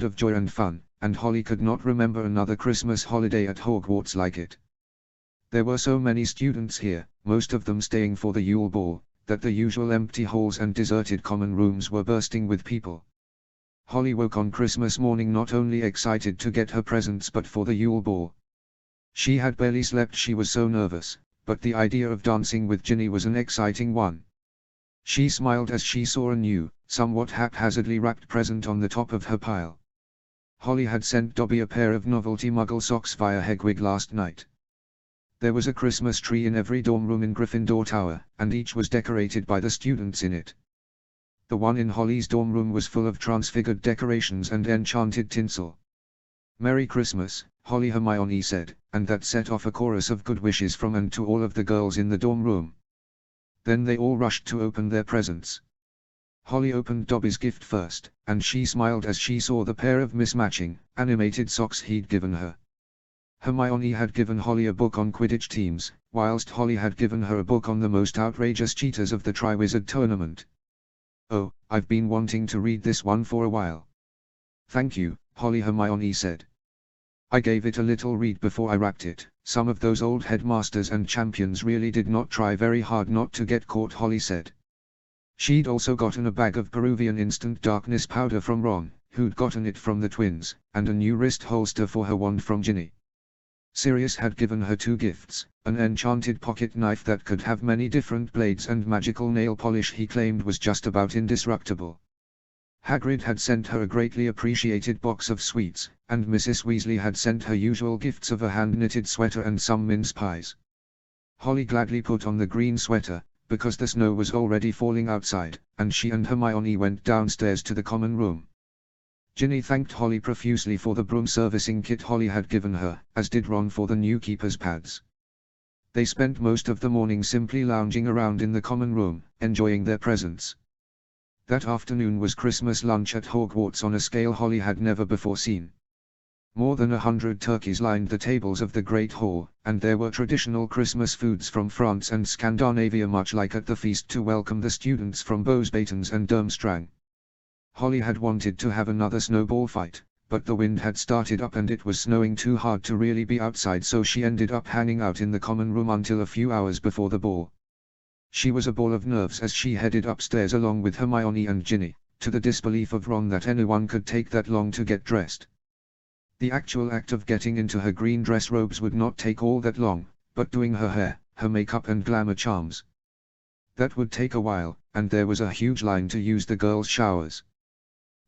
overflowed of joy and fun, and Holly could not remember another Christmas holiday at Hogwarts like it. There were so many students here, most of them staying for the Yule Ball, that the usual empty halls and deserted common rooms were bursting with people. Holly woke on Christmas morning not only excited to get her presents but for the Yule Ball. She had barely slept, she was so nervous, but the idea of dancing with Ginny was an exciting one. She smiled as she saw a new, somewhat haphazardly wrapped present on the top of her pile. Holly had sent Dobby a pair of novelty Muggle socks via Hedwig last night. There was a Christmas tree in every dorm room in Gryffindor Tower, and each was decorated by the students in it. The one in Holly's dorm room was full of transfigured decorations and enchanted tinsel. "Merry Christmas," Holly Hermione said, and that set off a chorus of good wishes from and to all of the girls in the dorm room. Then they all rushed to open their presents. Holly opened Dobby's gift first, and she smiled as she saw the pair of mismatching, animated socks he'd given her. Hermione had given Holly a book on Quidditch teams, whilst Holly had given her a book on the most outrageous cheaters of the Triwizard Tournament. "Oh, I've been wanting to read this one for a while." "Thank you," Holly Hermione said. "I gave it a little read before I wrapped it. Some of those old headmasters and champions really did not try very hard not to get caught," Holly said. She'd also gotten a bag of Peruvian instant darkness powder from Ron, who'd gotten it from the twins, and a new wrist holster for her wand from Ginny. Sirius had given her 2 gifts, an enchanted pocket knife that could have many different blades and magical nail polish he claimed was just about indestructible. Hagrid had sent her a greatly appreciated box of sweets, and Mrs. Weasley had sent her usual gifts of a hand-knitted sweater and some mince pies. Holly gladly put on the green sweater, because the snow was already falling outside, and she and Hermione went downstairs to the common room. Ginny thanked Holly profusely for the broom servicing kit Holly had given her, as did Ron for the new keeper's pads. They spent most of the morning simply lounging around in the common room, enjoying their presents. That afternoon was Christmas lunch at Hogwarts on a scale Holly had never before seen. More than 100 turkeys lined the tables of the Great Hall, and there were traditional Christmas foods from France and Scandinavia much like at the feast to welcome the students from Bosbatons and Durmstrang. Holly had wanted to have another snowball fight, but the wind had started up and it was snowing too hard to really be outside, so she ended up hanging out in the common room until a few hours before the ball. She was a ball of nerves as she headed upstairs along with Hermione and Ginny, to the disbelief of Ron that anyone could take that long to get dressed. The actual act of getting into her green dress robes would not take all that long, but doing her hair, her makeup and glamour charms, that would take a while, and there was a huge line to use the girls' showers.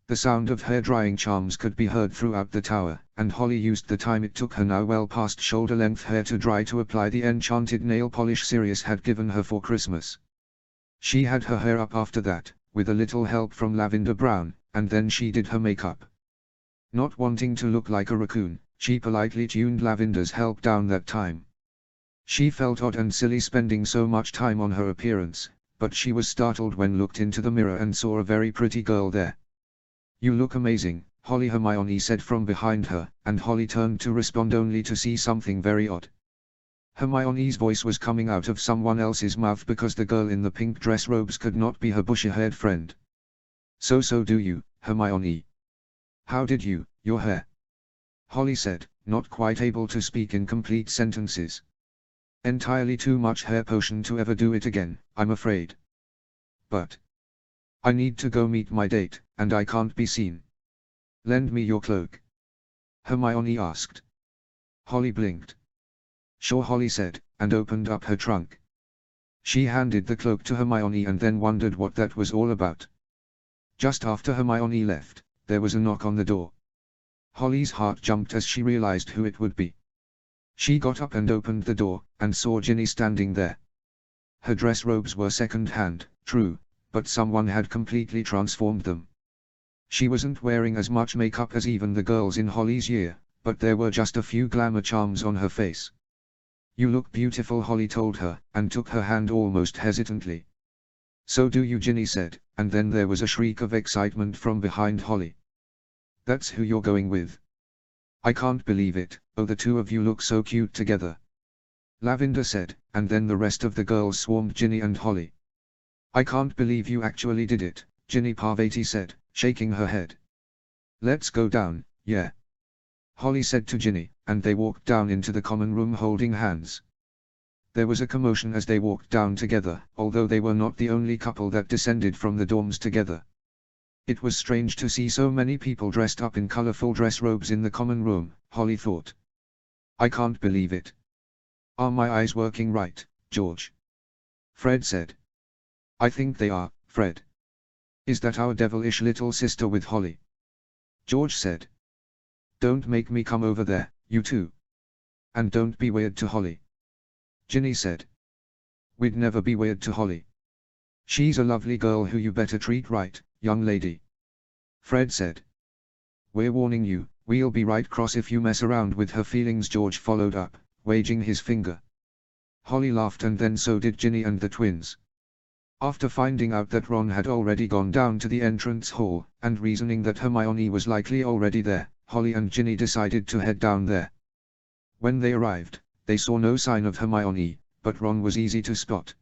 The sound of hair-drying charms could be heard throughout the tower, and Holly used the time it took her now well past shoulder-length hair to dry to apply the enchanted nail polish Sirius had given her for Christmas. She had her hair up after that, with a little help from Lavender Brown, and then she did her makeup. Not wanting to look like a raccoon, she politely tuned Lavender's help down that time. She felt odd and silly spending so much time on her appearance, but she was startled when looked into the mirror and saw a very pretty girl there. "You look amazing," Holly Hermione said from behind her, and Holly turned to respond only to see something very odd. Hermione's voice was coming out of someone else's mouth because the girl in the pink dress robes could not be her bushy-haired friend. So do you, Hermione. How did you, your hair?" Holly said, not quite able to speak in complete sentences. "Entirely too much hair potion to ever do it again, I'm afraid. But I need to go meet my date, and I can't be seen. Lend me your cloak?" Hermione asked. Holly blinked. "Sure," Holly said, and opened up her trunk. She handed the cloak to Hermione and then wondered what that was all about. Just after Hermione left, there was a knock on the door. Holly's heart jumped as she realized who it would be. She got up and opened the door, and saw Ginny standing there. Her dress robes were second-hand, true, but someone had completely transformed them. She wasn't wearing as much makeup as even the girls in Holly's year, but there were just a few glamour charms on her face. "You look beautiful," Holly told her, and took her hand almost hesitantly. "So do you," Ginny said, and then there was a shriek of excitement from behind Holly. "That's who you're going with? I can't believe it, oh the two of you look so cute together," Lavender said, and then the rest of the girls swarmed Ginny and Holly. "I can't believe you actually did it," Ginny Parvati said, shaking her head. Let's go down, yeah. Holly said to Ginny, and they walked down into the common room holding hands. There was a commotion as they walked down together, although they were not the only couple that descended from the dorms together. It was strange to see so many people dressed up in colorful dress robes in the common room, Holly thought. I can't believe it. Are my eyes working right, George? Fred said. I think they are, Fred. Is that our devilish little sister with Holly? George said. Don't make me come over there, you two. And don't be weird to Holly. Ginny said. We'd never be weird to Holly. She's a lovely girl who you better treat right, young lady. Fred said. We're warning you, we'll be right cross if you mess around with her feelings, George followed up, waving his finger. Holly laughed and then so did Ginny and the twins. After finding out that Ron had already gone down to the entrance hall, and reasoning that Hermione was likely already there, Holly and Ginny decided to head down there. When they arrived, they saw no sign of Hermione, but Ron was easy to spot.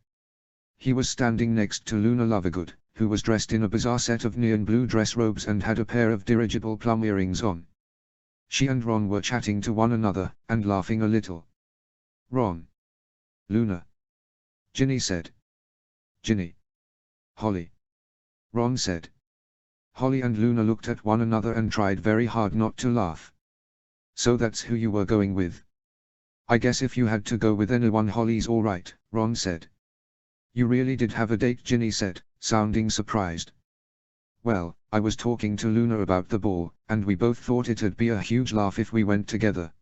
He was standing next to Luna Lovegood, who was dressed in a bizarre set of neon blue dress robes and had a pair of dirigible plum earrings on. She and Ron were chatting to one another, and laughing a little. Ron. Luna. Ginny said. Ginny. Holly. Ron said. Holly and Luna looked at one another and tried very hard not to laugh. So that's who you were going with? I guess if you had to go with anyone, Holly's all right, Ron said. You really did have a date, Ginny said, sounding surprised. Well, I was talking to Luna about the ball, and we both thought it'd be a huge laugh if we went together.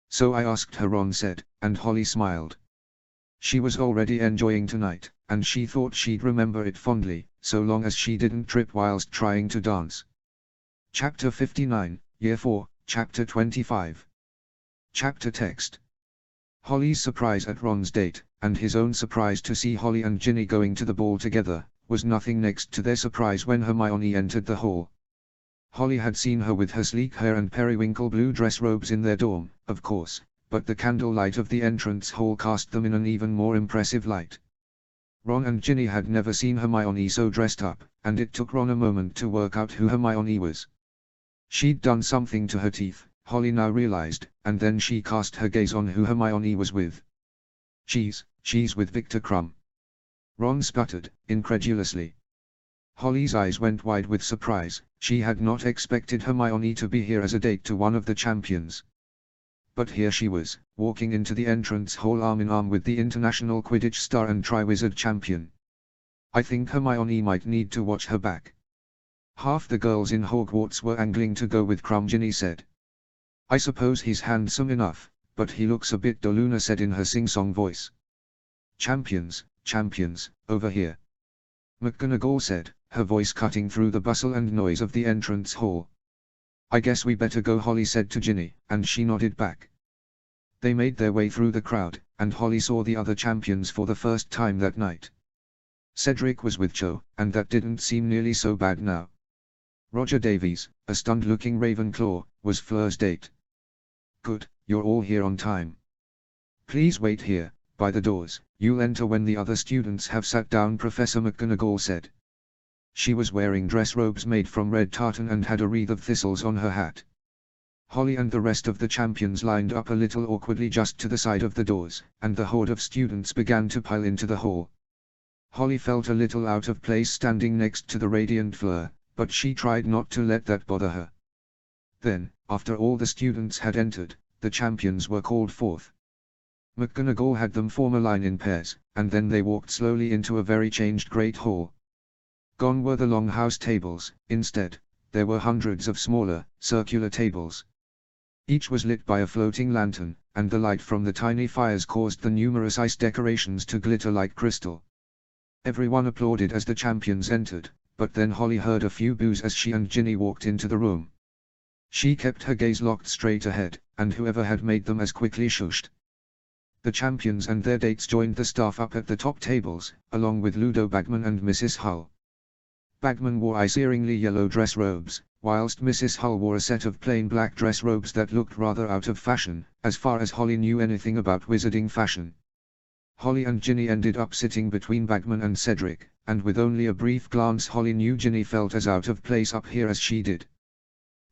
So I asked her, Ron said, and Holly smiled. She was already enjoying tonight, and she thought she'd remember it fondly, so long as she didn't trip whilst trying to dance. Chapter 59, Year 4, Chapter 25. Chapter Text. Holly's surprise at Ron's date, and his own surprise to see Holly and Ginny going to the ball together, was nothing next to their surprise when Hermione entered the hall. Holly had seen her with her sleek hair and periwinkle blue dress robes in their dorm, of course, but the candlelight of the entrance hall cast them in an even more impressive light. Ron and Ginny had never seen Hermione so dressed up, and it took Ron a moment to work out who Hermione was. She'd done something to her teeth, Holly now realized, and then she cast her gaze on who Hermione was with. She's with Viktor Krum. Ron sputtered, incredulously. Holly's eyes went wide with surprise, she had not expected Hermione to be here as a date to one of the champions. But here she was, walking into the entrance hall arm in arm with the international Quidditch star and Triwizard champion. I think Hermione might need to watch her back. Half the girls in Hogwarts were angling to go with Krum, Ginny said. I suppose he's handsome enough, but he looks a bit dull, Luna said in her sing-song voice. Champions, over here. McGonagall said, her voice cutting through the bustle and noise of the entrance hall. I guess we better go, Holly said to Ginny, and she nodded back. They made their way through the crowd, and Holly saw the other champions for the first time that night. Cedric was with Cho, and that didn't seem nearly so bad now. Roger Davies, a stunned-looking Ravenclaw, was Fleur's date. Good, you're all here on time. Please wait here, by the doors, you'll enter when the other students have sat down, Professor McGonagall said. She was wearing dress robes made from red tartan and had a wreath of thistles on her hat. Holly and the rest of the champions lined up a little awkwardly just to the side of the doors, and the horde of students began to pile into the hall. Holly felt a little out of place standing next to the radiant Fleur, but she tried not to let that bother her. Then, after all the students had entered, the champions were called forth. McGonagall had them form a line in pairs, and then they walked slowly into a very changed great hall. Gone were the long house tables, instead, there were hundreds of smaller, circular tables. Each was lit by a floating lantern, and the light from the tiny fires caused the numerous ice decorations to glitter like crystal. Everyone applauded as the champions entered, but then Holly heard a few boos as she and Ginny walked into the room. She kept her gaze locked straight ahead, and whoever had made them as quickly shushed. The champions and their dates joined the staff up at the top tables, along with Ludo Bagman and Mrs. Hull. Bagman wore eye-searingly yellow dress robes, whilst Mrs. Hull wore a set of plain black dress robes that looked rather out of fashion, as far as Holly knew anything about wizarding fashion. Holly and Ginny ended up sitting between Bagman and Cedric, and with only a brief glance Holly knew Ginny felt as out of place up here as she did.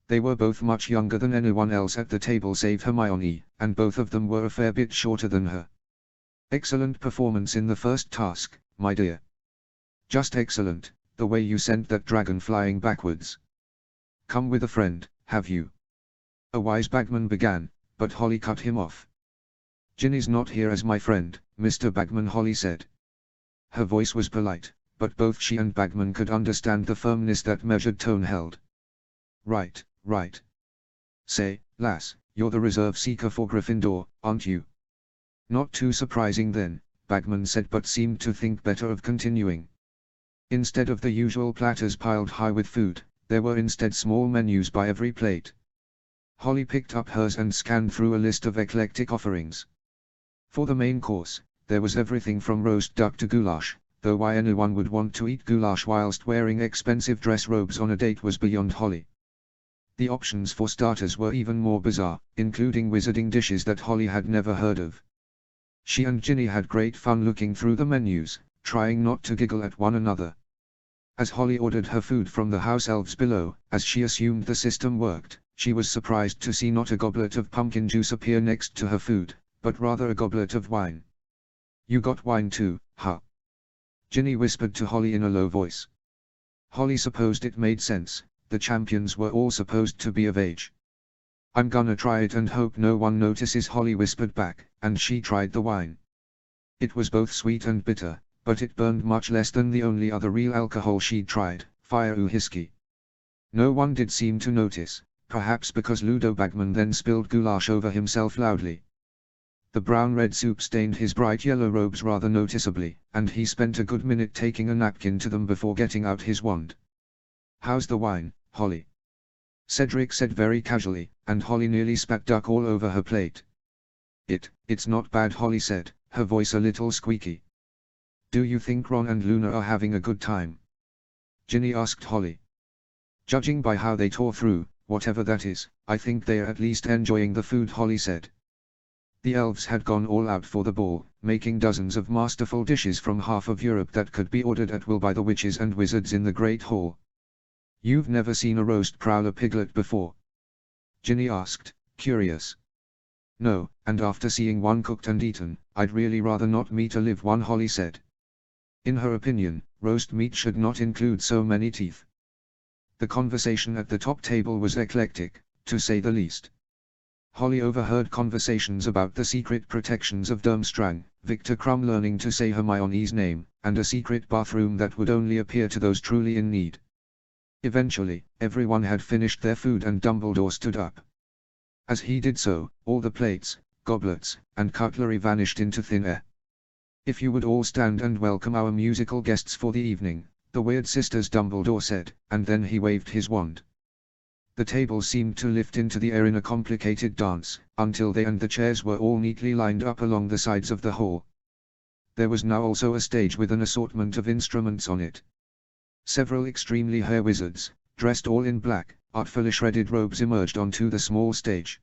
They were both much younger than anyone else at the table save Hermione, and both of them were a fair bit shorter than her. "Excellent performance in the first task, my dear. Just excellent, the way you sent that dragon flying backwards. Come with a friend, have you?" A wise bagman began, but Holly cut him off. "Ginny's not here as my friend, Mr. Bagman," Holly said. Her voice was polite, but both she and Bagman could understand the firmness that measured tone held. Right. Say, lass, you're the reserve seeker for Gryffindor, aren't you?" "Not too surprising then," Bagman said, but seemed to think better of continuing. Instead of the usual platters piled high with food, there were instead small menus by every plate. Holly picked up hers and scanned through a list of eclectic offerings. For the main course, there was everything from roast duck to goulash, though why anyone would want to eat goulash whilst wearing expensive dress robes on a date was beyond Holly. The options for starters were even more bizarre, including wizarding dishes that Holly had never heard of. She and Ginny had great fun looking through the menus, trying not to giggle at one another. As Holly ordered her food from the house elves below, as she assumed the system worked, she was surprised to see not a goblet of pumpkin juice appear next to her food, but rather a goblet of wine. "You got wine too, huh?" Ginny whispered to Holly in a low voice. Holly supposed it made sense, the champions were all supposed to be of age. "I'm gonna try it and hope no one notices," Holly whispered back, and she tried the wine. It was both sweet and bitter, but it burned much less than the only other real alcohol she'd tried, Fire Whiskey. No one did seem to notice, perhaps because Ludo Bagman then spilled goulash over himself loudly. The brown-red soup stained his bright yellow robes rather noticeably, and he spent a good minute taking a napkin to them before getting out his wand. "How's the wine, Holly?" Cedric said very casually, and Holly nearly spat duck all over her plate. It's not bad," Holly said, her voice a little squeaky. "Do you think Ron and Luna are having a good time?" Ginny asked Holly. "Judging by how they tore through, whatever that is, I think they're at least enjoying the food," Holly said. The elves had gone all out for the ball, making dozens of masterful dishes from half of Europe that could be ordered at will by the witches and wizards in the Great Hall. "You've never seen a roast prowler piglet before?" Ginny asked, curious. "No, and after seeing one cooked and eaten, I'd really rather not meet a live one," Holly said. In her opinion, roast meat should not include so many teeth. The conversation at the top table was eclectic, to say the least. Holly overheard conversations about the secret protections of Durmstrang, Viktor Krum learning to say Hermione's name, and a secret bathroom that would only appear to those truly in need. Eventually, everyone had finished their food and Dumbledore stood up. As he did so, all the plates, goblets, and cutlery vanished into thin air. "If you would all stand and welcome our musical guests for the evening," the Weird Sisters, Dumbledore said, and then he waved his wand. The tables seemed to lift into the air in a complicated dance, until they and the chairs were all neatly lined up along the sides of the hall. There was now also a stage with an assortment of instruments on it. Several extremely high wizards, dressed all in black, artfully shredded robes emerged onto the small stage.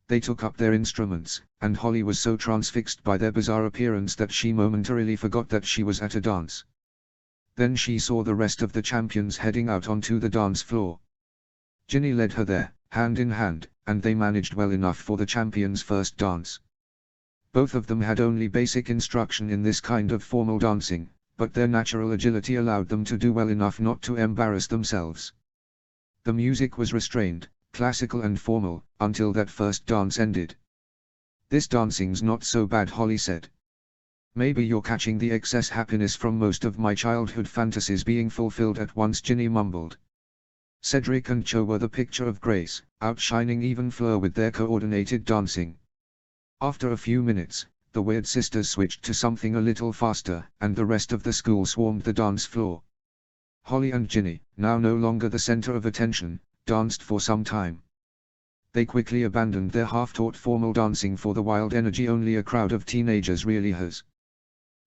They took up their instruments, and Holly was so transfixed by their bizarre appearance that she momentarily forgot that she was at a dance. Then she saw the rest of the champions heading out onto the dance floor. Ginny led her there, hand in hand, and they managed well enough for the champions' first dance. Both of them had only basic instruction in this kind of formal dancing, but their natural agility allowed them to do well enough not to embarrass themselves. The music was restrained, classical and formal, until that first dance ended. "This dancing's not so bad," Holly said. "Maybe you're catching the excess happiness from most of my childhood fantasies being fulfilled at once," Ginny mumbled. Cedric and Cho were the picture of grace, outshining even Fleur with their coordinated dancing. After a few minutes, the Weird Sisters switched to something a little faster, and the rest of the school swarmed the dance floor. Holly and Ginny, now no longer the center of attention, danced for some time. They quickly abandoned their half-taught formal dancing for the wild energy only a crowd of teenagers really has.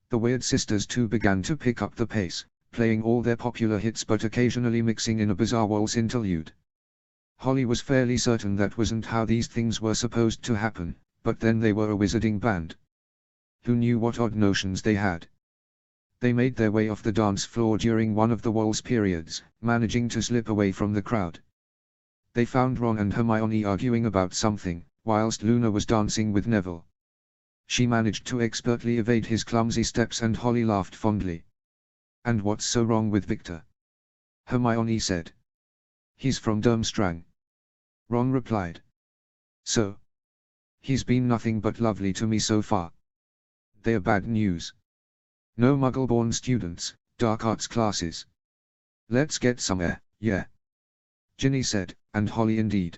The Weird Sisters too began to pick up the pace, playing all their popular hits but occasionally mixing in a bizarre waltz interlude. Holly was fairly certain that wasn't how these things were supposed to happen, but then they were a wizarding band. Who knew what odd notions they had? They made their way off the dance floor during one of the waltz periods, managing to slip away from the crowd. They found Ron and Hermione arguing about something, whilst Luna was dancing with Neville. She managed to expertly evade his clumsy steps and Holly laughed fondly. "And what's so wrong with Victor?" Hermione said. "He's from Durmstrang." Ron replied. "So? He's been nothing but lovely to me so far." "They're bad news. No Muggle-born students, dark arts classes. Let's get some air, yeah," Ginny said, and Holly indeed.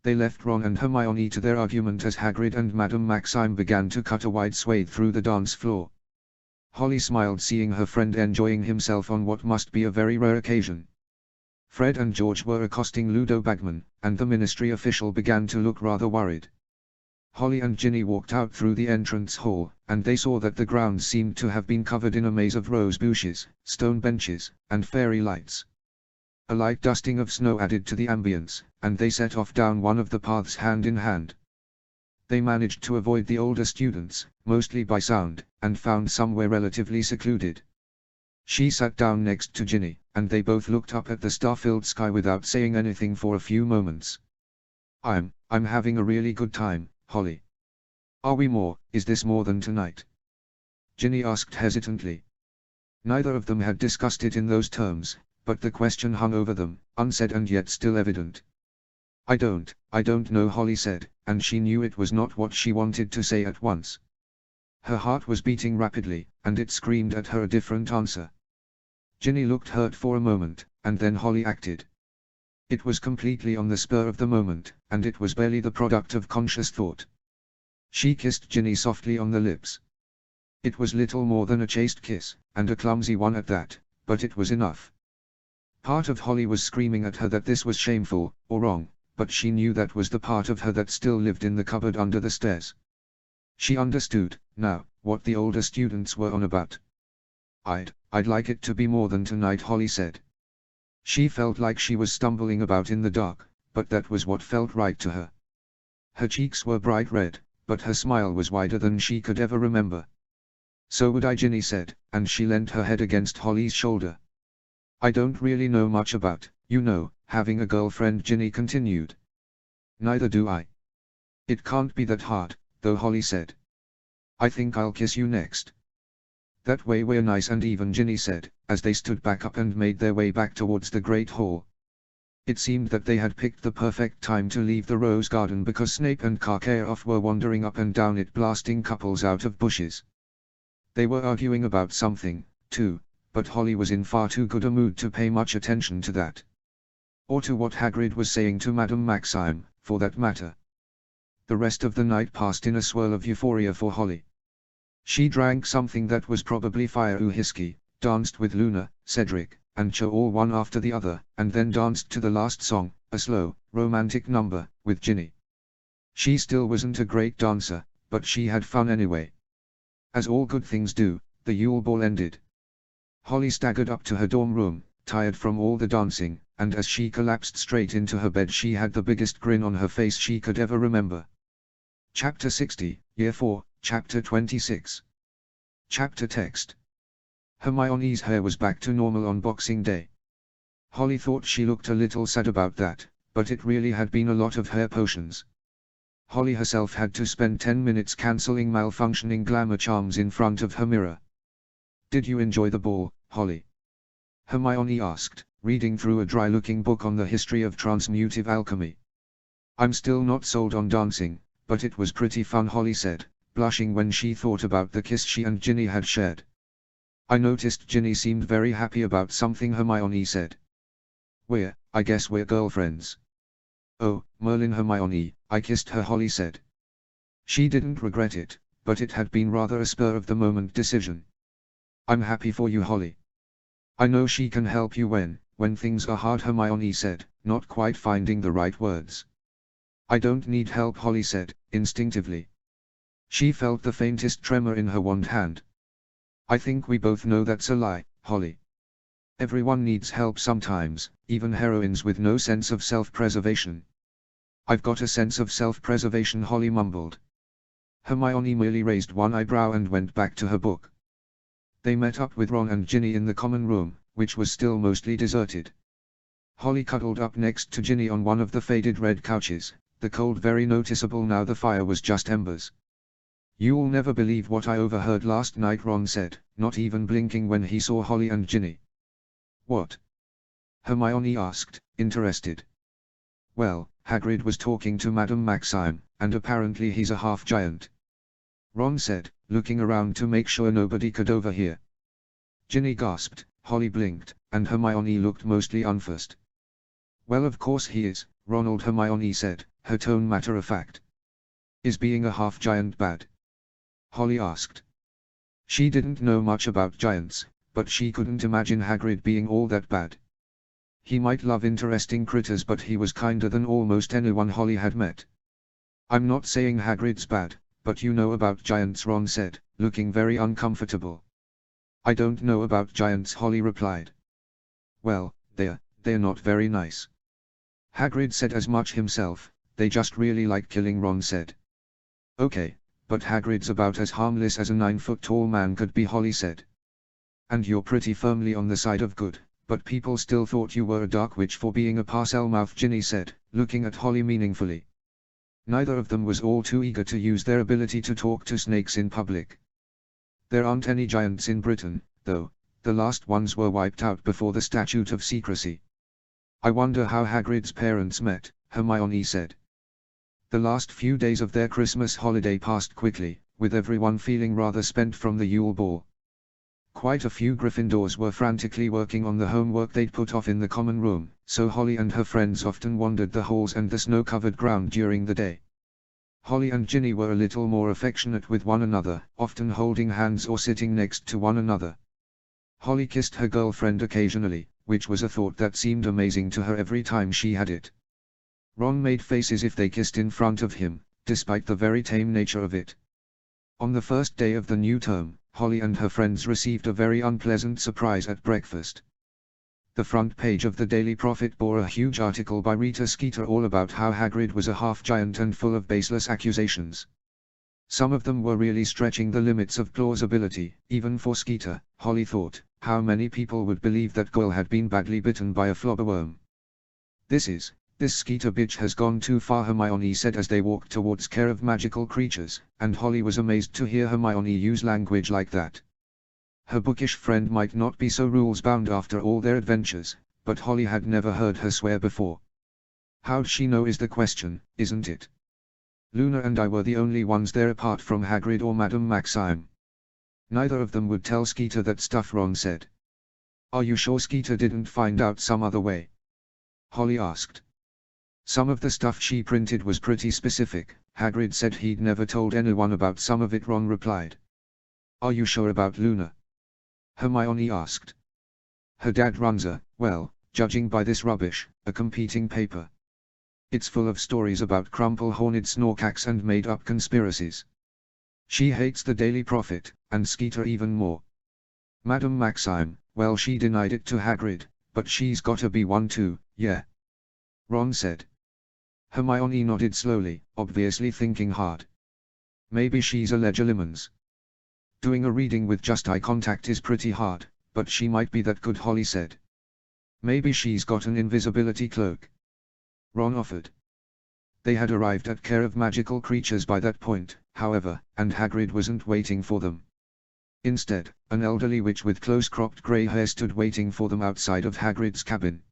They left Ron and Hermione to their argument as Hagrid and Madame Maxime began to cut a wide swathe through the dance floor. Holly smiled seeing her friend enjoying himself on what must be a very rare occasion. Fred and George were accosting Ludo Bagman, and the ministry official began to look rather worried. Holly and Ginny walked out through the entrance hall, and they saw that the grounds seemed to have been covered in a maze of rose bushes, stone benches, and fairy lights. A light dusting of snow added to the ambience, and they set off down one of the paths hand in hand. They managed to avoid the older students, mostly by sound, and found somewhere relatively secluded. She sat down next to Ginny, and they both looked up at the star-filled sky without saying anything for a few moments. I'm having a really good time, Holly." "Are we more? Is this more than tonight?" Ginny asked hesitantly. Neither of them had discussed it in those terms, but the question hung over them, unsaid and yet still evident. I don't know," Holly said, and she knew it was not what she wanted to say at once. Her heart was beating rapidly, and it screamed at her a different answer. Ginny looked hurt for a moment, and then Holly acted. It was completely on the spur of the moment, and it was barely the product of conscious thought. She kissed Ginny softly on the lips. It was little more than a chaste kiss, and a clumsy one at that, but it was enough. Part of Holly was screaming at her that this was shameful, or wrong, but she knew that was the part of her that still lived in the cupboard under the stairs. She understood, now, what the older students were on about. I'd like it to be more than tonight," Holly said. She felt like she was stumbling about in the dark, but that was what felt right to her. Her cheeks were bright red, but her smile was wider than she could ever remember. "So would I," Ginny said, and she leant her head against Holly's shoulder. "I don't really know much about, having a girlfriend," Ginny continued. "Neither do I. It can't be that hard, though," Holly said. "I think I'll kiss you next." "That way we're nice and even," Ginny said, as they stood back up and made their way back towards the Great Hall. It seemed that they had picked the perfect time to leave the Rose Garden because Snape and Karkaroff were wandering up and down it blasting couples out of bushes. They were arguing about something, too, but Holly was in far too good a mood to pay much attention to that. Or to what Hagrid was saying to Madame Maxime, for that matter. The rest of the night passed in a swirl of euphoria for Holly. She drank something that was probably fire whiskey, danced with Luna, Cedric, and Cho all one after the other, and then danced to the last song, a slow, romantic number, with Ginny. She still wasn't a great dancer, but she had fun anyway. As all good things do, the Yule Ball ended. Holly staggered up to her dorm room, tired from all the dancing, and as she collapsed straight into her bed she had the biggest grin on her face she could ever remember. Chapter 60, Year 4, Chapter 26. Chapter Text. Hermione's hair was back to normal on Boxing Day. Holly thought she looked a little sad about that, but it really had been a lot of hair potions. Holly herself had to spend 10 minutes cancelling malfunctioning glamour charms in front of her mirror. "Did you enjoy the ball, Holly?" Hermione asked, reading through a dry-looking book on the history of transmutive alchemy. "I'm still not sold on dancing, but it was pretty fun," Holly said, blushing when she thought about the kiss she and Ginny had shared. "I noticed Ginny seemed very happy about something," Hermione said. I guess we're girlfriends." "Oh, Merlin." "Hermione, I kissed her," Holly said. She didn't regret it, but it had been rather a spur-of-the-moment decision. "I'm happy for you, Holly. I know she can help you when things are hard," Hermione said, not quite finding the right words. "I don't need help," Holly said, instinctively. She felt the faintest tremor in her wand hand. "I think we both know that's a lie, Holly. Everyone needs help sometimes, even heroines with no sense of self-preservation." "I've got a sense of self-preservation," Holly mumbled. Hermione merely raised one eyebrow and went back to her book. They met up with Ron and Ginny in the common room, which was still mostly deserted. Holly cuddled up next to Ginny on one of the faded red couches, the cold very noticeable now the fire was just embers. "You'll never believe what I overheard last night," Ron said, not even blinking when he saw Holly and Ginny. "What?" Hermione asked, interested. "Well, Hagrid was talking to Madame Maxime, and apparently he's a half-giant," Ron said, looking around to make sure nobody could overhear. Ginny gasped, Holly blinked, and Hermione looked mostly unfussed. "Well, of course he is," Hermione said, her tone matter-of-fact. "Is being a half-giant bad?" Holly asked. She didn't know much about giants, but she couldn't imagine Hagrid being all that bad. He might love interesting critters, but he was kinder than almost anyone Holly had met. "I'm not saying Hagrid's bad, but you know about giants," Ron said, looking very uncomfortable. "I don't know about giants," Holly replied. "Well, they're not very nice." Hagrid said as much himself, "They just really like killing," Ron said. "Okay, but Hagrid's about as harmless as a 9-foot-tall man could be," Holly said. "And you're pretty firmly on the side of good, but people still thought you were a dark witch for being a Parselmouth," Ginny said, looking at Holly meaningfully. Neither of them was all too eager to use their ability to talk to snakes in public. "There aren't any giants in Britain, though. The last ones were wiped out before the Statute of Secrecy." "I wonder how Hagrid's parents met," Hermione said. The last few days of their Christmas holiday passed quickly, with everyone feeling rather spent from the Yule Ball. Quite a few Gryffindors were frantically working on the homework they'd put off in the common room, so Holly and her friends often wandered the halls and the snow-covered ground during the day. Holly and Ginny were a little more affectionate with one another, often holding hands or sitting next to one another. Holly kissed her girlfriend occasionally, which was a thought that seemed amazing to her every time she had it. Ron made faces if they kissed in front of him, despite the very tame nature of it. On the first day of the new term, Holly and her friends received a very unpleasant surprise at breakfast. The front page of the Daily Prophet bore a huge article by Rita Skeeter all about how Hagrid was a half-giant and full of baseless accusations. Some of them were really stretching the limits of plausibility, even for Skeeter, Holly thought. How many people would believe that Goyle had been badly bitten by a flobberworm? This Skeeter bitch has gone too far," Hermione said as they walked towards Care of Magical Creatures, and Holly was amazed to hear Hermione use language like that. Her bookish friend might not be so rules-bound after all their adventures, but Holly had never heard her swear before. "How'd she know is the question, isn't it? Luna and I were the only ones there apart from Hagrid or Madame Maxime. Neither of them would tell Skeeter that stuff," Ron said. "Are you sure Skeeter didn't find out some other way?" Holly asked. "Some of the stuff she printed was pretty specific. Hagrid said he'd never told anyone about some of it," Ron replied. "Are you sure about Luna?" Hermione asked. "Her dad runs well, judging by this rubbish, a competing paper. It's full of stories about crumple-horned Snorkax and made-up conspiracies. She hates the Daily Prophet, and Skeeter even more. Madame Maxime, well, she denied it to Hagrid, but she's gotta be one too, yeah," Ron said. Hermione nodded slowly, obviously thinking hard. "Maybe she's a Legilimens. Doing a reading with just eye contact is pretty hard, but she might be that good," Holly said. "Maybe she's got an invisibility cloak," Ron offered. They had arrived at Care of Magical Creatures by that point, however, and Hagrid wasn't waiting for them. Instead, an elderly witch with close-cropped grey hair stood waiting for them outside of Hagrid's cabin.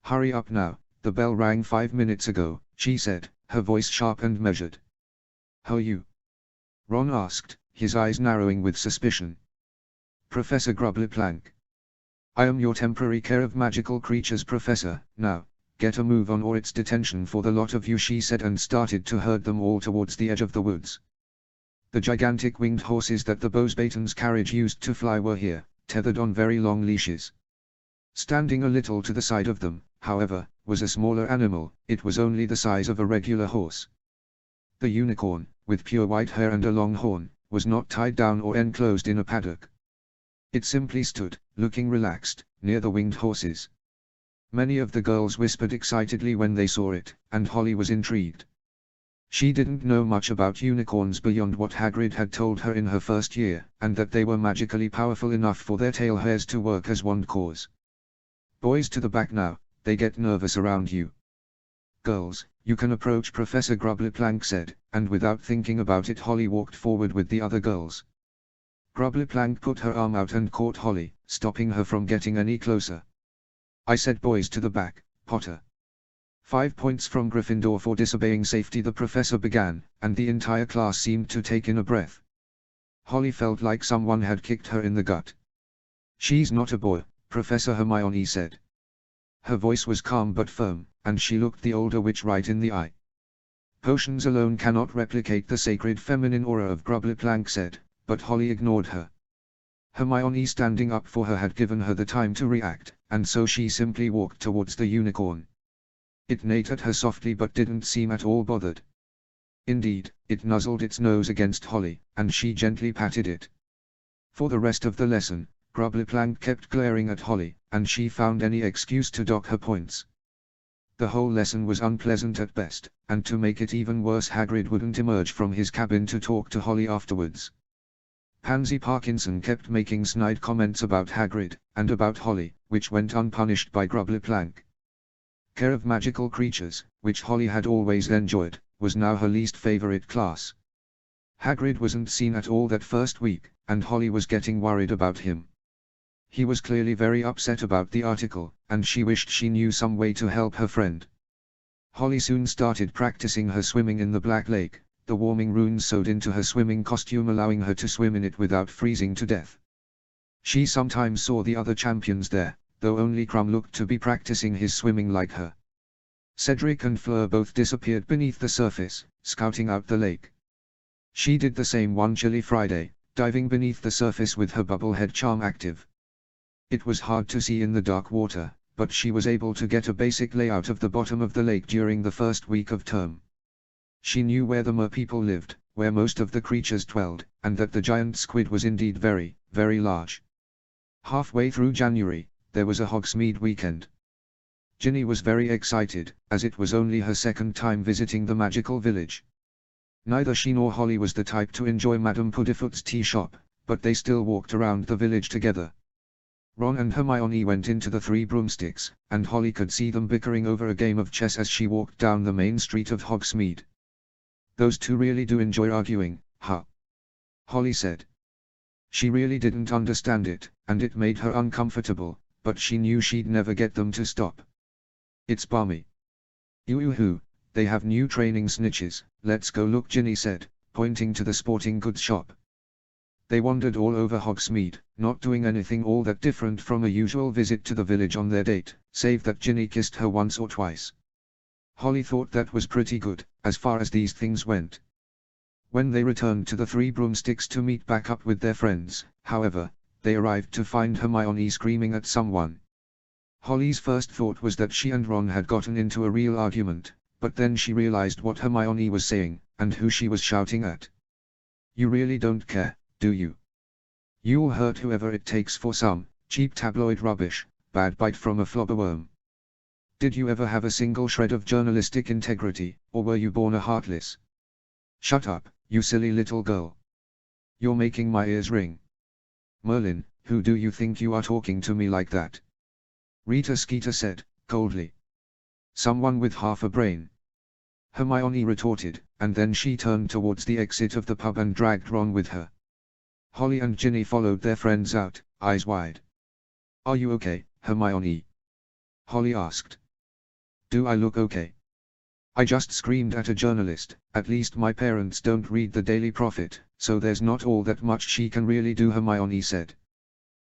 "Hurry up now, the bell rang 5 minutes ago," she said, her voice sharp and measured. "Who are you?" Ron asked, his eyes narrowing with suspicion. "Professor Grubbleplank. I am your temporary Care of Magical Creatures professor. Now, get a move on or it's detention for the lot of you," she said, and started to herd them all towards the edge of the woods. The gigantic winged horses that the Beauxbatons carriage used to fly were here, tethered on very long leashes. Standing a little to the side of them, however, was a smaller animal. It was only the size of a regular horse. The unicorn, with pure white hair and a long horn, was not tied down or enclosed in a paddock. It simply stood, looking relaxed, near the winged horses. Many of the girls whispered excitedly when they saw it, and Holly was intrigued. She didn't know much about unicorns beyond what Hagrid had told her in her first year, and that they were magically powerful enough for their tail hairs to work as wand claws. "Boys to the back now," they get nervous around you. Girls, you can approach Professor Grubbleplank said, and without thinking about it Holly walked forward with the other girls. Grubbleplank put her arm out and caught Holly, stopping her from getting any closer. I said boys to the back, Potter. 5 points from Gryffindor for disobeying safety, the professor began, and the entire class seemed to take in a breath. Holly felt like someone had kicked her in the gut. She's not a boy, Professor Hermione said. Her voice was calm but firm, and she looked the older witch right in the eye. Potions alone cannot replicate the sacred feminine aura of Grubbleplank said, but Holly ignored her. Hermione standing up for her had given her the time to react, and so she simply walked towards the unicorn. It neighed at her softly but didn't seem at all bothered. Indeed, it nuzzled its nose against Holly, and she gently patted it. For the rest of the lesson, Grubbleplank kept glaring at Holly, and she found any excuse to dock her points. The whole lesson was unpleasant at best, and to make it even worse Hagrid wouldn't emerge from his cabin to talk to Holly afterwards. Pansy Parkinson kept making snide comments about Hagrid, and about Holly, which went unpunished by Grubbleplank. Care of Magical Creatures, which Holly had always enjoyed, was now her least favorite class. Hagrid wasn't seen at all that first week, and Holly was getting worried about him. He was clearly very upset about the article, and she wished she knew some way to help her friend. Holly soon started practicing her swimming in the Black Lake, the warming runes sewed into her swimming costume allowing her to swim in it without freezing to death. She sometimes saw the other champions there, though only Krum looked to be practicing his swimming like her. Cedric and Fleur both disappeared beneath the surface, scouting out the lake. She did the same one chilly Friday, diving beneath the surface with her bubblehead charm active. It was hard to see in the dark water, but she was able to get a basic layout of the bottom of the lake during the first week of term. She knew where the merpeople lived, where most of the creatures dwelled, and that the giant squid was indeed very, very large. Halfway through January, there was a Hogsmeade weekend. Ginny was very excited, as it was only her second time visiting the magical village. Neither she nor Holly was the type to enjoy Madame Puddifoot's tea shop, but they still walked around the village together. Ron and Hermione went into the Three Broomsticks, and Holly could see them bickering over a game of chess as she walked down the main street of Hogsmeade. Those two really do enjoy arguing, huh? Holly said. She really didn't understand it, and it made her uncomfortable, but she knew she'd never get them to stop. It's balmy. Yoo-hoo, they have new training snitches, let's go look, Ginny said, pointing to the sporting goods shop. They wandered all over Hogsmeade, not doing anything all that different from a usual visit to the village on their date, save that Ginny kissed her once or twice. Holly thought that was pretty good, as far as these things went. When they returned to the Three Broomsticks to meet back up with their friends, however, they arrived to find Hermione screaming at someone. Holly's first thought was that she and Ron had gotten into a real argument, but then she realized what Hermione was saying, and who she was shouting at. You really don't care, do you? You'll hurt whoever it takes for some cheap tabloid rubbish, bad bite from a flobberworm. Did you ever have a single shred of journalistic integrity, or were you born a heartless? Shut up, you silly little girl. You're making my ears ring. Merlin, who do you think you are talking to me like that? Rita Skeeter said, coldly. Someone with half a brain. Hermione retorted, and then she turned towards the exit of the pub and dragged Ron with her. Holly and Ginny followed their friends out, eyes wide. Are you okay, Hermione? Holly asked. Do I look okay? I just screamed at a journalist. At least my parents don't read the Daily Prophet, so there's not all that much she can really do, Hermione said.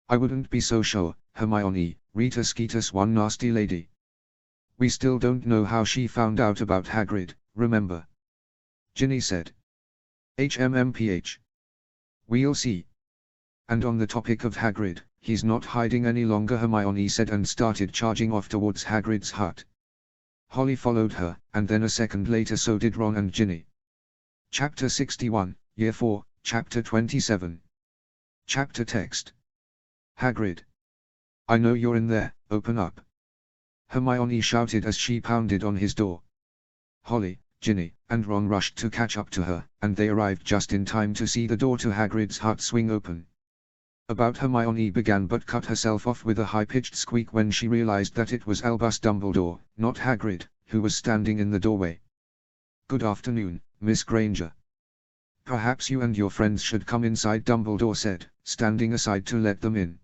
I wouldn't be so sure, Hermione, Rita Skeeter's one nasty lady. We still don't know how she found out about Hagrid, remember? Ginny said. HMMPH. We'll see. And on the topic of Hagrid, he's not hiding any longer, Hermione said and started charging off towards Hagrid's hut. Holly followed her, and then a second later so did Ron and Ginny. Chapter 61, Year 4, Chapter 27. Chapter text. Hagrid. I know you're in there, open up. Hermione shouted as she pounded on his door. Holly, Ginny, and Ron rushed to catch up to her, and they arrived just in time to see the door to Hagrid's hut swing open. About Hermione began but cut herself off with a high-pitched squeak when she realized that it was Albus Dumbledore, not Hagrid, who was standing in the doorway. "Good afternoon, Miss Granger. Perhaps you and your friends should come inside," Dumbledore said, standing aside to let them in.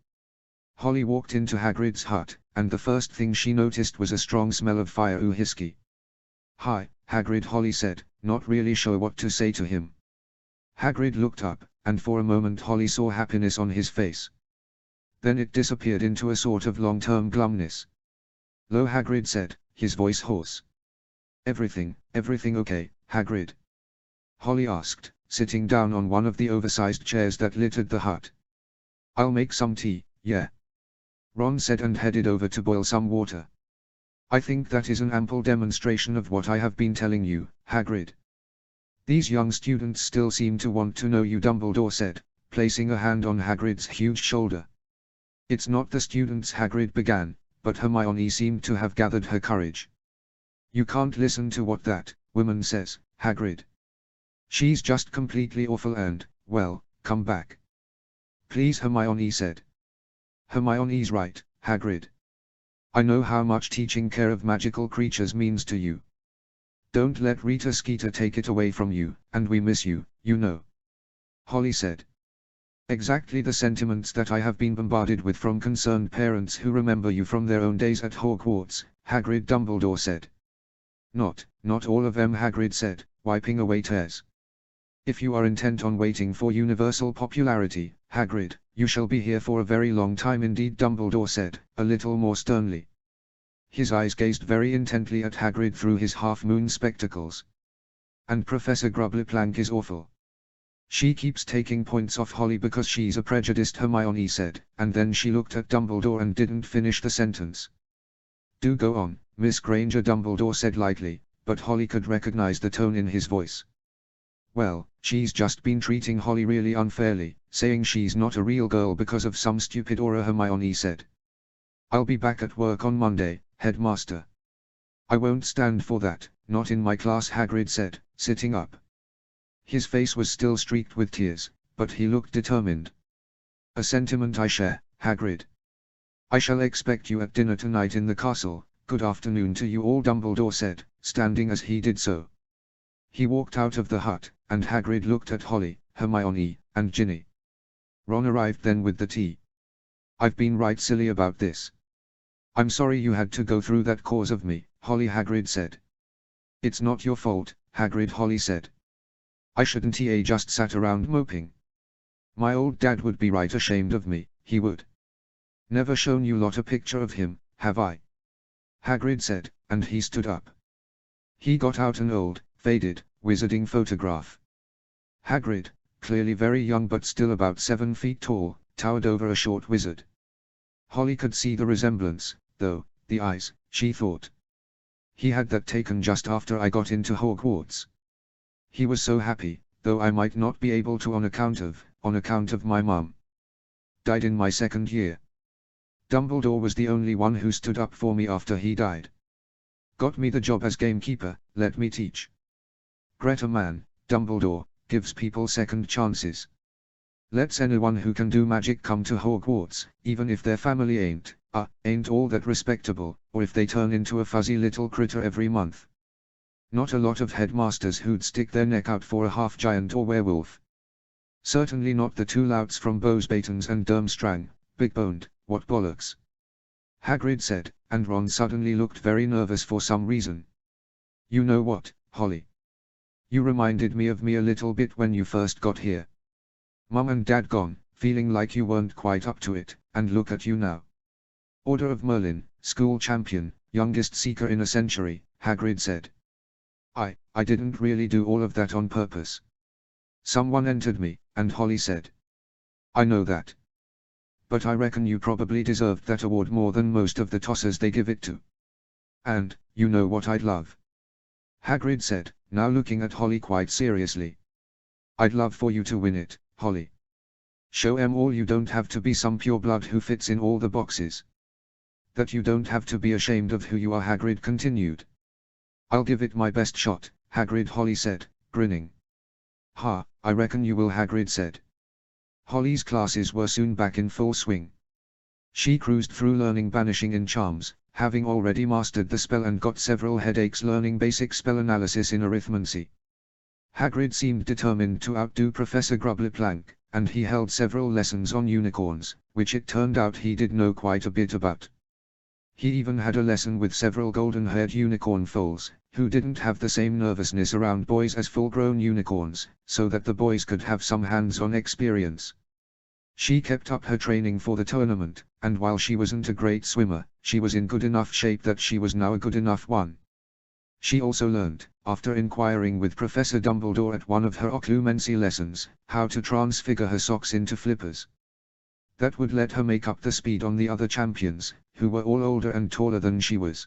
Holly walked into Hagrid's hut, and the first thing she noticed was a strong smell of fire whiskey. "Hi, Hagrid," Holly said, not really sure what to say to him. Hagrid looked up, and for a moment Holly saw happiness on his face. Then it disappeared into a sort of long-term glumness. "Lo," Hagrid said, his voice hoarse. Everything okay, Hagrid?" Holly asked, sitting down on one of the oversized chairs that littered the hut. "I'll make some tea, yeah," Ron said and headed over to boil some water. "I think that is an ample demonstration of what I have been telling you, Hagrid. These young students still seem to want to know you," Dumbledore said, placing a hand on Hagrid's huge shoulder. "It's not the students," Hagrid began, but Hermione seemed to have gathered her courage. "You can't listen to what that woman says, Hagrid. She's just completely awful and, well, come back. Please," Hermione said. "Hermione's right, Hagrid. I know how much taking care of magical creatures means to you. Don't let Rita Skeeter take it away from you, and we miss you, you know," Holly said. "Exactly the sentiments that I have been bombarded with from concerned parents who remember you from their own days at Hogwarts," Hagrid, Dumbledore said. Not all of them," Hagrid said, wiping away tears. "If you are intent on waiting for universal popularity, Hagrid, you shall be here for a very long time indeed," Dumbledore said, a little more sternly. His eyes gazed very intently at Hagrid through his half-moon spectacles. "And Professor Grubbleplank is awful. She keeps taking points off Holly because she's a prejudiced," Hermione said, and then she looked at Dumbledore and didn't finish the sentence. "Do go on, Miss Granger," Dumbledore said lightly, but Holly could recognize the tone in his voice. "Well, she's just been treating Holly really unfairly, saying she's not a real girl because of some stupid aura," Hermione said. "I'll be back at work on Monday, Headmaster." "I won't stand for that, not in my class," Hagrid said, sitting up. His face was still streaked with tears, but he looked determined. "A sentiment I share, Hagrid. I shall expect you at dinner tonight in the castle. Good afternoon to you all," Dumbledore said, standing as he did so. He walked out of the hut, and Hagrid looked at Holly, Hermione, and Ginny. Ron arrived then with the tea. "I've been right silly about this. I'm sorry you had to go through that cause of me," Holly, Hagrid said. "It's not your fault, Hagrid," Holly said. "I shouldn't have just sat around moping. My old dad would be right ashamed of me, he would. Never shown you lot a picture of him, have I?" Hagrid said, and he stood up. He got out an old, faded, wizarding photograph. Hagrid, clearly very young but still about 7 feet tall, towered over a short wizard. Holly could see the resemblance, though, the eyes, she thought. "He had that taken just after I got into Hogwarts. He was so happy, though I might not be able to on account of my mum. Died in my 2nd year. Dumbledore was the only one who stood up for me after he died. Got me the job as gamekeeper, let me teach. Great man, Dumbledore, gives people second chances. Lets anyone who can do magic come to Hogwarts, even if their family ain't all that respectable, or if they turn into a fuzzy little critter every month. Not a lot of headmasters who'd stick their neck out for a half-giant or werewolf. Certainly not the two louts from Bosbatons and Durmstrang, big-boned, what bollocks," Hagrid said, and Ron suddenly looked very nervous for some reason. "You know what, Holly? You reminded me of me a little bit when you first got here. Mum and Dad gone, feeling like you weren't quite up to it, and look at you now. Order of Merlin, school champion, youngest seeker in a century," Hagrid said. I didn't really do all of that on purpose. Someone entered me," and Holly said. "I know that. But I reckon you probably deserved that award more than most of the tossers they give it to. And, you know what I'd love?" Hagrid said, now looking at Holly quite seriously. "I'd love for you to win it, Holly. Show 'em all you don't have to be some pureblood who fits in all the boxes. That you don't have to be ashamed of who you are," Hagrid continued. "I'll give it my best shot, Hagrid," Holly said, grinning. "Ha, I reckon you will," Hagrid said. Holly's classes were soon back in full swing. She cruised through learning Banishing in Charms, having already mastered the spell and got several headaches learning basic spell analysis in arithmancy. Hagrid seemed determined to outdo Professor Grubbleplank, and he held several lessons on unicorns, which it turned out he did know quite a bit about. He even had a lesson with several golden-haired unicorn foals, who didn't have the same nervousness around boys as full-grown unicorns, so that the boys could have some hands-on experience. She kept up her training for the tournament, and while she wasn't a great swimmer, she was in good enough shape that she was now a good enough one. She also learned, after inquiring with Professor Dumbledore at one of her occlumency lessons, how to transfigure her socks into flippers. That would let her make up the speed on the other champions, who were all older and taller than she was.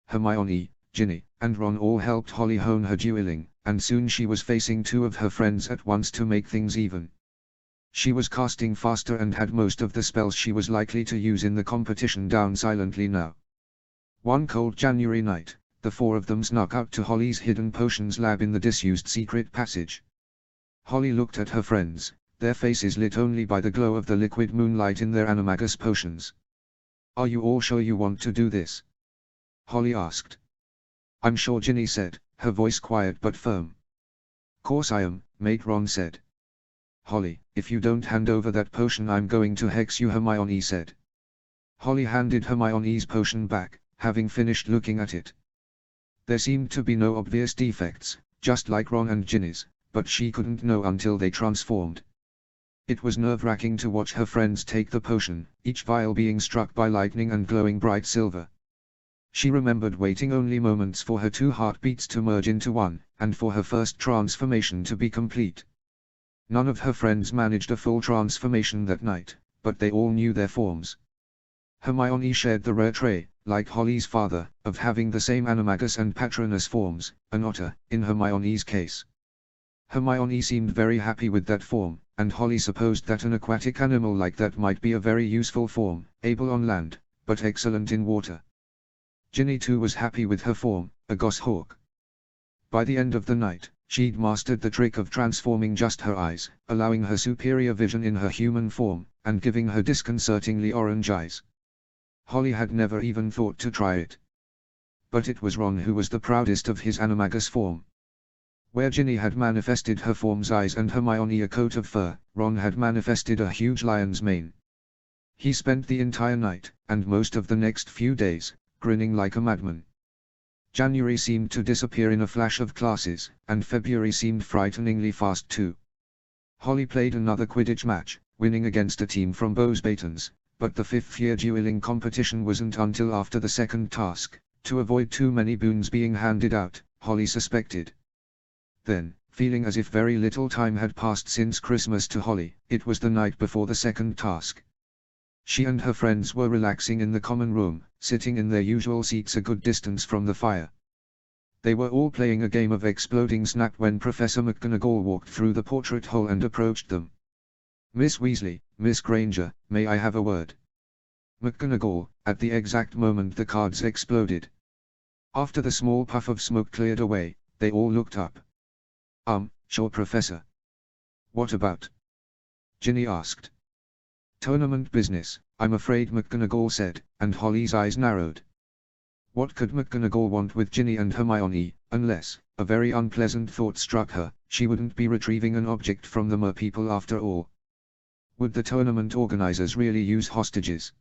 Hermione, Ginny, and Ron all helped Holly hone her dueling, and soon she was facing two of her friends at once to make things even. She was casting faster and had most of the spells she was likely to use in the competition down silently now. One cold January night, the four of them snuck out to Holly's hidden potions lab in the disused secret passage. Holly looked at her friends, their faces lit only by the glow of the liquid moonlight in their animagus potions. "Are you all sure you want to do this?" Holly asked. "I'm sure," Ginny said, her voice quiet but firm. "Course I am," Mate Ron said. "Holly, if you don't hand over that potion I'm going to hex you," Hermione said. Holly handed Hermione's potion back, having finished looking at it. There seemed to be no obvious defects, just like Ron and Ginny's, but she couldn't know until they transformed. It was nerve-wracking to watch her friends take the potion, each vial being struck by lightning and glowing bright silver. She remembered waiting only moments for her two heartbeats to merge into one, and for her first transformation to be complete. None of her friends managed a full transformation that night, but they all knew their forms. Hermione shared the rare trait, like Holly's father, of having the same Animagus and Patronus forms, an otter, in Hermione's case. Hermione seemed very happy with that form, and Holly supposed that an aquatic animal like that might be a very useful form, able on land, but excellent in water. Ginny too was happy with her form, a goshawk. By the end of the night, she'd mastered the trick of transforming just her eyes, allowing her superior vision in her human form, and giving her disconcertingly orange eyes. Holly had never even thought to try it. But it was Ron who was the proudest of his animagus form. Where Ginny had manifested her form's eyes and Hermione a coat of fur, Ron had manifested a huge lion's mane. He spent the entire night, and most of the next few days, grinning like a madman. January seemed to disappear in a flash of classes, and February seemed frighteningly fast too. Holly played another Quidditch match, winning against a team from Bowsbatons, but the fifth-year dueling competition wasn't until after the second task, to avoid too many boons being handed out, Holly suspected. Then, feeling as if very little time had passed since Christmas to Holly, it was the night before the second task. She and her friends were relaxing in the common room, sitting in their usual seats a good distance from the fire. They were all playing a game of exploding snap when Professor McGonagall walked through the portrait hole and approached them. "Miss Weasley, Miss Granger, may I have a word?" McGonagall, at the exact moment the cards exploded. After the small puff of smoke cleared away, they all looked up. Sure, Professor." "What about?" Ginny asked. "Tournament business, I'm afraid," McGonagall said, and Holly's eyes narrowed. What could McGonagall want with Ginny and Hermione, unless, a very unpleasant thought struck her, she wouldn't be retrieving an object from the merpeople after all. Would the tournament organizers really use hostages?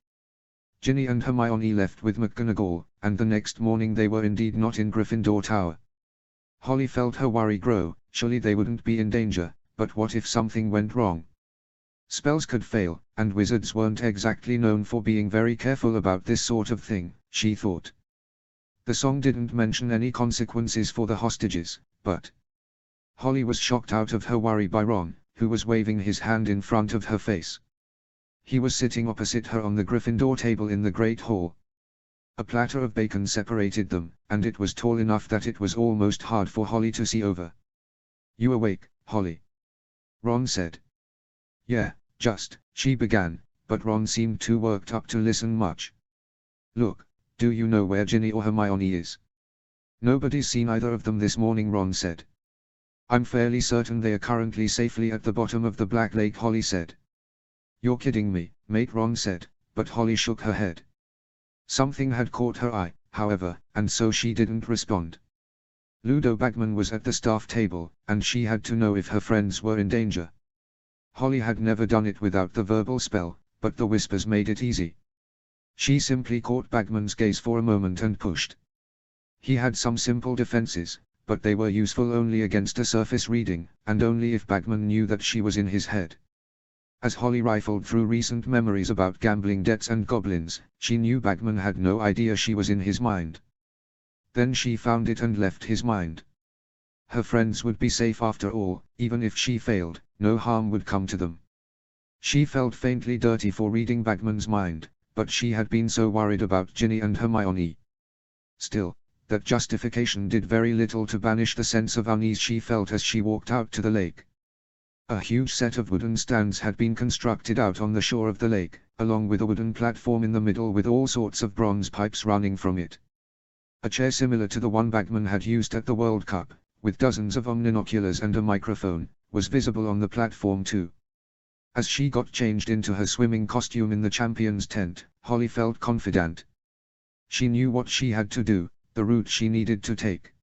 Ginny and Hermione left with McGonagall, and the next morning they were indeed not in Gryffindor Tower. Holly felt her worry grow. Surely they wouldn't be in danger, but what if something went wrong? Spells could fail, and wizards weren't exactly known for being very careful about this sort of thing, she thought. The song didn't mention any consequences for the hostages, but... Holly was shocked out of her worry by Ron, who was waving his hand in front of her face. He was sitting opposite her on the Gryffindor table in the Great Hall. A platter of bacon separated them, and it was tall enough that it was almost hard for Holly to see over. "You awake, Holly?" Ron said. "Yeah, just," she began, but Ron seemed too worked up to listen much. "Look, do you know where Ginny or Hermione is?" "Nobody's seen either of them this morning," Ron said. I'm fairly certain they are currently safely at the bottom of the Black Lake, Holly said. You're kidding me, mate, Ron said, but Holly shook her head. Something had caught her eye, however, and so she didn't respond. Ludo Bagman was at the staff table, and she had to know if her friends were in danger. Holly had never done it without the verbal spell, but the whispers made it easy. She simply caught Bagman's gaze for a moment and pushed. He had some simple defenses, but they were useful only against a surface reading, and only if Bagman knew that she was in his head. As Holly rifled through recent memories about gambling debts and goblins, she knew Bagman had no idea she was in his mind. Then she found it and left his mind. Her friends would be safe after all, even if she failed, no harm would come to them. She felt faintly dirty for reading Bagman's mind, but she had been so worried about Ginny and Hermione. Still, that justification did very little to banish the sense of unease she felt as she walked out to the lake. A huge set of wooden stands had been constructed out on the shore of the lake, along with a wooden platform in the middle with all sorts of bronze pipes running from it. A chair similar to the one Bagman had used at the World Cup, with dozens of omninoculars and a microphone, was visible on the platform too. As she got changed into her swimming costume in the champion's tent, Holly felt confident. She knew what she had to do, the route she needed to take.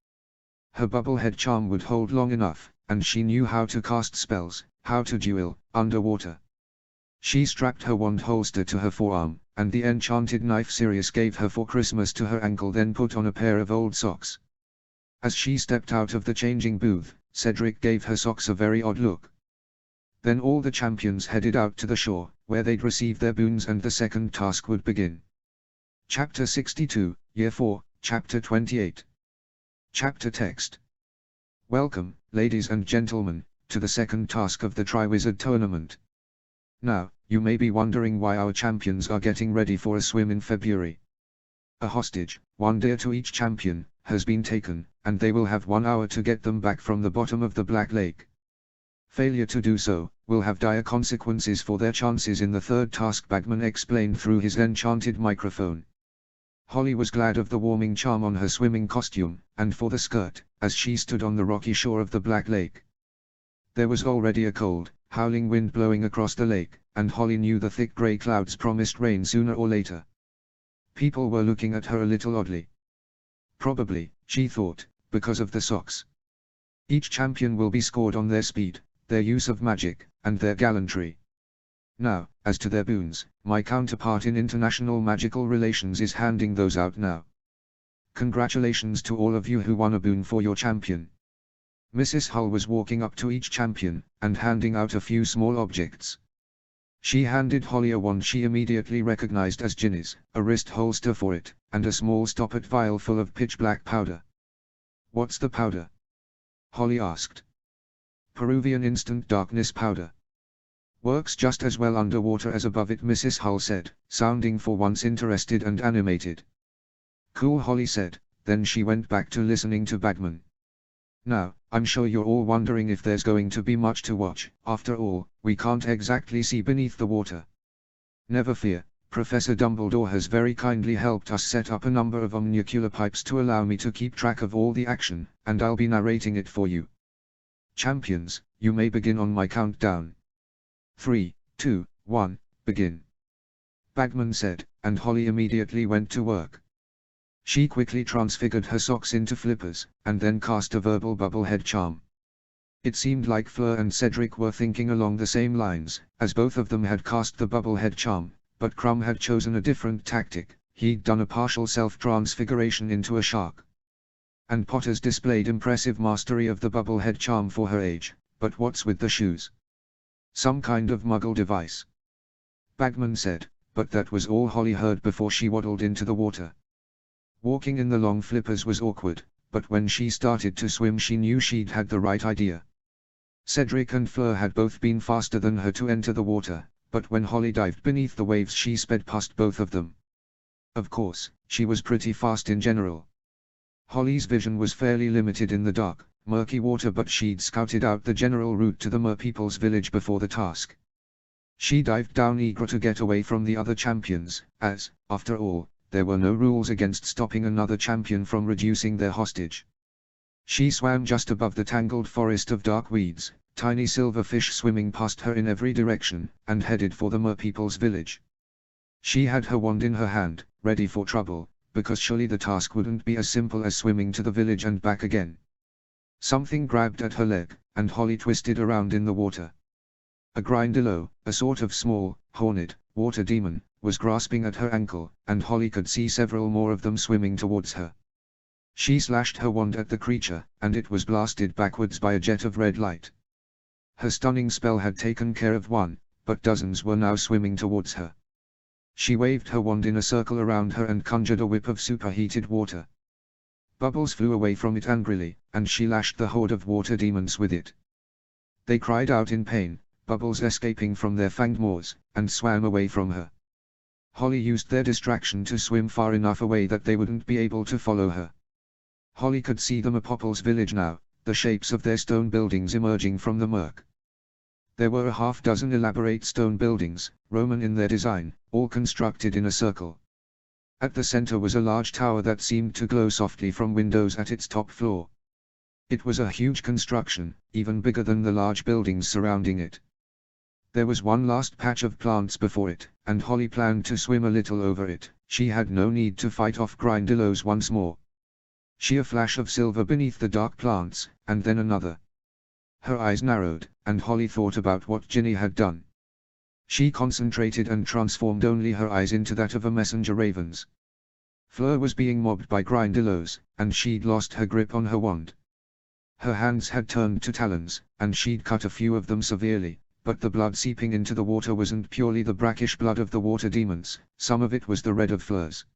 Her bubblehead charm would hold long enough, and she knew how to cast spells, how to duel, underwater. She strapped her wand holster to her forearm, and the enchanted knife Sirius gave her for Christmas to her ankle, then put on a pair of old socks. As she stepped out of the changing booth, Cedric gave her socks a very odd look. Then all the champions headed out to the shore, where they'd receive their boons and the second task would begin. Chapter 62, Year 4, Chapter 28. Chapter Text. Welcome, ladies and gentlemen, to the second task of the Triwizard Tournament. Now, you may be wondering why our champions are getting ready for a swim in February. A hostage, one dear to each champion, has been taken, and they will have 1 hour to get them back from the bottom of the Black Lake. Failure to do so will have dire consequences for their chances in the third task, Bagman explained through his enchanted microphone. Holly was glad of the warming charm on her swimming costume, and for the skirt, as she stood on the rocky shore of the Black Lake. There was already a cold, howling wind blowing across the lake, and Holly knew the thick grey clouds promised rain sooner or later. People were looking at her a little oddly. Probably, she thought, because of the socks. Each champion will be scored on their speed, their use of magic, and their gallantry. Now, as to their boons, my counterpart in international magical relations is handing those out now. Congratulations to all of you who won a boon for your champion. Mrs. Hull was walking up to each champion, and handing out a few small objects. She handed Holly a wand she immediately recognized as Ginny's, a wrist holster for it, and a small stoppered vial full of pitch-black powder. What's the powder? Holly asked. Peruvian instant darkness powder. Works just as well underwater as above it, Mrs. Hull said, sounding for once interested and animated. Cool, Holly said, then she went back to listening to Bagman. Now, I'm sure you're all wondering if there's going to be much to watch. After all, we can't exactly see beneath the water. Never fear, Professor Dumbledore has very kindly helped us set up a number of omnicular pipes to allow me to keep track of all the action, and I'll be narrating it for you. Champions, you may begin on my countdown. 3, 2, 1, begin. Bagman said, and Holly immediately went to work. She quickly transfigured her socks into flippers, and then cast a verbal bubblehead charm. It seemed like Fleur and Cedric were thinking along the same lines, as both of them had cast the bubblehead charm, but Crumb had chosen a different tactic. He'd done a partial self-transfiguration into a shark. And Potter's displayed impressive mastery of the bubblehead charm for her age, but what's with the shoes? Some kind of muggle device. Bagman said, but that was all Holly heard before she waddled into the water. Walking in the long flippers was awkward, but when she started to swim she knew she'd had the right idea. Cedric and Fleur had both been faster than her to enter the water, but when Holly dived beneath the waves she sped past both of them. Of course, she was pretty fast in general. Holly's vision was fairly limited in the dark, murky water, but she'd scouted out the general route to the merpeople's village before the task. She dived down eager to get away from the other champions, as, after all, there were no rules against stopping another champion from reducing their hostage. She swam just above the tangled forest of dark weeds, tiny silver fish swimming past her in every direction, and headed for the merpeople's village. She had her wand in her hand, ready for trouble, because surely the task wouldn't be as simple as swimming to the village and back again. Something grabbed at her leg, and Holly twisted around in the water. A Grindylow, a sort of small, horned, water demon, was grasping at her ankle, and Holly could see several more of them swimming towards her. She slashed her wand at the creature, and it was blasted backwards by a jet of red light. Her stunning spell had taken care of one, but dozens were now swimming towards her. She waved her wand in a circle around her and conjured a whip of superheated water. Bubbles flew away from it angrily, and she lashed the horde of water demons with it. They cried out in pain, Bubbles escaping from their fanged maws, and swam away from her. Holly used their distraction to swim far enough away that they wouldn't be able to follow her. Holly could see the Merpopple's village now, the shapes of their stone buildings emerging from the murk. There were a half-dozen elaborate stone buildings, Roman in their design, all constructed in a circle. At the center was a large tower that seemed to glow softly from windows at its top floor. It was a huge construction, even bigger than the large buildings surrounding it. There was one last patch of plants before it, and Holly planned to swim a little over it. She had no need to fight off Grindylows once more. A flash of silver beneath the dark plants, and then another. Her eyes narrowed, and Holly thought about what Ginny had done. She concentrated and transformed only her eyes into that of a messenger raven's. Fleur was being mobbed by Grindylows, and she'd lost her grip on her wand. Her hands had turned to talons, and she'd cut a few of them severely, but the blood seeping into the water wasn't purely the brackish blood of the water demons, some of it was the red of Fleur's.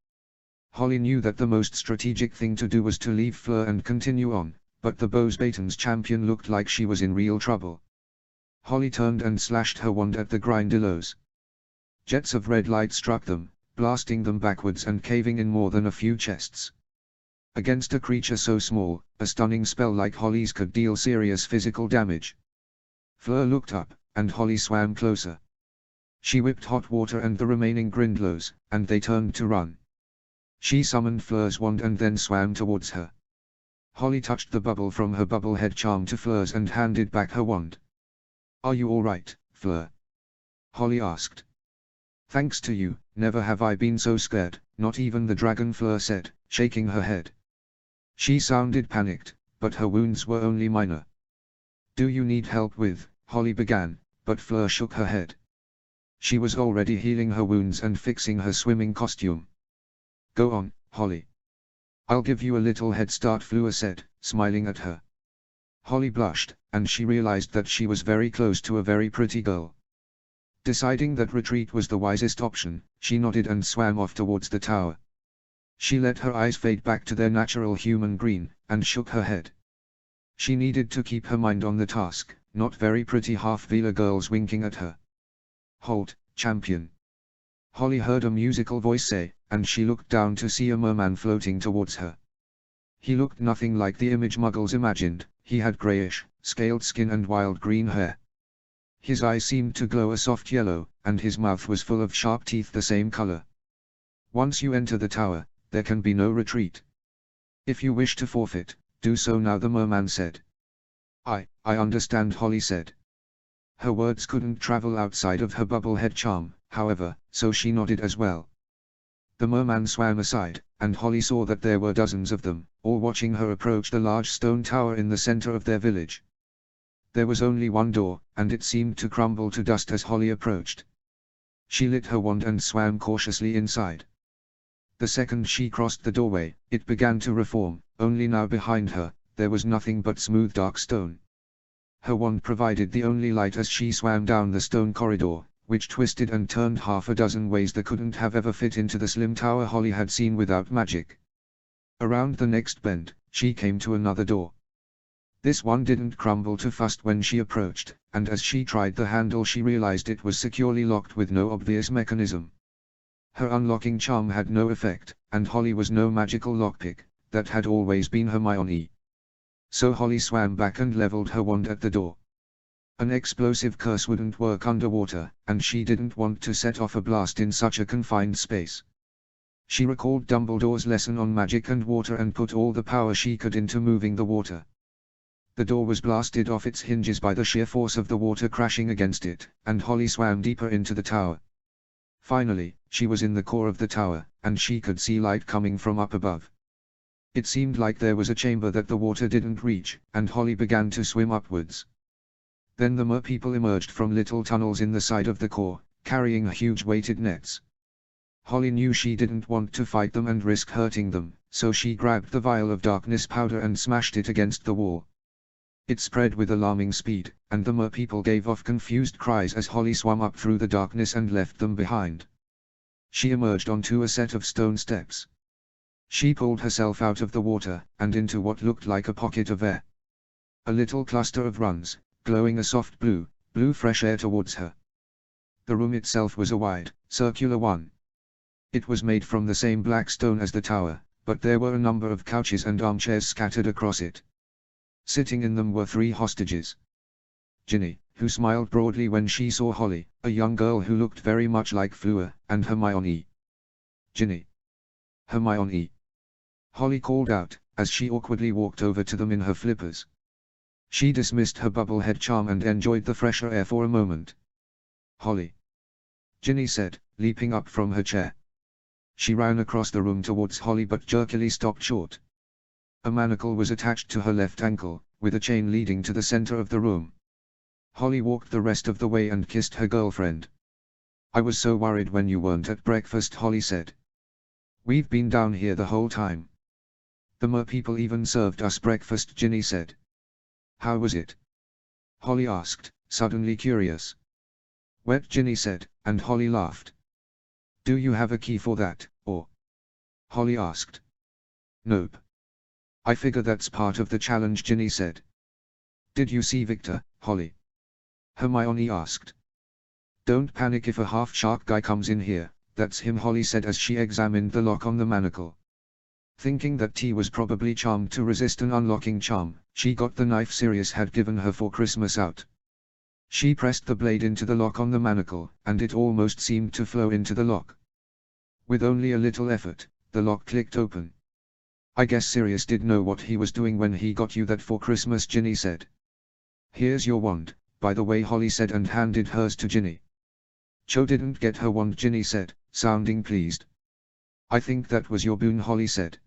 Holly knew that the most strategic thing to do was to leave Fleur and continue on, but the Bosbaton's champion looked like she was in real trouble. Holly turned and slashed her wand at the Grindylows. Jets of red light struck them, blasting them backwards and caving in more than a few chests. Against a creature so small, a stunning spell like Holly's could deal serious physical damage. Fleur looked up, and Holly swam closer. She whipped hot water and the remaining Grindylows, and they turned to run. She summoned Fleur's wand and then swam towards her. Holly touched the bubble from her bubblehead charm to Fleur's and handed back her wand. "Are you all right, Fleur?" Holly asked. "Thanks to you, never have I been so scared, not even the dragon," Fleur said, shaking her head. She sounded panicked, but her wounds were only minor. "Do you need help with?" Holly began, but Fleur shook her head. She was already healing her wounds and fixing her swimming costume. "Go on, Holly. I'll give you a little head start," Fleur said, smiling at her. Holly blushed, and she realized that she was very close to a very pretty girl. Deciding that retreat was the wisest option, she nodded and swam off towards the tower. She let her eyes fade back to their natural human green, and shook her head. She needed to keep her mind on the task, not very pretty half-Veela girls winking at her. "Halt, champion!" Holly heard a musical voice say, and she looked down to see a merman floating towards her. He looked nothing like the image Muggles imagined. He had greyish, scaled skin and wild green hair. His eyes seemed to glow a soft yellow, and his mouth was full of sharp teeth the same color. "Once you enter the tower, there can be no retreat. If you wish to forfeit, do so now," the merman said. I understand," Holly said. Her words couldn't travel outside of her bubblehead charm, however, so she nodded as well. The merman swam aside, and Holly saw that there were dozens of them, all watching her approach the large stone tower in the center of their village. There was only one door, and it seemed to crumble to dust as Holly approached. She lit her wand and swam cautiously inside. The second she crossed the doorway, it began to reform, only now behind her, there was nothing but smooth dark stone. Her wand provided the only light as she swam down the stone corridor, which twisted and turned half a dozen ways that couldn't have ever fit into the slim tower Holly had seen without magic. Around the next bend, she came to another door. This one didn't crumble to dust when she approached, and as she tried the handle she realized it was securely locked with no obvious mechanism. Her unlocking charm had no effect, and Holly was no magical lockpick. That had always been Hermione. So Holly swam back and leveled her wand at the door. An explosive curse wouldn't work underwater, and she didn't want to set off a blast in such a confined space. She recalled Dumbledore's lesson on magic and water and put all the power she could into moving the water. The door was blasted off its hinges by the sheer force of the water crashing against it, and Holly swam deeper into the tower. Finally, she was in the core of the tower, and she could see light coming from up above. It seemed like there was a chamber that the water didn't reach, and Holly began to swim upwards. Then the merpeople emerged from little tunnels in the side of the core, carrying huge weighted nets. Holly knew she didn't want to fight them and risk hurting them, so she grabbed the vial of darkness powder and smashed it against the wall. It spread with alarming speed, and the merpeople gave off confused cries as Holly swam up through the darkness and left them behind. She emerged onto a set of stone steps. She pulled herself out of the water, and into what looked like a pocket of air. A little cluster of runs, glowing a soft blue, blew fresh air towards her. The room itself was a wide, circular one. It was made from the same black stone as the tower, but there were a number of couches and armchairs scattered across it. Sitting in them were 3 hostages. Ginny, who smiled broadly when she saw Holly, a young girl who looked very much like Fleur, and Hermione. Ginny. Hermione. Holly called out, as she awkwardly walked over to them in her flippers. She dismissed her bubblehead charm and enjoyed the fresher air for a moment. Holly. Ginny said, leaping up from her chair. She ran across the room towards Holly but jerkily stopped short. A manacle was attached to her left ankle, with a chain leading to the center of the room. Holly walked the rest of the way and kissed her girlfriend. "I was so worried when you weren't at breakfast," Holly said. "We've been down here the whole time. The merpeople even served us breakfast," Ginny said. "How was it?" Holly asked, suddenly curious. "Wet," Ginny said, and Holly laughed. "Do you have a key for that, or?" Holly asked. "Nope. I figure that's part of the challenge," Ginny said. "Did you see Victor, Holly?" Hermione asked. "Don't panic if a half-shark guy comes in here, that's him," Holly said as she examined the lock on the manacle. Thinking that T was probably charmed to resist an unlocking charm, she got the knife Sirius had given her for Christmas out. She pressed the blade into the lock on the manacle, and it almost seemed to flow into the lock. With only a little effort, the lock clicked open. "I guess Sirius did know what he was doing when he got you that for Christmas," Ginny said. "Here's your wand, by the way," Holly said and handed hers to Ginny. "Cho didn't get her wand," Ginny said, sounding pleased. "I think that was your boon," Holly said.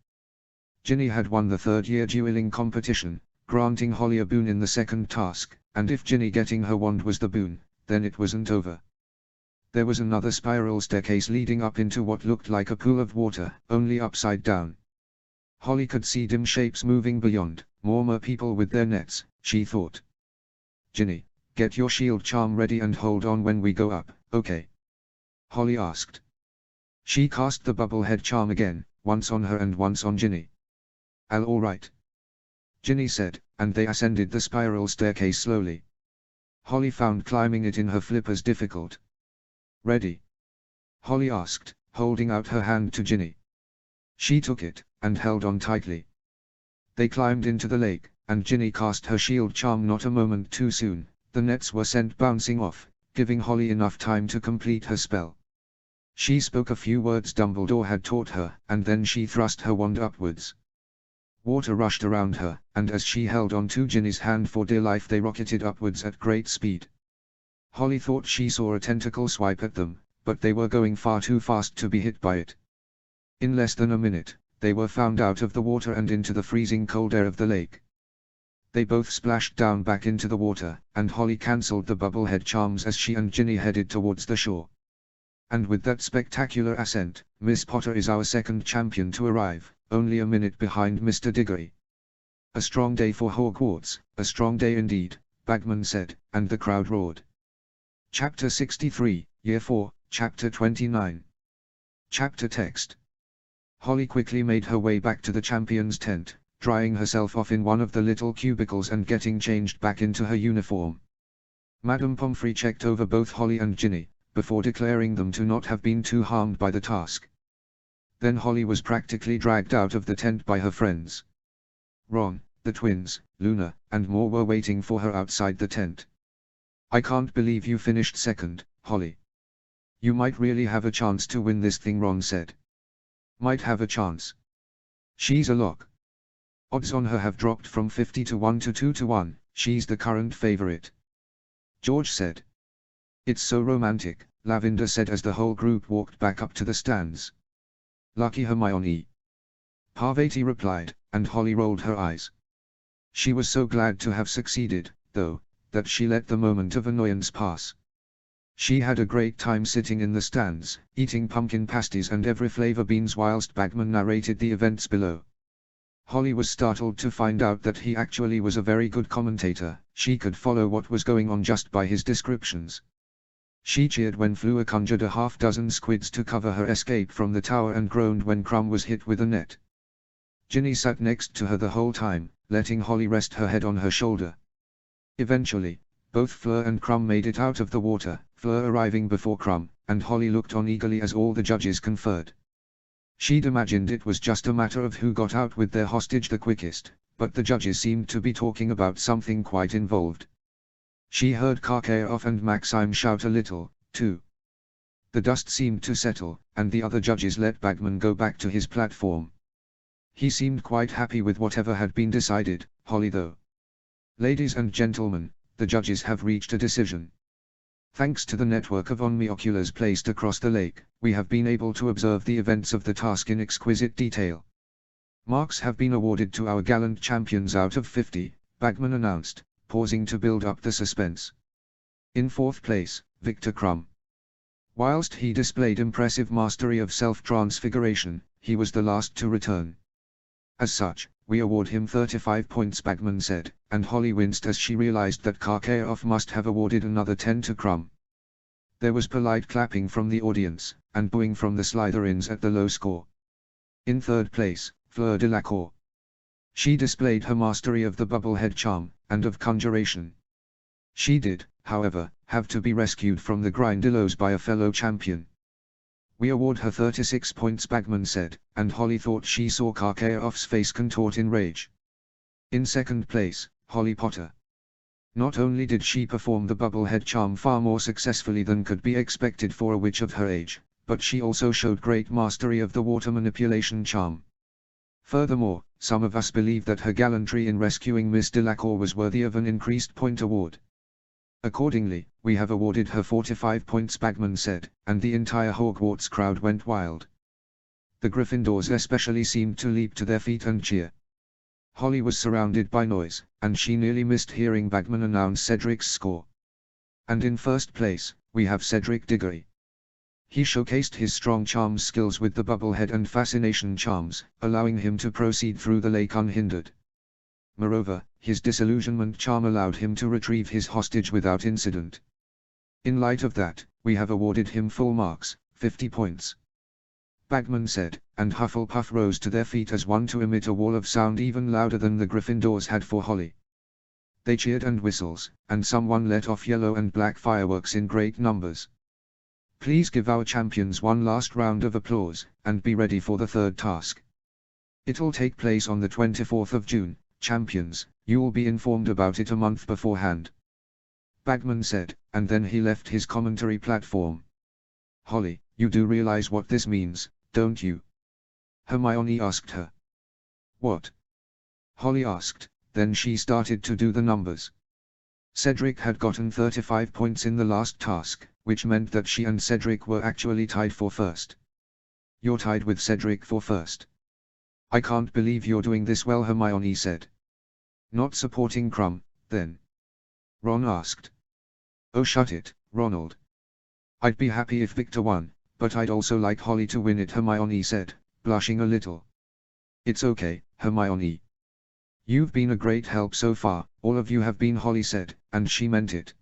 Ginny had won the 3rd-year dueling competition, granting Holly a boon in the second task, and if Ginny getting her wand was the boon, then it wasn't over. There was another spiral staircase leading up into what looked like a pool of water, only upside down. Holly could see dim shapes moving beyond, more merpeople with their nets, she thought. "Ginny, get your shield charm ready and hold on when we go up, okay?" Holly asked. She cast the bubblehead charm again, once on her and once on Ginny. All right," Ginny said, and they ascended the spiral staircase slowly. Holly found climbing it in her flippers difficult. "Ready?" Holly asked, holding out her hand to Ginny. She took it, and held on tightly. They climbed into the lake, and Ginny cast her shield charm not a moment too soon. The nets were sent bouncing off, giving Holly enough time to complete her spell. She spoke a few words Dumbledore had taught her, and then she thrust her wand upwards. Water rushed around her, and as she held on to Ginny's hand for dear life they rocketed upwards at great speed. Holly thought she saw a tentacle swipe at them, but they were going far too fast to be hit by it. In less than a minute, they were found out of the water and into the freezing cold air of the lake. They both splashed down back into the water, and Holly cancelled the bubblehead charms as she and Ginny headed towards the shore. And with that spectacular ascent, Miss Potter is our second champion to arrive, only a minute behind Mr. Diggory. "A strong day for Hogwarts, a strong day indeed," Bagman said, and the crowd roared. Chapter 63, Year 4, Chapter 29. Chapter text. Holly quickly made her way back to the champion's tent, drying herself off in one of the little cubicles and getting changed back into her uniform. Madame Pomfrey checked over both Holly and Ginny, before declaring them to not have been too harmed by the task. Then Holly was practically dragged out of the tent by her friends. Ron, the twins, Luna, and more were waiting for her outside the tent. "I can't believe you finished second, Holly. You might really have a chance to win this thing," Ron said. might have a chance. She's a lock. Odds on her have dropped from 50 to 1 to 2 to 1, she's the current favorite. George said. It's so romantic, Lavender said as the whole group walked back up to the stands. Lucky Hermione. Parvati replied, and Holly rolled her eyes. She was so glad to have succeeded, though, that she let the moment of annoyance pass. She had a great time sitting in the stands, eating pumpkin pasties and every flavor beans whilst Bagman narrated the events below. Holly was startled to find out that he actually was a very good commentator. She could follow what was going on just by his descriptions. She cheered when Fleur conjured a half-dozen squids to cover her escape from the tower and groaned when Crumb was hit with a net. Ginny sat next to her the whole time, letting Holly rest her head on her shoulder. Eventually, both Fleur and Crumb made it out of the water, Fleur arriving before Crumb, and Holly looked on eagerly as all the judges conferred. She'd imagined it was just a matter of who got out with their hostage the quickest, but the judges seemed to be talking about something quite involved. She heard Karkaroff and Maxime shout a little, too. The dust seemed to settle, and the other judges let Bagman go back to his platform. He seemed quite happy with whatever had been decided, Holly though. Ladies and gentlemen, the judges have reached a decision. Thanks to the network of omnioculars placed across the lake, we have been able to observe the events of the task in exquisite detail. Marks have been awarded to our gallant champions out of 50, Bagman announced, pausing to build up the suspense. In fourth place, Victor Crumb. Whilst he displayed impressive mastery of self-transfiguration, he was the last to return. As such, we award him 35 points, Bagman said, and Holly winced as she realized that Karkaroff must have awarded another 10 to Crumb. There was polite clapping from the audience, and booing from the Slytherins at the low score. In third place, Fleur Delacour. She displayed her mastery of the bubblehead charm, and of conjuration. She did, however, have to be rescued from the Grindylows by a fellow champion. We award her 36 points, Bagman said, and Holly thought she saw Karkaroff's face contort in rage. In second place, Holly Potter. Not only did she perform the bubblehead charm far more successfully than could be expected for a witch of her age, but she also showed great mastery of the water manipulation charm. Furthermore, some of us believe that her gallantry in rescuing Miss Delacour was worthy of an increased point award. Accordingly, we have awarded her 45 points, Bagman said, and the entire Hogwarts crowd went wild. The Gryffindors especially seemed to leap to their feet and cheer. Holly was surrounded by noise, and she nearly missed hearing Bagman announce Cedric's score. And in first place, we have Cedric Diggory. He showcased his strong charms skills with the bubblehead and fascination charms, allowing him to proceed through the lake unhindered. Moreover, his disillusionment charm allowed him to retrieve his hostage without incident. In light of that, we have awarded him full marks, 50 points. Bagman said, and Hufflepuff rose to their feet as one to emit a wall of sound even louder than the Gryffindors had for Holly. They cheered and whistles, and someone let off yellow and black fireworks in great numbers. Please give our champions one last round of applause, and be ready for the third task. It'll take place on the 24th of June, champions, you'll be informed about it a month beforehand. Bagman said, and then he left his commentary platform. Holly, you do realize what this means, don't you? Hermione asked her. What? Holly asked, then she started to do the numbers. Cedric had gotten 35 points in the last task, which meant that she and Cedric were actually tied for first. You're tied with Cedric for first. I can't believe you're doing this well, Hermione said. Not supporting Crumb, then? Ron asked. Oh, shut it, Ronald. I'd be happy if Victor won, but I'd also like Holly to win it, Hermione said, blushing a little. It's okay, Hermione. You've been a great help so far, all of you have been, Holly said, and she meant it.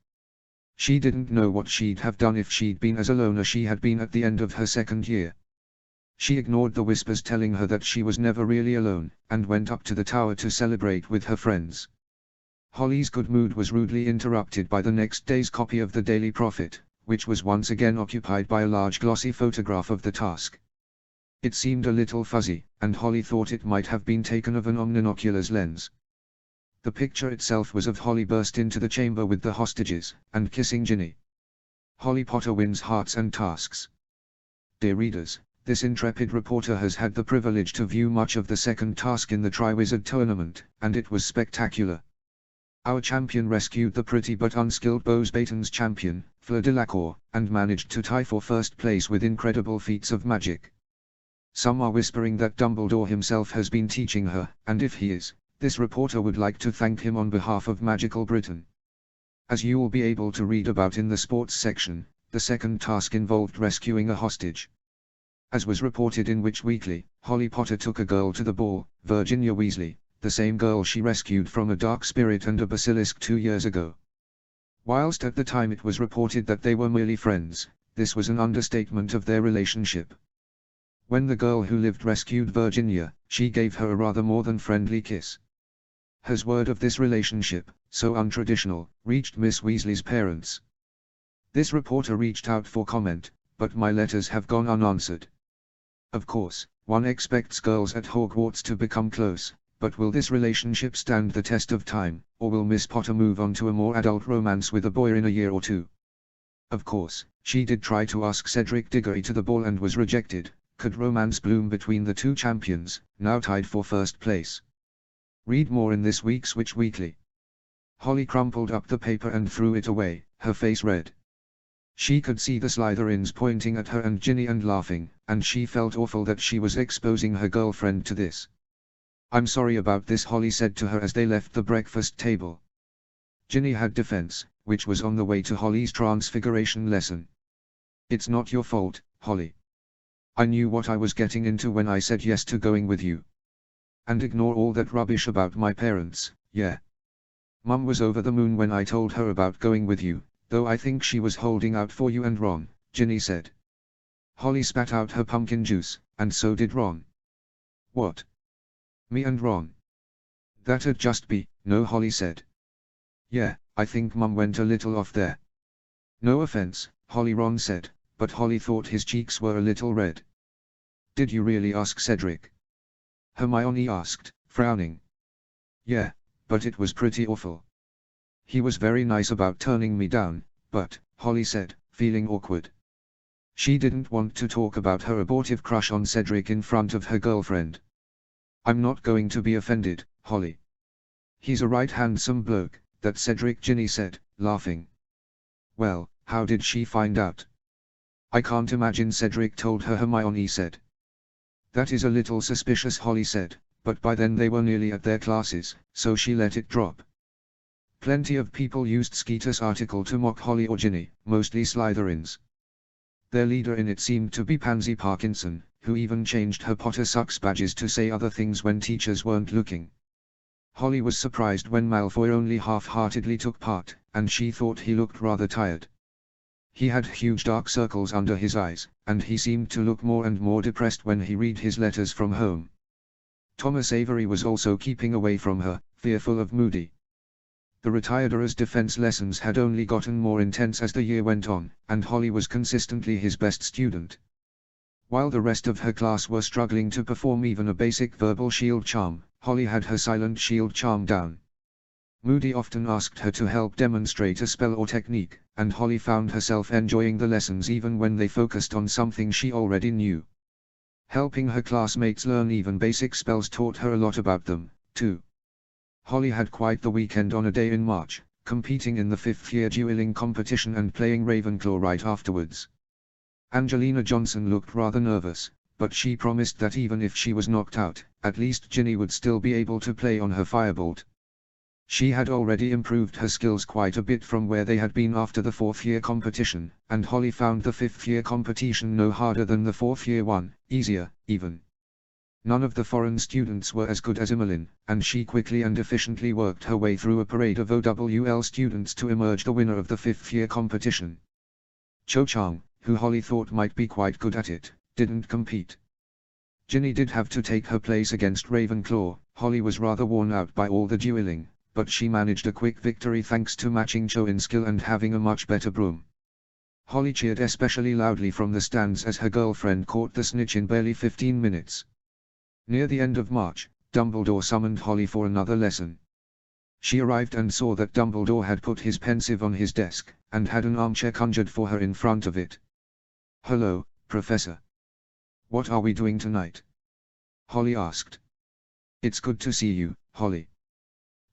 She didn't know what she'd have done if she'd been as alone as she had been at the end of her second year. She ignored the whispers telling her that she was never really alone, and went up to the tower to celebrate with her friends. Holly's good mood was rudely interrupted by the next day's copy of the Daily Prophet, which was once again occupied by a large glossy photograph of the task. It seemed a little fuzzy, and Holly thought it might have been taken of an omninocular's lens. The picture itself was of Holly burst into the chamber with the hostages, and kissing Ginny. Holly Potter wins hearts and tasks. Dear readers, This intrepid reporter has had the privilege to view much of the second task in the Triwizard Tournament, and it was spectacular. Our champion rescued the pretty but unskilled Beauxbatons champion, Fleur Delacour, and managed to tie for first place with incredible feats of magic. Some are whispering that Dumbledore himself has been teaching her, and if he is, this reporter would like to thank him on behalf of Magical Britain. As you will be able to read about in the sports section, the second task involved rescuing a hostage. As was reported in Witch Weekly, Holly Potter took a girl to the ball, Virginia Weasley, the same girl she rescued from a dark spirit and a basilisk 2 years ago. Whilst at the time it was reported that they were merely friends, this was an understatement of their relationship. When the girl who lived rescued Virginia, she gave her a rather more than friendly kiss. Has word of this relationship, so untraditional, reached Miss Weasley's parents? This reporter reached out for comment, but my letters have gone unanswered. Of course, one expects girls at Hogwarts to become close, but will this relationship stand the test of time, or will Miss Potter move on to a more adult romance with a boy in a year or two? Of course, she did try to ask Cedric Diggory to the ball and was rejected. Could romance bloom between the two champions, now tied for first place? Read more in this week's Witch Weekly. Holly crumpled up the paper and threw it away, her face red. She could see the Slytherins pointing at her and Ginny and laughing, and she felt awful that she was exposing her girlfriend to this. "I'm sorry about this," Holly said to her as they left the breakfast table. Ginny had defense, which was on the way to Holly's transfiguration lesson. "It's not your fault, Holly. I knew what I was getting into when I said yes to going with you. And ignore all that rubbish about my parents, yeah. Mum was over the moon when I told her about going with you, though I think she was holding out for you and Ron," Ginny said. Holly spat out her pumpkin juice, and so did Ron. "What? Me and Ron? That'd just be, no," Holly said. "Yeah, I think Mum went a little off there." "No offense, Holly," Ron said, but Holly thought his cheeks were a little red. "Did you really ask Cedric?" Hermione asked, frowning. "Yeah, but it was pretty awful. He was very nice about turning me down, but," Holly said, feeling awkward. She didn't want to talk about her abortive crush on Cedric in front of her girlfriend. "I'm not going to be offended, Holly. He's a right handsome bloke, that Cedric," Ginny said, laughing. "Well, how did she find out?" "I can't imagine Cedric told her," Hermione said. "That is a little suspicious," Holly said, but by then they were nearly at their classes, so she let it drop. Plenty of people used Skeeter's article to mock Holly or Ginny, mostly Slytherins. Their leader in it seemed to be Pansy Parkinson, who even changed her Potter Sucks badges to say other things when teachers weren't looking. Holly was surprised when Malfoy only half-heartedly took part, and she thought he looked rather tired. He had huge dark circles under his eyes, and he seemed to look more and more depressed when he read his letters from home. Thomas Avery was also keeping away from her, fearful of Moody. The retired Auror's defense lessons had only gotten more intense as the year went on, and Holly was consistently his best student. While the rest of her class were struggling to perform even a basic verbal shield charm, Holly had her silent shield charm down. Moody often asked her to help demonstrate a spell or technique, and Holly found herself enjoying the lessons even when they focused on something she already knew. Helping her classmates learn even basic spells taught her a lot about them, too. Holly had quite the weekend on a day in March, competing in the 5th-year dueling competition and playing Ravenclaw right afterwards. Angelina Johnson looked rather nervous, but she promised that even if she was knocked out, at least Ginny would still be able to play on her Firebolt. She had already improved her skills quite a bit from where they had been after the 4th-year competition, and Holly found the 5th-year competition no harder than the 4th-year one, easier, even. None of the foreign students were as good as Emmeline, and she quickly and efficiently worked her way through a parade of OWL students to emerge the winner of the 5th-year competition. Cho Chang, who Holly thought might be quite good at it, didn't compete. Ginny did have to take her place against Ravenclaw. Holly was rather worn out by all the dueling, but she managed a quick victory thanks to matching Cho in skill and having a much better broom. Holly cheered especially loudly from the stands as her girlfriend caught the snitch in barely 15 minutes. Near the end of March, Dumbledore summoned Holly for another lesson. She arrived and saw that Dumbledore had put his pensieve on his desk, and had an armchair conjured for her in front of it. "Hello, Professor." "What are we doing tonight?" Holly asked. "It's good to see you, Holly.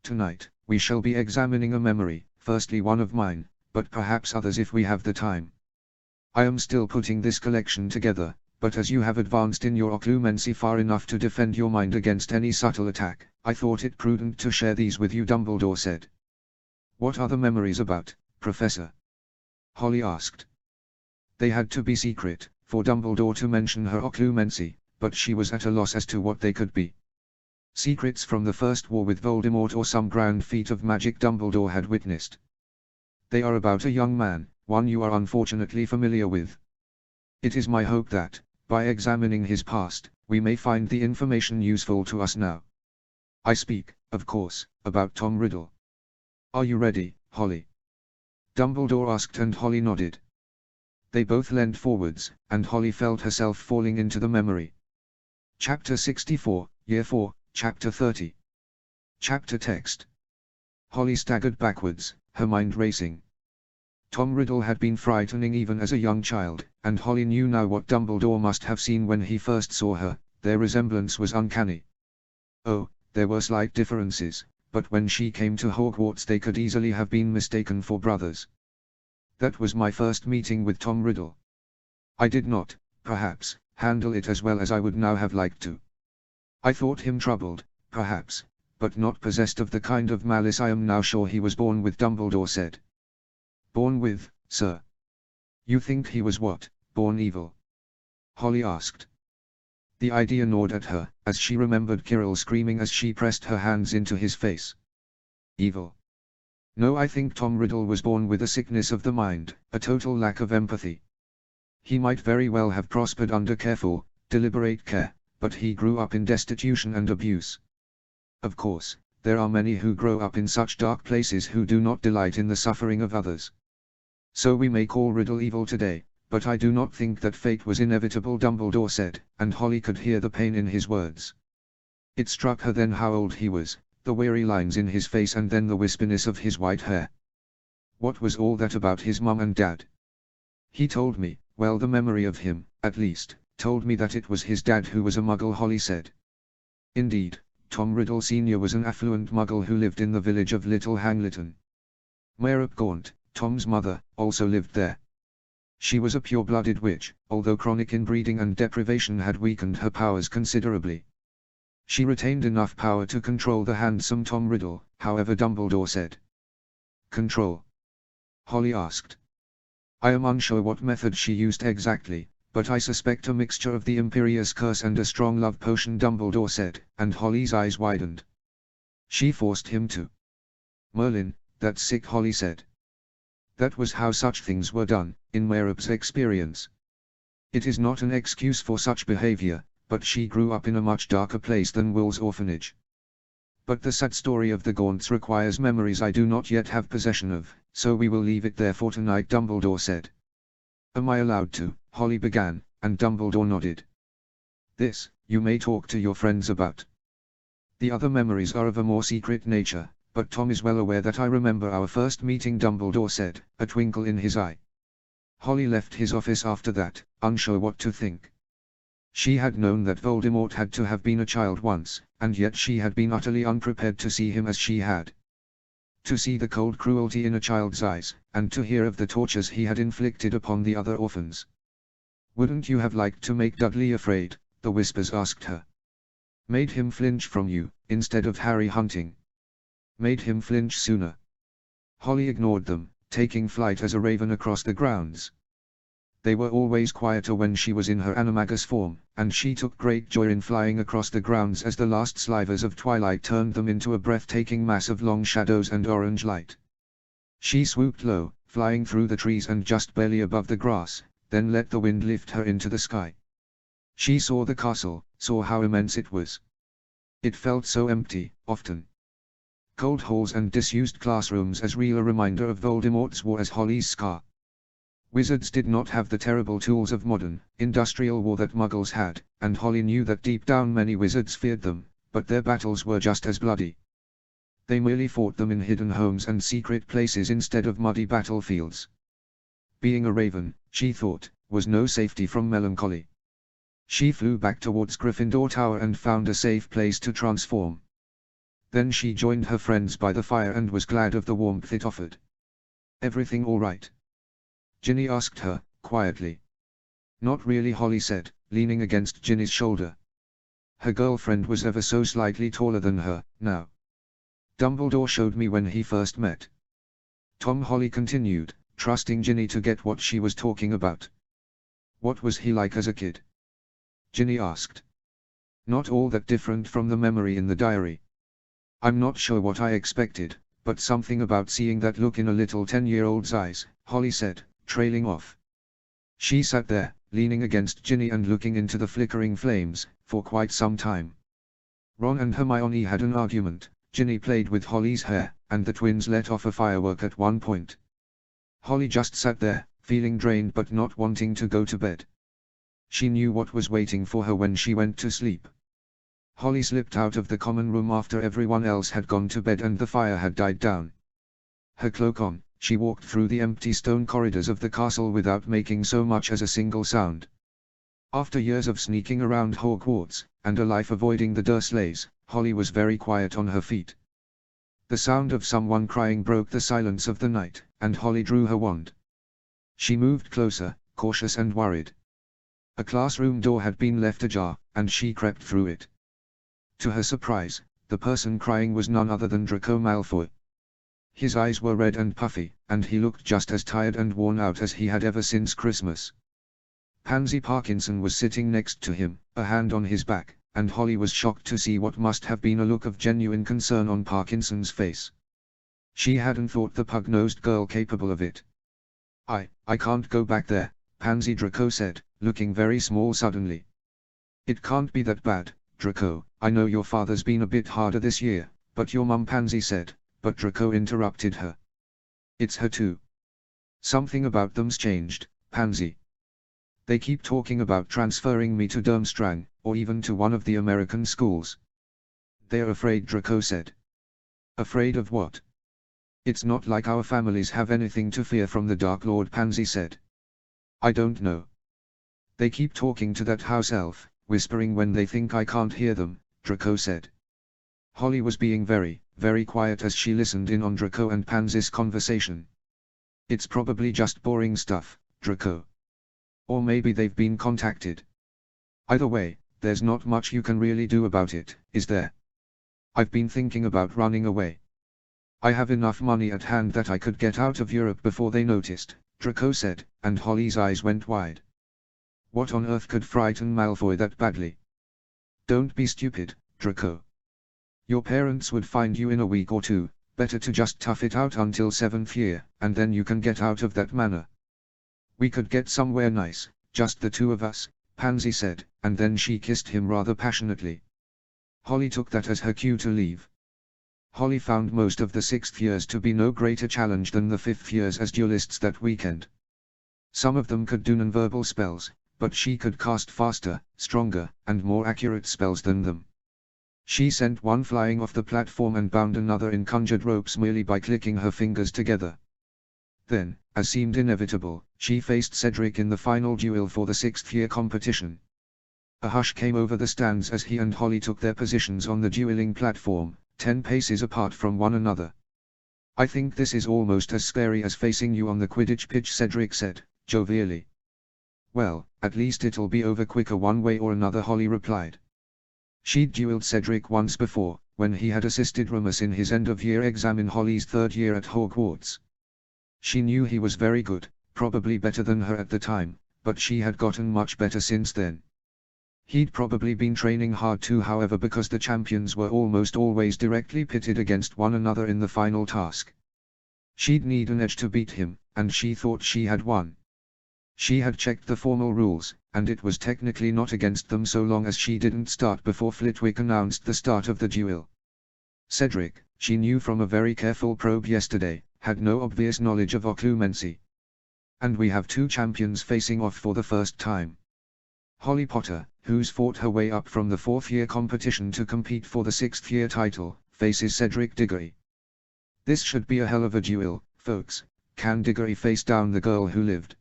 Tonight, we shall be examining a memory, firstly one of mine, but perhaps others if we have the time. I am still putting this collection together, but as you have advanced in your occlumency far enough to defend your mind against any subtle attack, I thought it prudent to share these with you," Dumbledore said. "What are the memories about, Professor?" Holly asked. They had to be secret, for Dumbledore to mention her occlumency, but she was at a loss as to what they could be. Secrets from the First War with Voldemort or some grand feat of magic Dumbledore had witnessed. They are about a young man, one you are unfortunately familiar with. It is my hope that, by examining his past, we may find the information useful to us now. I speak, of course, about Tom Riddle. Are you ready, Holly?" Dumbledore asked, and Holly nodded. They both leant forwards, and Holly felt herself falling into the memory. Chapter 64, Year 4, Chapter 30. Chapter Text. Holly staggered backwards, her mind racing. Tom Riddle had been frightening even as a young child, and Holly knew now what Dumbledore must have seen when he first saw her. Their resemblance was uncanny. Oh, there were slight differences, but when she came to Hogwarts they could easily have been mistaken for brothers. "That was my first meeting with Tom Riddle. I did not, perhaps, handle it as well as I would now have liked to. I thought him troubled, perhaps, but not possessed of the kind of malice I am now sure he was born with," Dumbledore said. "Born with, sir? You think he was what, born evil?" Holly asked. The idea gnawed at her, as she remembered Quirrell screaming as she pressed her hands into his face. Evil? No, I think Tom Riddle was born with a sickness of the mind, a total lack of empathy. He might very well have prospered under careful, deliberate care, but he grew up in destitution and abuse. Of course, there are many who grow up in such dark places who do not delight in the suffering of others. So we may call Riddle evil today, but I do not think that fate was inevitable," Dumbledore said, and Holly could hear the pain in his words. It struck her then how old he was, the weary lines in his face and then the wispiness of his white hair. What was all that about his mum and dad? "He told me, well, the memory of him, at least, told me that it was his dad who was a Muggle," Holly said. "Indeed, Tom Riddle Sr. was an affluent Muggle who lived in the village of Little Hangleton. Mayrup Gaunt, Tom's mother, also lived there. She was a pure-blooded witch, although chronic inbreeding and deprivation had weakened her powers considerably. She retained enough power to control the handsome Tom Riddle, however," Dumbledore said. "Control?" Holly asked. "I am unsure what method she used exactly, but I suspect a mixture of the Imperious Curse and a strong love potion," Dumbledore said, and Holly's eyes widened. "She forced him to." "Merlin, that's sick," Holly said. "That was how such things were done, in Mayrup's experience. It is not an excuse for such behavior, but she grew up in a much darker place than Will's orphanage. But the sad story of the Gaunts requires memories I do not yet have possession of, so we will leave it there for tonight," Dumbledore said. "Am I allowed to?" Holly began, and Dumbledore nodded. "This, you may talk to your friends about. The other memories are of a more secret nature, but Tom is well aware that I remember our first meeting," Dumbledore said, a twinkle in his eye. Holly left his office after that, unsure what to think. She had known that Voldemort had to have been a child once, and yet she had been utterly unprepared to see him as she had. To see the cold cruelty in a child's eyes, and to hear of the tortures he had inflicted upon the other orphans. "Wouldn't you have liked to make Dudley afraid?" the Whispers asked her. "Made him flinch from you, instead of Harry hunting? Made him flinch sooner?" Holly ignored them, taking flight as a raven across the grounds. They were always quieter when she was in her animagus form, and she took great joy in flying across the grounds as the last slivers of twilight turned them into a breathtaking mass of long shadows and orange light. She swooped low, flying through the trees and just barely above the grass, then let the wind lift her into the sky. She saw the castle, saw how immense it was. It felt so empty, often. Cold halls and disused classrooms as real a reminder of Voldemort's war as Holly's scar. Wizards did not have the terrible tools of modern, industrial war that Muggles had, and Holly knew that deep down many wizards feared them, but their battles were just as bloody. They merely fought them in hidden homes and secret places instead of muddy battlefields. Being a raven, she thought, was no safety from melancholy. She flew back towards Gryffindor Tower and found a safe place to transform. Then she joined her friends by the fire and was glad of the warmth it offered. "Everything all right?" Ginny asked her, quietly. "Not really," Holly said, leaning against Ginny's shoulder. Her girlfriend was ever so slightly taller than her, now. "Dumbledore showed me when he first met Tom," Holly continued, trusting Ginny to get what she was talking about. "What was he like as a kid?" Ginny asked. "Not all that different from the memory in the diary. I'm not sure what I expected, but something about seeing that look in a little 10-year-old's eyes," Holly said, trailing off. She sat there, leaning against Ginny and looking into the flickering flames, for quite some time. Ron and Hermione had an argument, Ginny played with Holly's hair, and the twins let off a firework at one point. Holly just sat there, feeling drained but not wanting to go to bed. She knew what was waiting for her when she went to sleep. Holly slipped out of the common room after everyone else had gone to bed and the fire had died down. Her cloak on, she walked through the empty stone corridors of the castle without making so much as a single sound. After years of sneaking around Hogwarts, and a life avoiding the Dursleys, Holly was very quiet on her feet. The sound of someone crying broke the silence of the night, and Holly drew her wand. She moved closer, cautious and worried. A classroom door had been left ajar, and she crept through it. To her surprise, the person crying was none other than Draco Malfoy. His eyes were red and puffy, and he looked just as tired and worn out as he had ever since Christmas. Pansy Parkinson was sitting next to him, a hand on his back, and Holly was shocked to see what must have been a look of genuine concern on Parkinson's face. She hadn't thought the pug-nosed girl capable of it. I can't go back there," Pansy Draco said, looking very small suddenly. "It can't be that bad, Draco. I know your father's been a bit harder this year, but your mum," Pansy said, but Draco interrupted her. "It's her too. Something about them's changed, Pansy. They keep talking about transferring me to Durmstrang, or even to one of the American schools." "They're afraid," Draco said. "Afraid of what?" "It's not like our families have anything to fear from the Dark Lord," Pansy said. "I don't know. They keep talking to that house elf, whispering when they think I can't hear them," Draco said. Holly was being very, very quiet as she listened in on Draco and Pansy's conversation. "It's probably just boring stuff, Draco. Or maybe they've been contacted. Either way, there's not much you can really do about it, is there? I've been thinking about running away. I have enough money at hand that I could get out of Europe before they noticed," Draco said, and Holly's eyes went wide. What on earth could frighten Malfoy that badly? "Don't be stupid, Draco. Your parents would find you in a week or two, better to just tough it out until 7th year, and then you can get out of that manor. We could get somewhere nice, just the two of us," Pansy said, and then she kissed him rather passionately. Holly took that as her cue to leave. Holly found most of the 6th years to be no greater challenge than the 5th years as duelists that weekend. Some of them could do nonverbal spells, but she could cast faster, stronger, and more accurate spells than them. She sent one flying off the platform and bound another in conjured ropes merely by clicking her fingers together. Then, as seemed inevitable, she faced Cedric in the final duel for the 6th year competition. A hush came over the stands as he and Holly took their positions on the dueling platform, 10 paces apart from one another. "I think this is almost as scary as facing you on the Quidditch pitch," Cedric said, jovially. "Well, at least it'll be over quicker one way or another," Holly replied. She'd dueled Cedric once before, when he had assisted Remus in his end-of-year exam in Holly's 3rd year at Hogwarts. She knew he was very good, probably better than her at the time, but she had gotten much better since then. He'd probably been training hard too, however, because the champions were almost always directly pitted against one another in the final task. She'd need an edge to beat him, and she thought she had won. She had checked the formal rules, and it was technically not against them so long as she didn't start before Flitwick announced the start of the duel. Cedric, she knew from a very careful probe yesterday, had no obvious knowledge of occlumency. "And we have 2 champions facing off for the first time. Holly Potter, who's fought her way up from the 4th year competition to compete for the 6th year title, faces Cedric Diggory. This should be a hell of a duel, folks. Can Diggory face down the girl who lived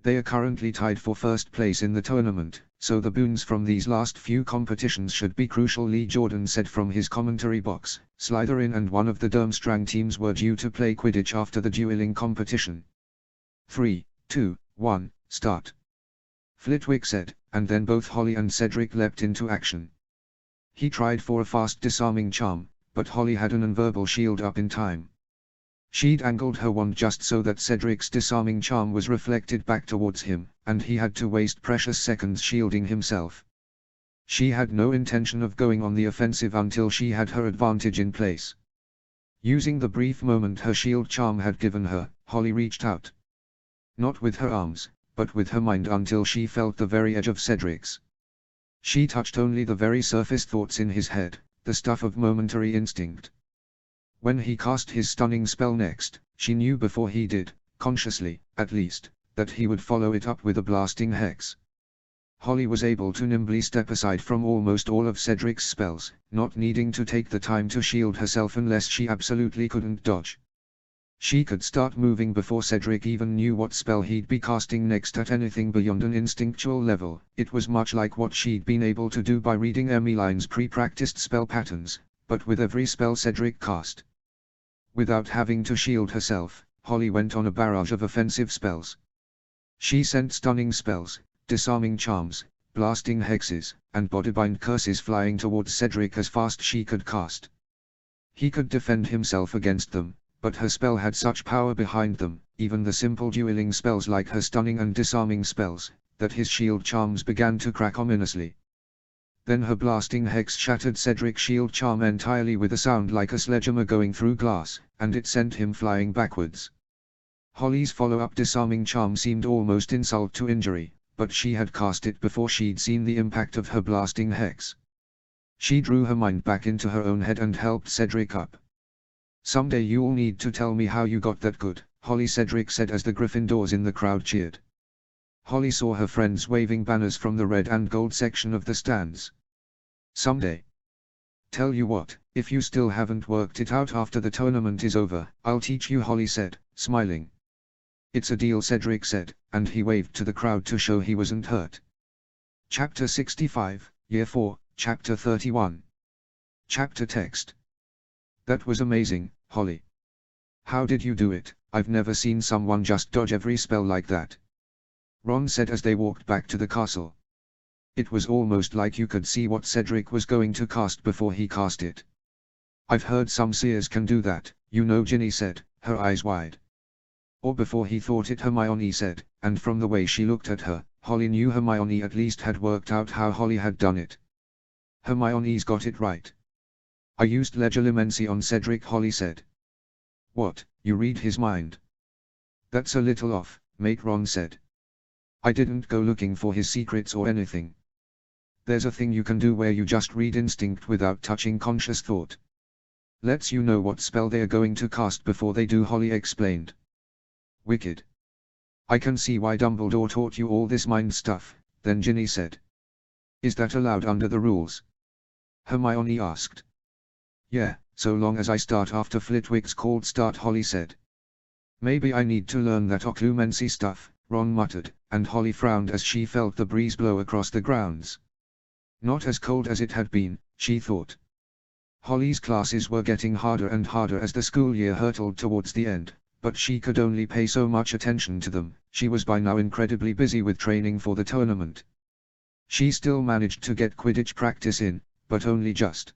They are currently tied for first place in the tournament, so the boons from these last few competitions should be crucial, Lee Jordan said from his commentary box. Slytherin and one of the Durmstrang teams were due to play Quidditch after the dueling competition. 3, 2, 1, start. Flitwick said, and then both Holly and Cedric leapt into action. He tried for a fast disarming charm, but Holly had an unverbal shield up in time. She'd angled her wand just so that Cedric's disarming charm was reflected back towards him, and he had to waste precious seconds shielding himself. She had no intention of going on the offensive until she had her advantage in place. Using the brief moment her shield charm had given her, Holly reached out. Not with her arms, but with her mind, until she felt the very edge of Cedric's. She touched only the very surface thoughts in his head, the stuff of momentary instinct. When he cast his stunning spell next, she knew before he did, consciously, at least, that he would follow it up with a blasting hex. Holly was able to nimbly step aside from almost all of Cedric's spells, not needing to take the time to shield herself unless she absolutely couldn't dodge. She could start moving before Cedric even knew what spell he'd be casting next at anything beyond an instinctual level. It was much like what she'd been able to do by reading Emmeline's pre-practiced spell patterns, but with every spell Cedric cast. Without having to shield herself, Holly went on a barrage of offensive spells. She sent stunning spells, disarming charms, blasting hexes, and bodybind curses flying towards Cedric as fast she could cast. He could defend himself against them, but her spell had such power behind them, even the simple dueling spells like her stunning and disarming spells, that his shield charms began to crack ominously. Then her blasting hex shattered Cedric's shield charm entirely with a sound like a sledgehammer going through glass, and it sent him flying backwards. Holly's follow-up disarming charm seemed almost insult to injury, but she had cast it before she'd seen the impact of her blasting hex. She drew her mind back into her own head and helped Cedric up. "Someday you'll need to tell me how you got that good," Holly, Cedric said as the Gryffindors in the crowd cheered. Holly saw her friends waving banners from the red and gold section of the stands. "Someday. Tell you what, if you still haven't worked it out after the tournament is over, I'll teach you," Holly said, smiling. "It's a deal," Cedric said, and he waved to the crowd to show he wasn't hurt. Chapter 65, Year 4, Chapter 31. Chapter text. "That was amazing, Holly. How did you do it? I've never seen someone just dodge every spell like that," Ron said as they walked back to the castle. It was almost like you could see what Cedric was going to cast before he cast it. "I've heard some seers can do that, you know," Ginny said, her eyes wide. "Or before he thought it," Hermione said, and from the way she looked at her, Holly knew Hermione at least had worked out how Holly had done it. "Hermione's got it right. I used Legilimency on Cedric," Holly said. "What, you read his mind?" "That's a little off, mate," Ron said. "I didn't go looking for his secrets or anything. There's a thing you can do where you just read instinct without touching conscious thought. Lets you know what spell they are going to cast before they do," Holly explained. "Wicked. I can see why Dumbledore taught you all this mind stuff," then Ginny said. "Is that allowed under the rules?" Hermione asked. "Yeah, so long as I start after Flitwick's called start," Holly said. "Maybe I need to learn that occlumency stuff," Ron muttered, and Holly frowned as she felt the breeze blow across the grounds. Not as cold as it had been, she thought. Holly's classes were getting harder and harder as the school year hurtled towards the end, but she could only pay so much attention to them. She was by now incredibly busy with training for the tournament. She still managed to get Quidditch practice in, but only just.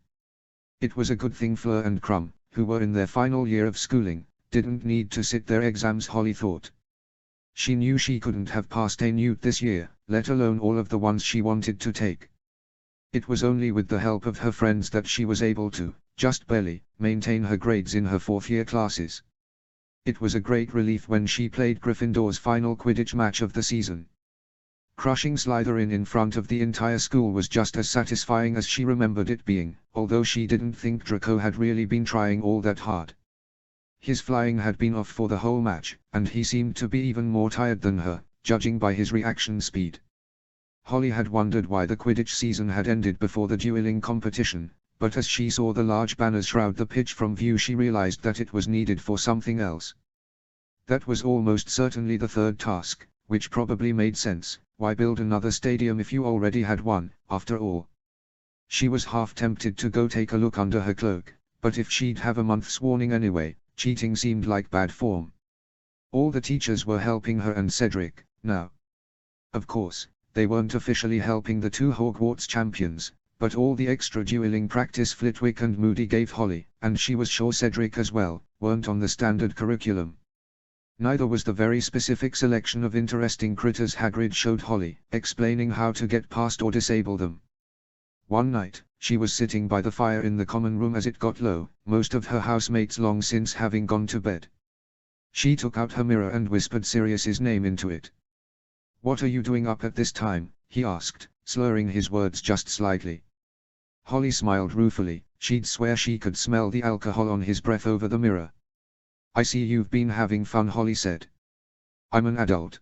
It was a good thing Fleur and Krum, who were in their final year of schooling, didn't need to sit their exams, Holly thought. She knew she couldn't have passed a Newt this year, let alone all of the ones she wanted to take. It was only with the help of her friends that she was able to, just barely, maintain her grades in her fourth-year classes. It was a great relief when she played Gryffindor's final Quidditch match of the season. Crushing Slytherin in front of the entire school was just as satisfying as she remembered it being, although she didn't think Draco had really been trying all that hard. His flying had been off for the whole match, and he seemed to be even more tired than her, judging by his reaction speed. Holly had wondered why the Quidditch season had ended before the dueling competition, but as she saw the large banners shroud the pitch from view she realized that it was needed for something else. That was almost certainly the third task, which probably made sense. Why build another stadium if you already had one, after all? She was half tempted to go take a look under her cloak, but if she'd have a month's warning anyway, cheating seemed like bad form. All the teachers were helping her and Cedric, now. Of course, they weren't officially helping the two Hogwarts champions, but all the extra dueling practice Flitwick and Moody gave Holly, and she was sure Cedric as well, weren't on the standard curriculum. Neither was the very specific selection of interesting critters Hagrid showed Holly, explaining how to get past or disable them. One night, she was sitting by the fire in the common room as it got low, most of her housemates long since having gone to bed. She took out her mirror and whispered Sirius's name into it. "What are you doing up at this time?" he asked, slurring his words just slightly. Holly smiled ruefully. She'd swear she could smell the alcohol on his breath over the mirror. "I see you've been having fun," Holly said. "I'm an adult."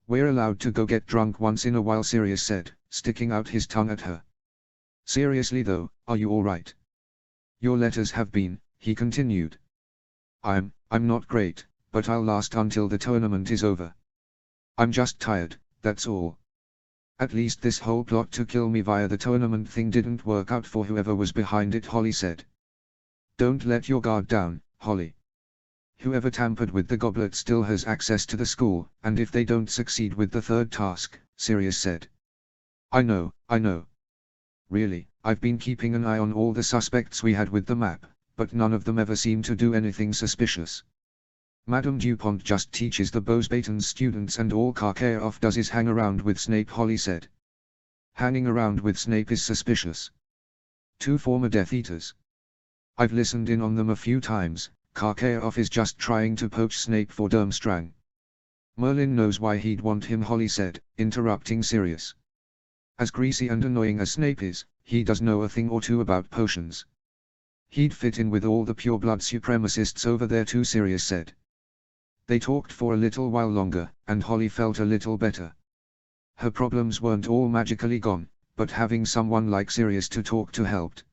"We're allowed to go get drunk once in a while," Sirius said, sticking out his tongue at her. "Seriously though, are you alright?" "Your letters have been," he continued. I'm not great, but I'll last until the tournament is over. I'm just tired, that's all. At least this whole plot to kill me via the tournament thing didn't work out for whoever was behind it," Holly said. "Don't let your guard down, Holly. Whoever tampered with the goblet still has access to the school, and if they don't succeed with the third task," Sirius said. I know. Really, I've been keeping an eye on all the suspects we had with the map, but none of them ever seem to do anything suspicious. Madame Dupont just teaches the Bosbaton students and all Karkaroff does is hang around with Snape," Holly said. "Hanging around with Snape is suspicious. Two former Death Eaters. I've listened in on them a few times. Karkaroff is just trying to poach Snape for Durmstrang." "Merlin knows why he'd want him," Holly said, interrupting Sirius. "As greasy and annoying as Snape is, he does know a thing or two about potions. He'd fit in with all the pureblood supremacists over there too," Sirius said. They talked for a little while longer, and Holly felt a little better. Her problems weren't all magically gone, but having someone like Sirius to talk to helped.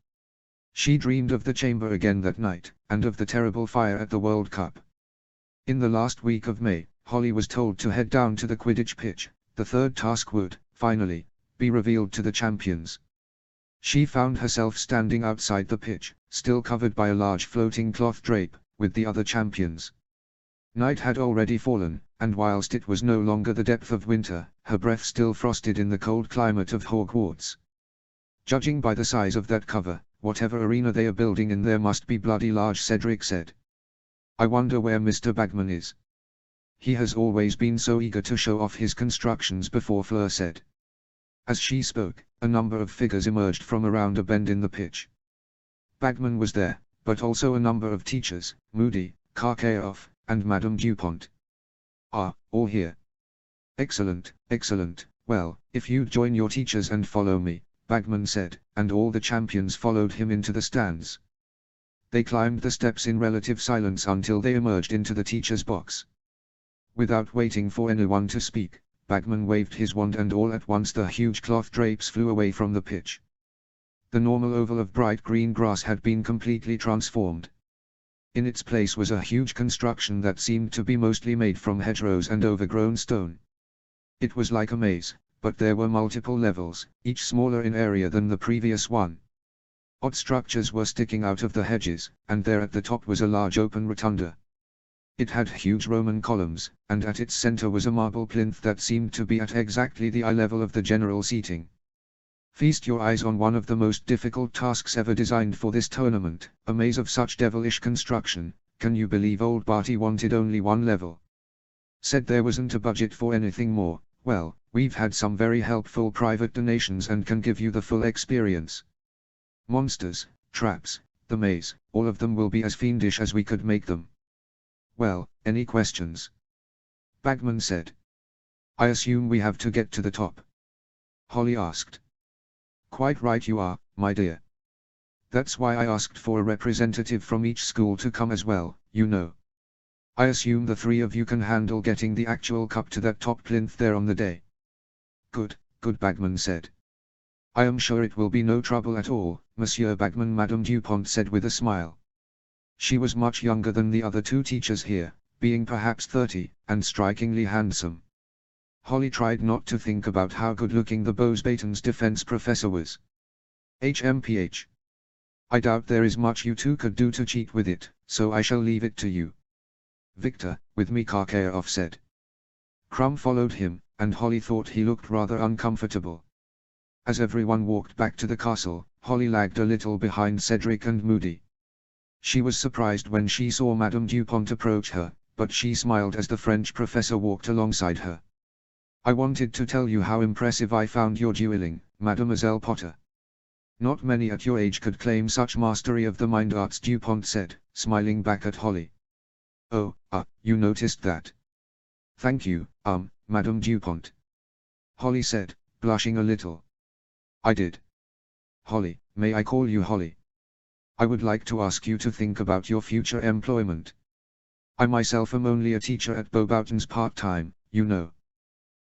She dreamed of the chamber again that night, and of the terrible fire at the World Cup. In the last week of May, Holly was told to head down to the Quidditch pitch. The third task would, finally, be revealed to the champions. She found herself standing outside the pitch, still covered by a large floating cloth drape, with the other champions. Night had already fallen, and whilst it was no longer the depth of winter, her breath still frosted in the cold climate of Hogwarts. "Judging by the size of that cover, whatever arena they are building in there must be bloody large," Cedric said. "I wonder where Mr. Bagman is. He has always been so eager to show off his constructions before," Fleur said. As she spoke, a number of figures emerged from around a bend in the pitch. Bagman was there, but also a number of teachers, Moody, Karkaroff, and Madame Dupont. "Ah, all here. Excellent. Well, if you'd join your teachers and follow me," Bagman said, and all the champions followed him into the stands. They climbed the steps in relative silence until they emerged into the teacher's box. Without waiting for anyone to speak, Bagman waved his wand and all at once the huge cloth drapes flew away from the pitch. The normal oval of bright green grass had been completely transformed. In its place was a huge construction that seemed to be mostly made from hedgerows and overgrown stone. It was like a maze, but there were multiple levels, each smaller in area than the previous one. Odd structures were sticking out of the hedges, and there at the top was a large open rotunda. It had huge Roman columns, and at its center was a marble plinth that seemed to be at exactly the eye level of the general seating. Feast your eyes on one of the most difficult tasks ever designed for this tournament, a maze of such devilish construction. Can you believe old Barty wanted only one level? Said there wasn't a budget for anything more. Well, we've had some very helpful private donations and can give you the full experience. Monsters, traps, the maze, all of them will be as fiendish as we could make them. Well, any questions? Bagman said. I assume we have to get to the top? Holly asked. Quite right you are, my dear. That's why I asked for a representative from each school to come as well, you know. I assume the three of you can handle getting the actual cup to that top plinth there on the day. Good, Bagman said. I am sure it will be no trouble at all, Monsieur Bagman, Madame Dupont said with a smile. She was much younger than the other two teachers here, being perhaps 30, and strikingly handsome. Holly tried not to think about how good-looking the Bosbaton's defense professor was. HMPH. I doubt there is much you two could do to cheat with it, so I shall leave it to you. Victor, with Mikhailov said. Crumb followed him, and Holly thought he looked rather uncomfortable. As everyone walked back to the castle, Holly lagged a little behind Cedric and Moody. She was surprised when she saw Madame Dupont approach her, but she smiled as the French professor walked alongside her. I wanted to tell you how impressive I found your dueling, Mademoiselle Potter. Not many at your age could claim such mastery of the mind arts, Dupont said, smiling back at Holly. Oh, you noticed that? Thank you, Madame Dupont. Holly said, blushing a little. I did. Holly, may I call you Holly? I would like to ask you to think about your future employment. I myself am only a teacher at Bosbaton's part-time, you know.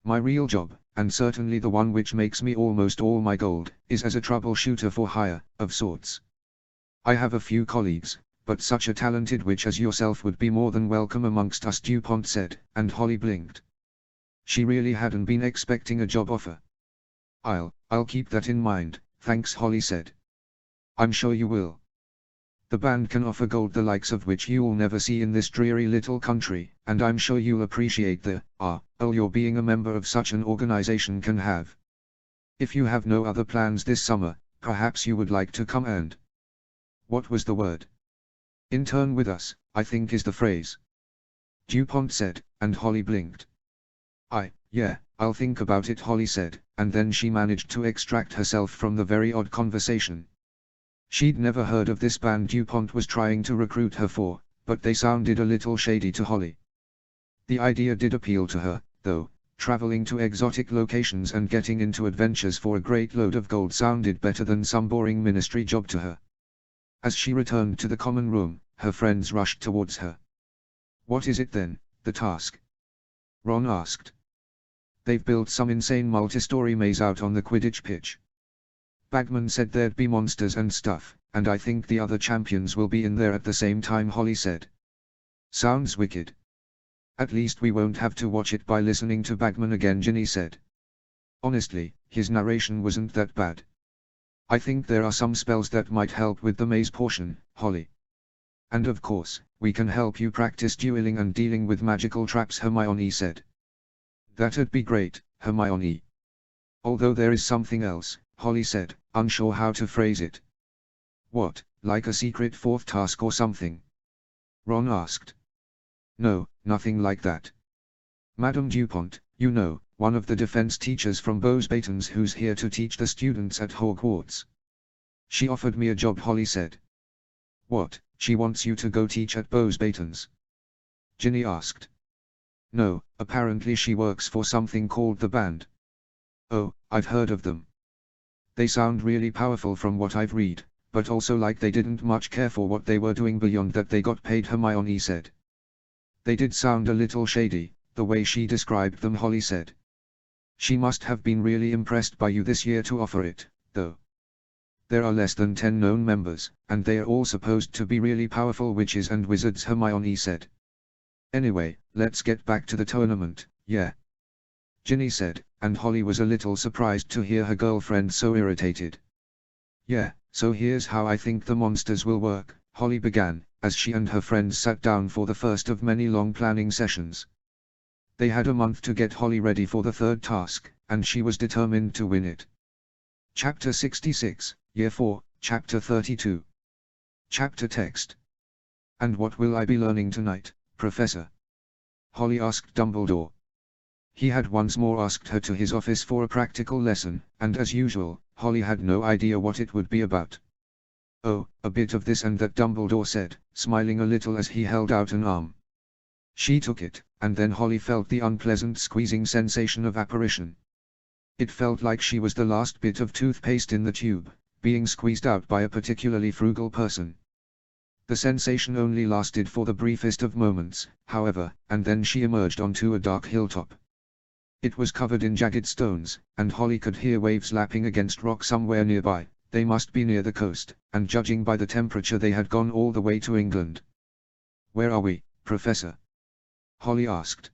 My real job, and certainly the one which makes me almost all my gold, is as a troubleshooter for hire, of sorts. I have a few colleagues, but such a talented witch as yourself would be more than welcome amongst us, Dupont said, and Holly blinked. She really hadn't been expecting a job offer. I'll keep that in mind, thanks, Holly said. I'm sure you will. The band can offer gold the likes of which you'll never see in this dreary little country, and I'm sure you'll appreciate the, your being a member of such an organization can have. If you have no other plans this summer, perhaps you would like to come and... What was the word? Intern with us, I think is the phrase. Dupont said, and Holly blinked. Yeah, I'll think about it, Holly said, and then she managed to extract herself from the very odd conversation. She'd never heard of this band Dupont was trying to recruit her for, but they sounded a little shady to Holly. The idea did appeal to her, though. Traveling to exotic locations and getting into adventures for a great load of gold sounded better than some boring ministry job to her. As she returned to the common room, her friends rushed towards her. What is it then, the task? Ron asked. They've built some insane multi-story maze out on the Quidditch pitch. Bagman said there'd be monsters and stuff, and I think the other champions will be in there at the same time, Holly said. Sounds wicked. At least we won't have to watch it by listening to Bagman again, Ginny said. Honestly, his narration wasn't that bad. I think there are some spells that might help with the maze portion, Holly. And of course, we can help you practice dueling and dealing with magical traps, Hermione said. That'd be great, Hermione. Although there is something else, Holly said, unsure how to phrase it. What, like a secret fourth task or something? Ron asked. No, nothing like that. Madame Dupont, you know, one of the defense teachers from Bosbaton's who's here to teach the students at Hogwarts. She offered me a job, Holly said. What, she wants you to go teach at Bosbaton's? Ginny asked. No, apparently she works for something called the Band. Oh, I've heard of them. They sound really powerful from what I've read, but also like they didn't much care for what they were doing beyond that they got paid, Hermione said. They did sound a little shady, the way she described them, Holly said. She must have been really impressed by you this year to offer it, though. There are less than 10 known members, and they are all supposed to be really powerful witches and wizards, Hermione said. Anyway, let's get back to the tournament, yeah. Ginny said, and Holly was a little surprised to hear her girlfriend so irritated. Yeah, so here's how I think the monsters will work, Holly began, as she and her friends sat down for the first of many long planning sessions. They had a month to get Holly ready for the third task, and she was determined to win it. Chapter 66, Year 4, Chapter 32. Chapter Text. And what will I be learning tonight, Professor? Holly asked Dumbledore. He had once more asked her to his office for a practical lesson, and as usual, Holly had no idea what it would be about. Oh, a bit of this and that, Dumbledore said, smiling a little as he held out an arm. She took it, and then Holly felt the unpleasant squeezing sensation of apparition. It felt like she was the last bit of toothpaste in the tube, being squeezed out by a particularly frugal person. The sensation only lasted for the briefest of moments, however, and then she emerged onto a dark hilltop. It was covered in jagged stones, and Holly could hear waves lapping against rock somewhere nearby. They must be near the coast, and judging by the temperature they had gone all the way to England. Where are we, Professor? Holly asked.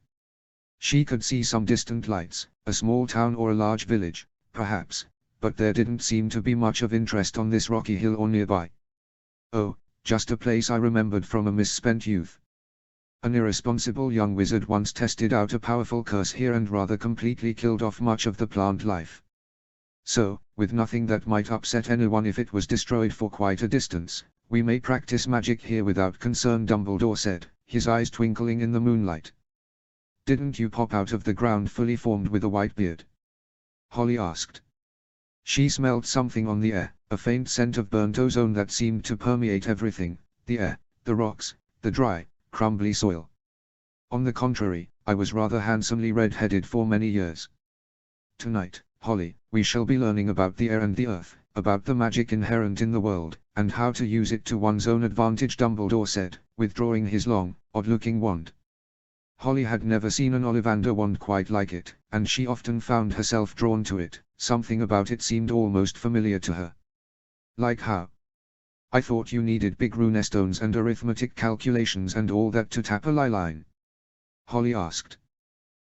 She could see some distant lights, a small town or a large village, perhaps, but there didn't seem to be much of interest on this rocky hill or nearby. Oh, just a place I remembered from a misspent youth. An irresponsible young wizard once tested out a powerful curse here and rather completely killed off much of the plant life. So, with nothing that might upset anyone if it was destroyed for quite a distance, we may practice magic here without concern, Dumbledore said, his eyes twinkling in the moonlight. Didn't you pop out of the ground fully formed with a white beard? Holly asked. She smelled something on the air, a faint scent of burnt ozone that seemed to permeate everything, the air, the rocks, the dry, crumbly soil. On the contrary, I was rather handsomely red-headed for many years. Tonight, Holly, we shall be learning about the air and the earth, about the magic inherent in the world, and how to use it to one's own advantage, Dumbledore said, withdrawing his long, odd-looking wand. Holly had never seen an Ollivander wand quite like it, and she often found herself drawn to it. Something about it seemed almost familiar to her. Like how? I thought you needed big runestones and arithmetic calculations and all that to tap a liline. Holly asked.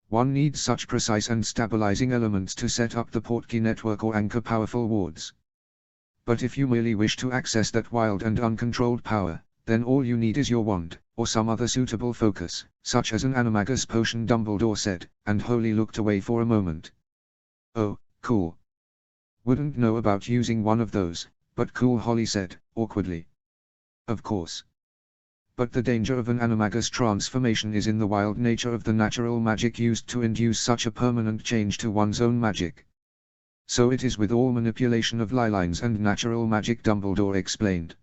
One needs such precise and stabilizing elements to set up the Portkey network or anchor powerful wards. But if you merely wish to access that wild and uncontrolled power, then all you need is your wand, or some other suitable focus, such as an animagus potion, Dumbledore said, and Holly looked away for a moment. Oh, cool. Wouldn't know about using one of those, but cool, Holly said, awkwardly. Of course. But the danger of an animagus transformation is in the wild nature of the natural magic used to induce such a permanent change to one's own magic. So it is with all manipulation of lilines and natural magic, Dumbledore explained.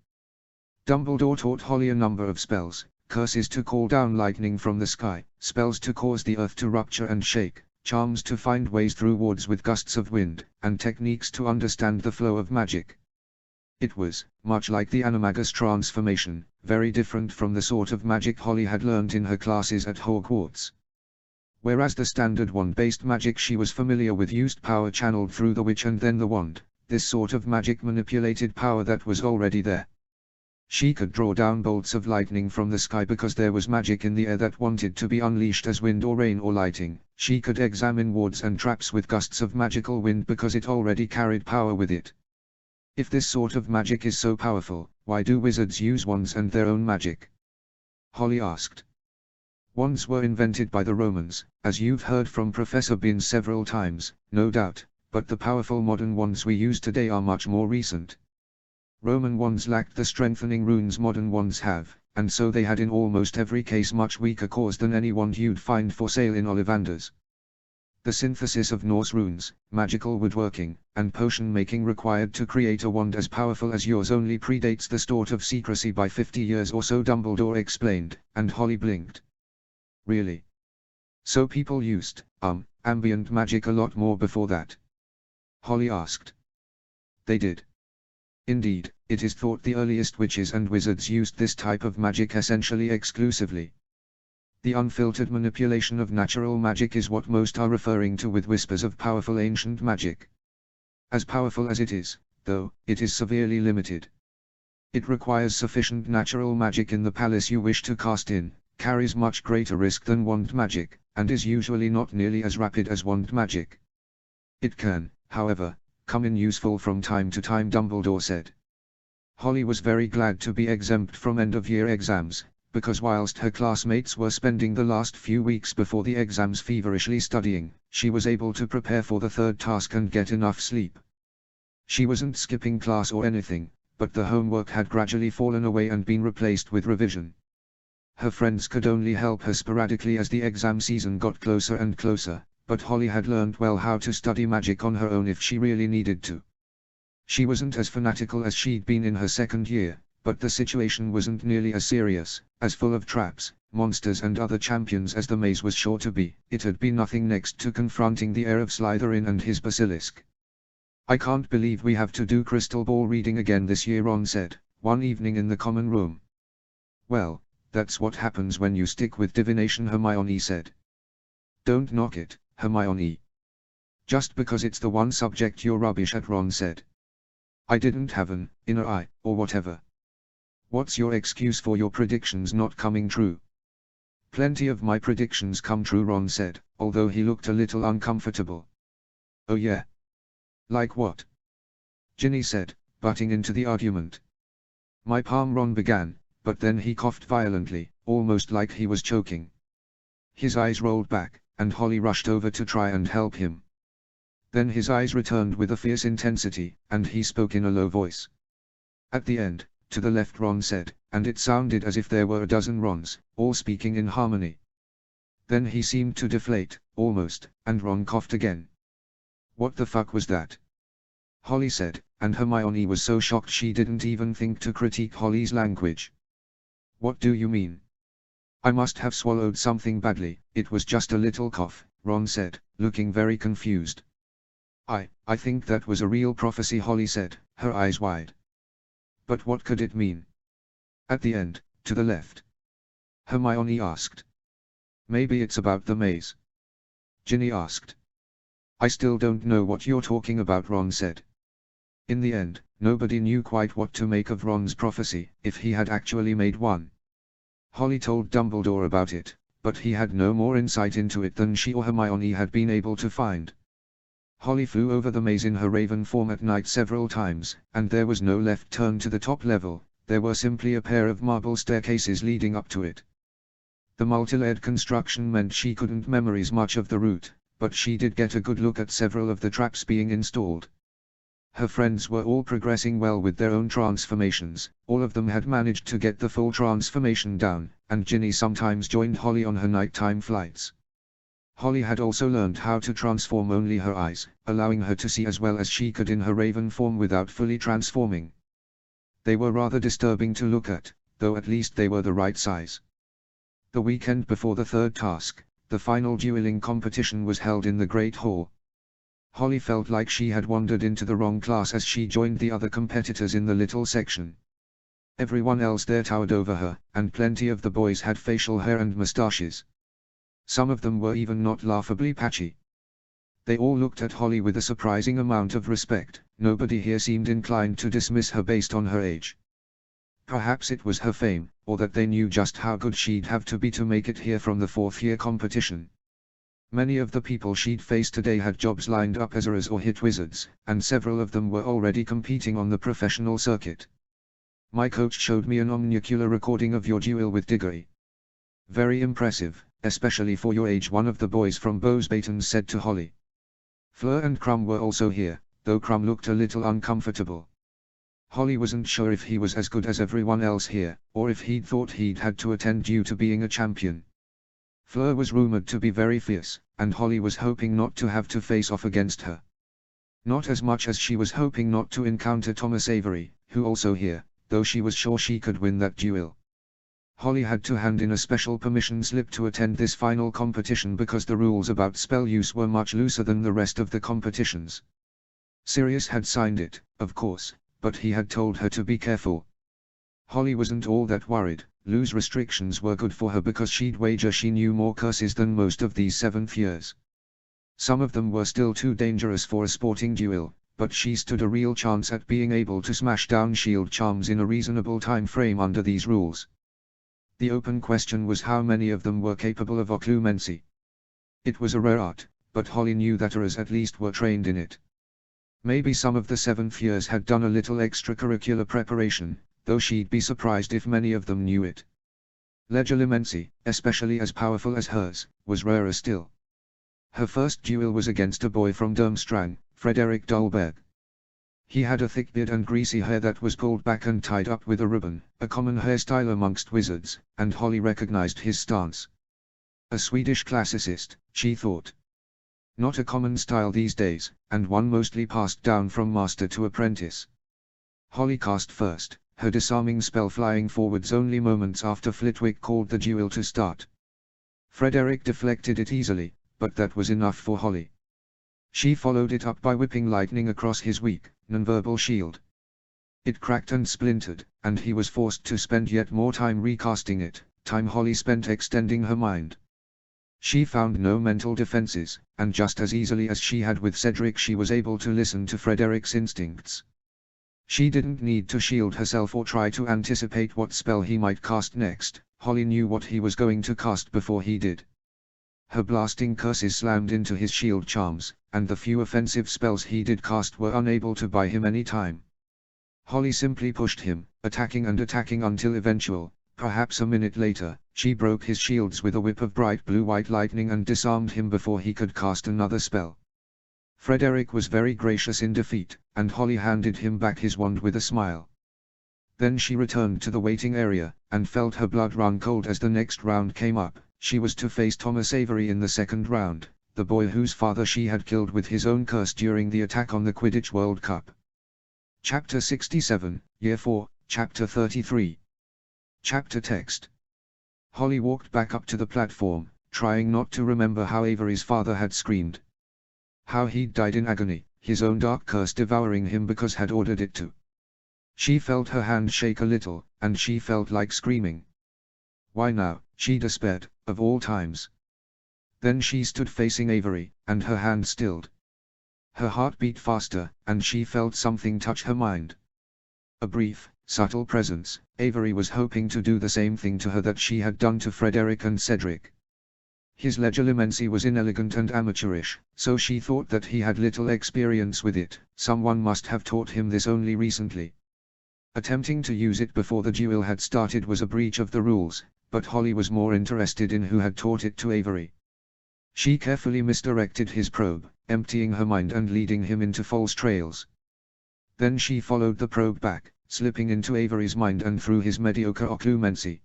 Dumbledore taught Holly a number of spells, curses to call down lightning from the sky, spells to cause the earth to rupture and shake, charms to find ways through woods with gusts of wind, and techniques to understand the flow of magic. It was, much like the animagus transformation, very different from the sort of magic Holly had learned in her classes at Hogwarts. Whereas the standard wand-based magic she was familiar with used power channeled through the witch and then the wand, this sort of magic manipulated power that was already there. She could draw down bolts of lightning from the sky because there was magic in the air that wanted to be unleashed as wind or rain or lighting. She could examine wards and traps with gusts of magical wind because it already carried power with it. If this sort of magic is so powerful, why do wizards use wands and their own magic? Holly asked. Wands were invented by the Romans, as you've heard from Professor Bean several times, no doubt, but the powerful modern wands we use today are much more recent. Roman wands lacked the strengthening runes modern wands have, and so they had in almost every case much weaker cores than any wand you'd find for sale in Ollivanders. The synthesis of Norse runes, magical woodworking, and potion-making required to create a wand as powerful as yours only predates the start of secrecy by 50 years or so, Dumbledore explained, and Holly blinked. Really? So people used, ambient magic a lot more before that? Holly asked. They did. Indeed, it is thought the earliest witches and wizards used this type of magic essentially exclusively. The unfiltered manipulation of natural magic is what most are referring to with whispers of powerful ancient magic. As powerful as it is, though, it is severely limited. It requires sufficient natural magic in the palace you wish to cast in, carries much greater risk than wand magic, and is usually not nearly as rapid as wand magic. It can, however, come in useful from time to time, Dumbledore said. Holly was very glad to be exempt from end-of-year exams, because whilst her classmates were spending the last few weeks before the exams feverishly studying, she was able to prepare for the third task and get enough sleep. She wasn't skipping class or anything, but the homework had gradually fallen away and been replaced with revision. Her friends could only help her sporadically as the exam season got closer and closer, but Holly had learned well how to study magic on her own if she really needed to. She wasn't as fanatical as she'd been in her second year, but the situation wasn't nearly as serious, as full of traps, monsters and other champions as the maze was sure to be. It had been nothing next to confronting the heir of Slytherin and his basilisk. I can't believe we have to do crystal ball reading again this year, Ron said, one evening in the common room. Well, that's what happens when you stick with divination, Hermione said. Don't knock it, Hermione. Just because it's the one subject you're rubbish at, Ron said. I didn't have an inner eye, or whatever. What's your excuse for your predictions not coming true? Plenty of my predictions come true, Ron said, although he looked a little uncomfortable. Oh yeah? Like what? Ginny said, butting into the argument. My palm, Ron began, but then he coughed violently, almost like he was choking. His eyes rolled back, and Holly rushed over to try and help him. Then his eyes returned with a fierce intensity, and he spoke in a low voice. At the end, to the left, Ron said, and it sounded as if there were a dozen Rons, all speaking in harmony. Then he seemed to deflate, almost, and Ron coughed again. What the fuck was that? Holly said, and Hermione was so shocked she didn't even think to critique Holly's language. What do you mean? I must have swallowed something badly. It was just a little cough, Ron said, looking very confused. I think that was a real prophecy, Holly said, her eyes wide. But what could it mean? At the end, to the left, Hermione asked. Maybe it's about the maze, Ginny asked. I still don't know what you're talking about, Ron said. In the end, nobody knew quite what to make of Ron's prophecy, if he had actually made one. Holly told Dumbledore about it, but he had no more insight into it than she or Hermione had been able to find. Holly flew over the maze in her raven form at night several times, and there was no left turn to the top level, there were simply a pair of marble staircases leading up to it. The multi-layered construction meant she couldn't memorize much of the route, but she did get a good look at several of the traps being installed. Her friends were all progressing well with their own transformations, all of them had managed to get the full transformation down, and Ginny sometimes joined Holly on her nighttime flights. Holly had also learned how to transform only her eyes, allowing her to see as well as she could in her raven form without fully transforming. They were rather disturbing to look at, though at least they were the right size. The weekend before the third task, the final dueling competition was held in the Great Hall. Holly felt like she had wandered into the wrong class as she joined the other competitors in the little section. Everyone else there towered over her, and plenty of the boys had facial hair and mustaches. Some of them were even not laughably patchy. They all looked at Holly with a surprising amount of respect. Nobody here seemed inclined to dismiss her based on her age. Perhaps it was her fame, or that they knew just how good she'd have to be to make it here from the fourth-year competition. Many of the people she'd faced today had jobs lined up as Aurors or hit wizards, and several of them were already competing on the professional circuit. My coach showed me an omnicular recording of your duel with Diggory. Very impressive, especially for your age, one of the boys from Beauxbatons said to Holly. Fleur and Krum were also here, though Krum looked a little uncomfortable. Holly wasn't sure if he was as good as everyone else here, or if he'd thought he'd had to attend due to being a champion. Fleur was rumored to be very fierce, and Holly was hoping not to have to face off against her. Not as much as she was hoping not to encounter Thomas Avery, who also here, though she was sure she could win that duel. Holly had to hand in a special permission slip to attend this final competition because the rules about spell use were much looser than the rest of the competitions. Sirius had signed it, of course, but he had told her to be careful. Holly wasn't all that worried. Loose restrictions were good for her because she'd wager she knew more curses than most of these 7th years. Some of them were still too dangerous for a sporting duel, but she stood a real chance at being able to smash down shield charms in a reasonable time frame under these rules. The open question was how many of them were capable of occlumency. It was a rare art, but Holly knew that Aurors at least were trained in it. Maybe some of the 7th years had done a little extracurricular preparation, though she'd be surprised if many of them knew it. Legilimency, especially as powerful as hers, was rarer still. Her first duel was against a boy from Durmstrang, Frederick Dolberg. He had a thick beard and greasy hair that was pulled back and tied up with a ribbon, a common hairstyle amongst wizards, and Holly recognized his stance. A Swedish classicist, she thought. Not a common style these days, and one mostly passed down from master to apprentice. Holly cast first, her disarming spell flying forwards only moments after Flitwick called the duel to start. Frederick deflected it easily, but that was enough for Holly. She followed it up by whipping lightning across his weak, nonverbal shield. It cracked and splintered, and he was forced to spend yet more time recasting it, time Holly spent extending her mind. She found no mental defenses, and just as easily as she had with Cedric she was able to listen to Frederick's instincts. She didn't need to shield herself or try to anticipate what spell he might cast next, Holly knew what he was going to cast before he did. Her blasting curses slammed into his shield charms, and the few offensive spells he did cast were unable to buy him any time. Holly simply pushed him, attacking and attacking until eventually, perhaps a minute later, she broke his shields with a whip of bright blue-white lightning and disarmed him before he could cast another spell. Frederick was very gracious in defeat, and Holly handed him back his wand with a smile. Then she returned to the waiting area, and felt her blood run cold as the next round came up. She was to face Thomas Avery in the second round, the boy whose father she had killed with his own curse during the attack on the Quidditch World Cup. Chapter 67, Year 4, Chapter 33. Chapter Text. Holly walked back up to the platform, trying not to remember how Avery's father had screamed. How he'd died in agony, his own dark curse devouring him because had ordered it to. She felt her hand shake a little, and she felt like screaming. Why now, she despaired, of all times. Then she stood facing Avery, and her hand stilled. Her heart beat faster, and she felt something touch her mind. A brief, subtle presence. Avery was hoping to do the same thing to her that she had done to Frederick and Cedric. His legilimency was inelegant and amateurish, so she thought that he had little experience with it. Someone must have taught him this only recently. Attempting to use it before the duel had started was a breach of the rules, but Holly was more interested in who had taught it to Avery. She carefully misdirected his probe, emptying her mind and leading him into false trails. Then she followed the probe back, slipping into Avery's mind and through his mediocre occlumency.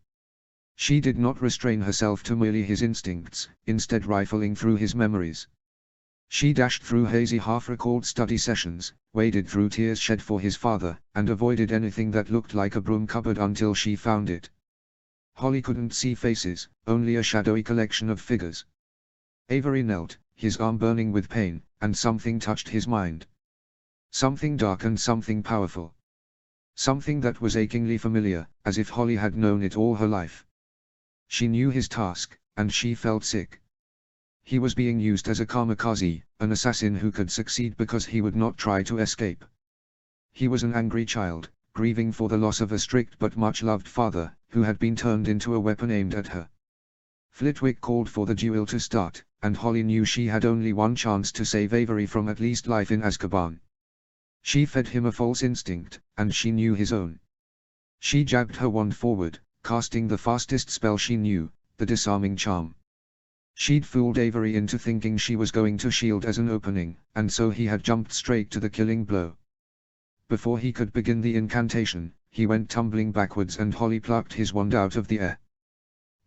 She did not restrain herself to merely his instincts, instead rifling through his memories. She dashed through hazy half-recalled study sessions, waded through tears shed for his father, and avoided anything that looked like a broom cupboard until she found it. Holly couldn't see faces, only a shadowy collection of figures. Avery knelt, his arm burning with pain, and something touched his mind. Something dark and something powerful. Something that was achingly familiar, as if Holly had known it all her life. She knew his task, and she felt sick. He was being used as a kamikaze, an assassin who could succeed because he would not try to escape. He was an angry child, grieving for the loss of a strict but much-loved father, who had been turned into a weapon aimed at her. Flitwick called for the duel to start, and Holly knew she had only one chance to save Avery from at least life in Azkaban. She fed him a false instinct, and she knew his own. She jabbed her wand forward, casting the fastest spell she knew, the disarming charm. She'd fooled Avery into thinking she was going to shield as an opening, and so he had jumped straight to the killing blow. Before he could begin the incantation, he went tumbling backwards and Holly plucked his wand out of the air.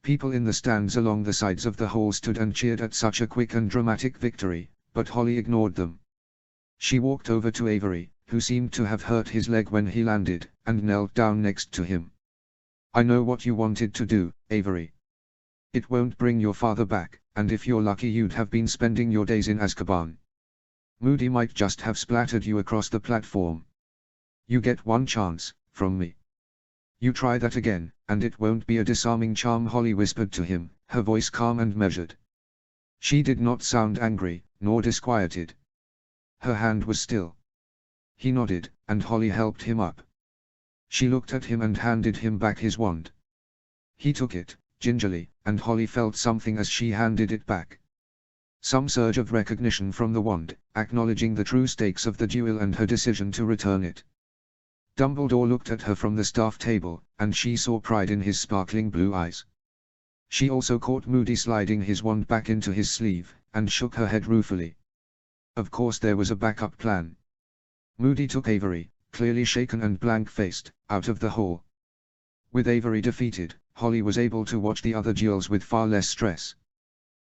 People in the stands along the sides of the hall stood and cheered at such a quick and dramatic victory, but Holly ignored them. She walked over to Avery, who seemed to have hurt his leg when he landed, and knelt down next to him. "I know what you wanted to do, Avery. It won't bring your father back, and if you're lucky you'd have been spending your days in Azkaban. Moody might just have splattered you across the platform. You get one chance, from me. You try that again, and it won't be a disarming charm," Holly whispered to him, her voice calm and measured. She did not sound angry, nor disquieted. Her hand was still. He nodded, and Holly helped him up. She looked at him and handed him back his wand. He took it, gingerly, and Holly felt something as she handed it back. Some surge of recognition from the wand, acknowledging the true stakes of the duel and her decision to return it. Dumbledore looked at her from the staff table, and she saw pride in his sparkling blue eyes. She also caught Moody sliding his wand back into his sleeve, and shook her head ruefully. Of course there was a backup plan. Moody took Avery, clearly shaken and blank-faced, out of the hall. With Avery defeated, Holly was able to watch the other duels with far less stress.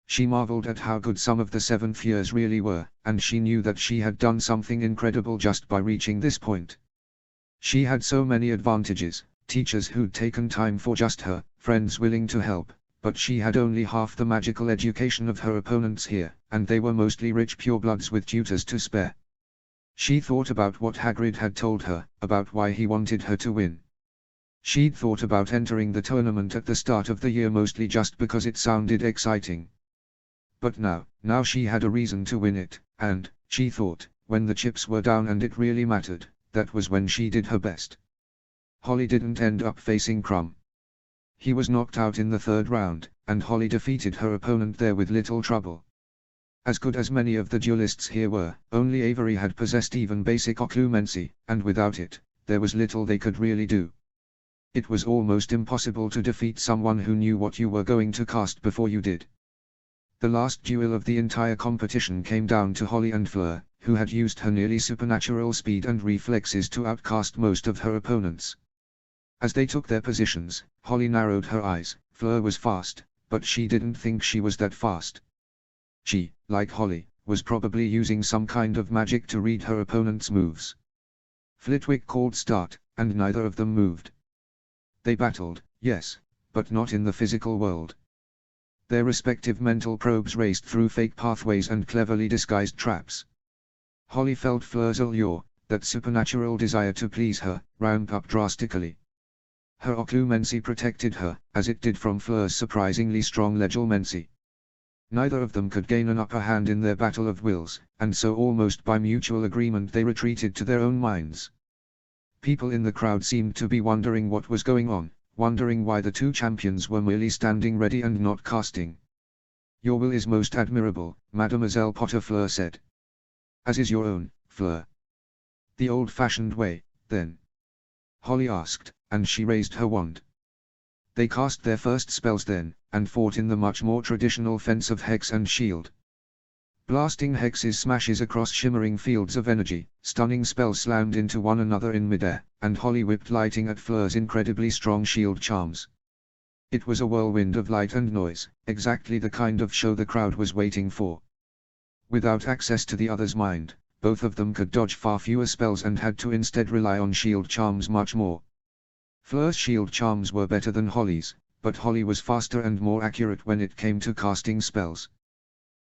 She marveled at how good some of the Seventh Years really were, and she knew that she had done something incredible just by reaching this point. She had so many advantages, teachers who'd taken time for just her, friends willing to help, but she had only half the magical education of her opponents here, and they were mostly rich purebloods with tutors to spare. She thought about what Hagrid had told her, about why he wanted her to win. She'd thought about entering the tournament at the start of the year mostly just because it sounded exciting. But now she had a reason to win it, and, she thought, when the chips were down and it really mattered, that was when she did her best. Holly didn't end up facing Krum. He was knocked out in the third round, and Holly defeated her opponent there with little trouble. As good as many of the duelists here were, only Avery had possessed even basic occlumency, and without it, there was little they could really do. It was almost impossible to defeat someone who knew what you were going to cast before you did. The last duel of the entire competition came down to Holly and Fleur, who had used her nearly supernatural speed and reflexes to outcast most of her opponents. As they took their positions, Holly narrowed her eyes. Fleur was fast, but she didn't think she was that fast. She, like Holly, was probably using some kind of magic to read her opponent's moves. Flitwick called start, and neither of them moved. They battled, yes, but not in the physical world. Their respective mental probes raced through fake pathways and cleverly disguised traps. Holly felt Fleur's allure, that supernatural desire to please her, ramp up drastically. Her occlumency protected her, as it did from Fleur's surprisingly strong legilmency. Neither of them could gain an upper hand in their battle of wills, and so almost by mutual agreement they retreated to their own minds. People in the crowd seemed to be wondering what was going on, wondering why the two champions were merely standing ready and not casting. "Your will is most admirable, Mademoiselle Potter," Fleur said. "As is your own, Fleur." "The old-fashioned way, then?" Holly asked, and she raised her wand. They cast their first spells then, and fought in the much more traditional fence of hex and shield. Blasting hexes smashes across shimmering fields of energy, stunning spells slammed into one another in midair, and Holly whipped lighting at Fleur's incredibly strong shield charms. It was a whirlwind of light and noise, exactly the kind of show the crowd was waiting for. Without access to the other's mind, both of them could dodge far fewer spells and had to instead rely on shield charms much more. Fleur's shield charms were better than Holly's, but Holly was faster and more accurate when it came to casting spells.